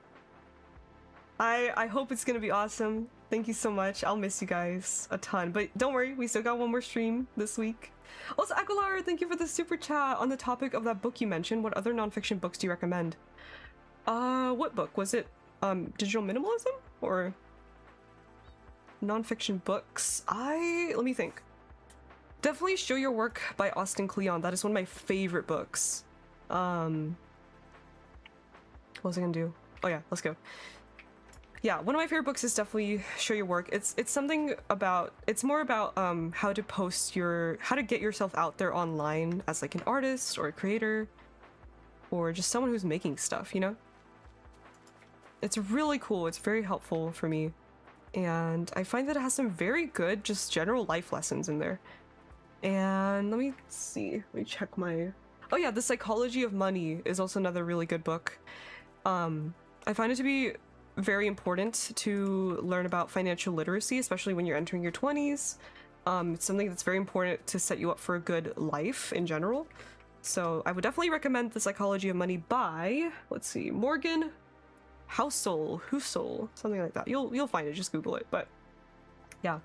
I hope it's gonna be awesome. Thank you so much. I'll miss you guys a ton. But don't worry, we still got one more stream this week. Also, Aguilar, thank you for the super chat. On the topic of that book you mentioned, what other nonfiction books do you recommend? What book? Was it Digital Minimalism? Or nonfiction books? Let me think. Definitely Show Your Work by Austin Kleon. That is one of my favorite books. What was I gonna do? Oh yeah, let's go. Yeah, one of my favorite books is definitely Show Your Work. It's something about, it's more about how to post how to get yourself out there online as like an artist or a creator or just someone who's making stuff, you know? It's really cool. It's very helpful for me. And I find that it has some very good just general life lessons in there. And let me see, let me check my... Oh yeah, The Psychology of Money is also another really good book. I find it to be very important to learn about financial literacy, especially when you're entering your 20s. It's something that's very important to set you up for a good life in general. So I would definitely recommend The Psychology of Money by, let's see, Morgan Housel, something like that. You'll find it, just Google it. But yeah.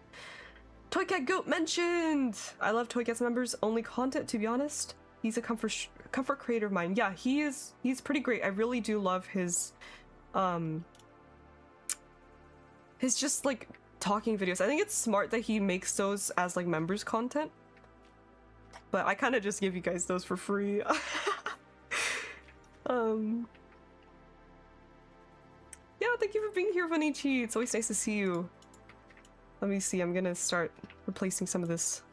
Toy Cat Goat mentioned! I love Toy Cat's members only content, to be honest. He's a comfort creator of mine. Yeah, he's pretty great. I really do love his just like talking videos. I think it's smart that he makes those as like members content. But I kind of just give you guys those for free. Yeah, thank you for being here, Vanichi. It's always nice to see you. Let me see, I'm gonna start replacing some of this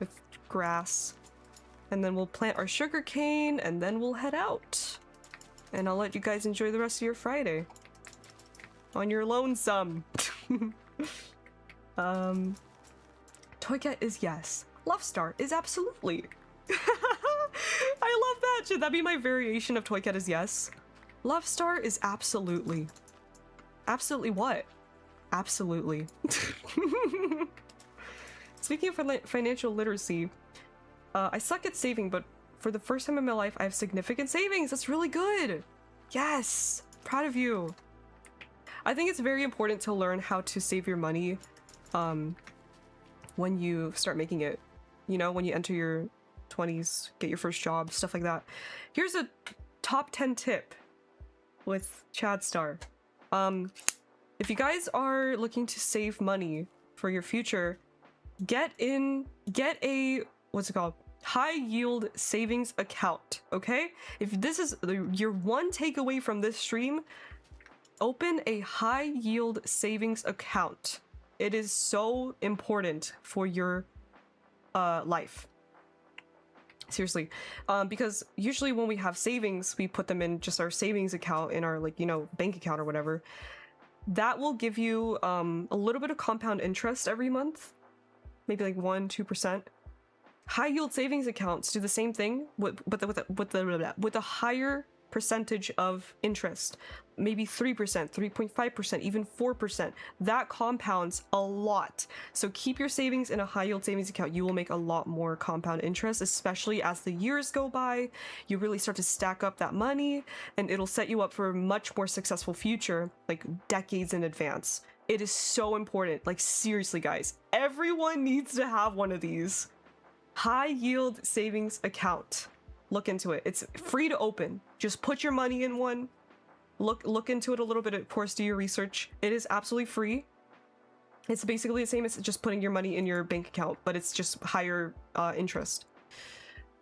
with grass. And then we'll plant our sugar cane, and then we'll head out. And I'll let you guys enjoy the rest of your Friday. On your lonesome. Toy Cat is yes. Love Star is absolutely. I love that. Should that be my variation of Toy Cat is yes? Love Star is absolutely. Absolutely what? Absolutely. Speaking of financial literacy, I suck at saving, but for the first time in my life, I have significant savings. That's really good. Yes. Proud of you. I think it's very important to learn how to save your money when you start making it. You know, when you enter your 20s, get your first job, stuff like that. Here's a top 10 tip with Chad Star. If you guys are looking to save money for your future, get a, what's it called? High yield savings account, okay? If this is your one takeaway from this stream, open a high yield savings account. It is so important for your life. Seriously, because usually when we have savings, we put them in just our savings account in our, like, you know, bank account or whatever. That will give you a little bit of compound interest every month, maybe like 1-2%. High yield savings accounts do the same thing with a higher percentage of interest, maybe 3%, 3.5%, even 4%. That compounds a lot. So keep your savings in a high yield savings account. You will make a lot more compound interest, especially as the years go by. You really start to stack up that money, and it'll set you up for a much more successful future, like decades in advance. It is so important. Like, seriously, guys, everyone needs to have one of these. High yield savings account. Look into it. It's free to open. Just put your money in one. Look into it a little bit. Of course, do your research. It is absolutely free. It's basically the same as just putting your money in your bank account, but it's just higher interest.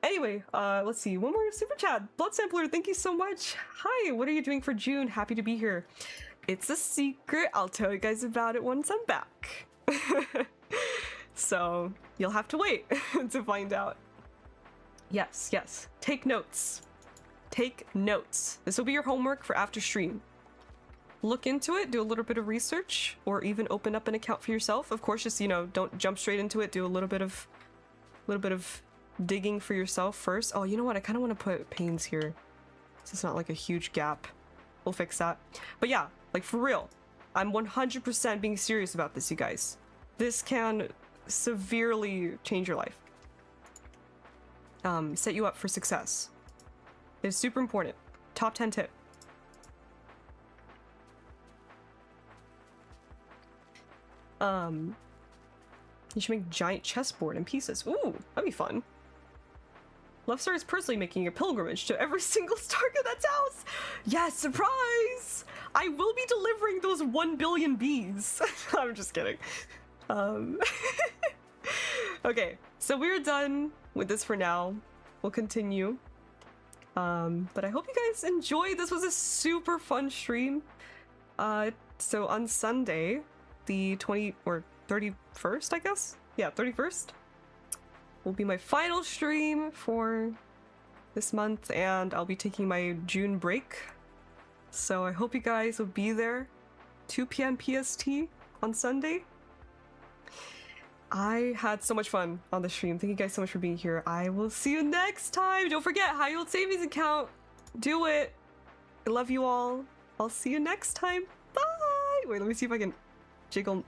Anyway, let's see. One more super chat. Blood Sampler, thank you so much. Hi, what are you doing for June? Happy to be here. It's a secret. I'll tell you guys about it once I'm back. So you'll have to wait to find out. Yes, yes. Take notes. Take notes. This will be your homework for after stream. Look into it, do a little bit of research, or even open up an account for yourself. Of course, just, you know, don't jump straight into it. Do a little bit of digging for yourself first. Oh, you know what? I kind of want to put panes here, so it's not like a huge gap. We'll fix that. But yeah, like, for real, I'm 100% being serious about this, you guys. This can severely change your life. Set you up for success. It's super important. Top 10 tip. You should make giant chessboard in pieces. Ooh, that'd be fun. Lovestar is personally making a pilgrimage to every single Stargadet's house. Yes, surprise! I will be delivering those 1 billion bees. I'm just kidding. Okay, so we're done with this for now. We'll continue. But I hope you guys enjoyed. This was a super fun stream. So on Sunday, the 31st, I guess? Yeah, 31st will be my final stream for this month, and I'll be taking my June break. So I hope you guys will be there, 2 p.m. PST on Sunday. I had so much fun on the stream. Thank you guys so much for being here. I will see you next time. Don't forget, high old savings account. Do it. I love you all. I'll see you next time. Bye. Wait, let me see if I can jiggle.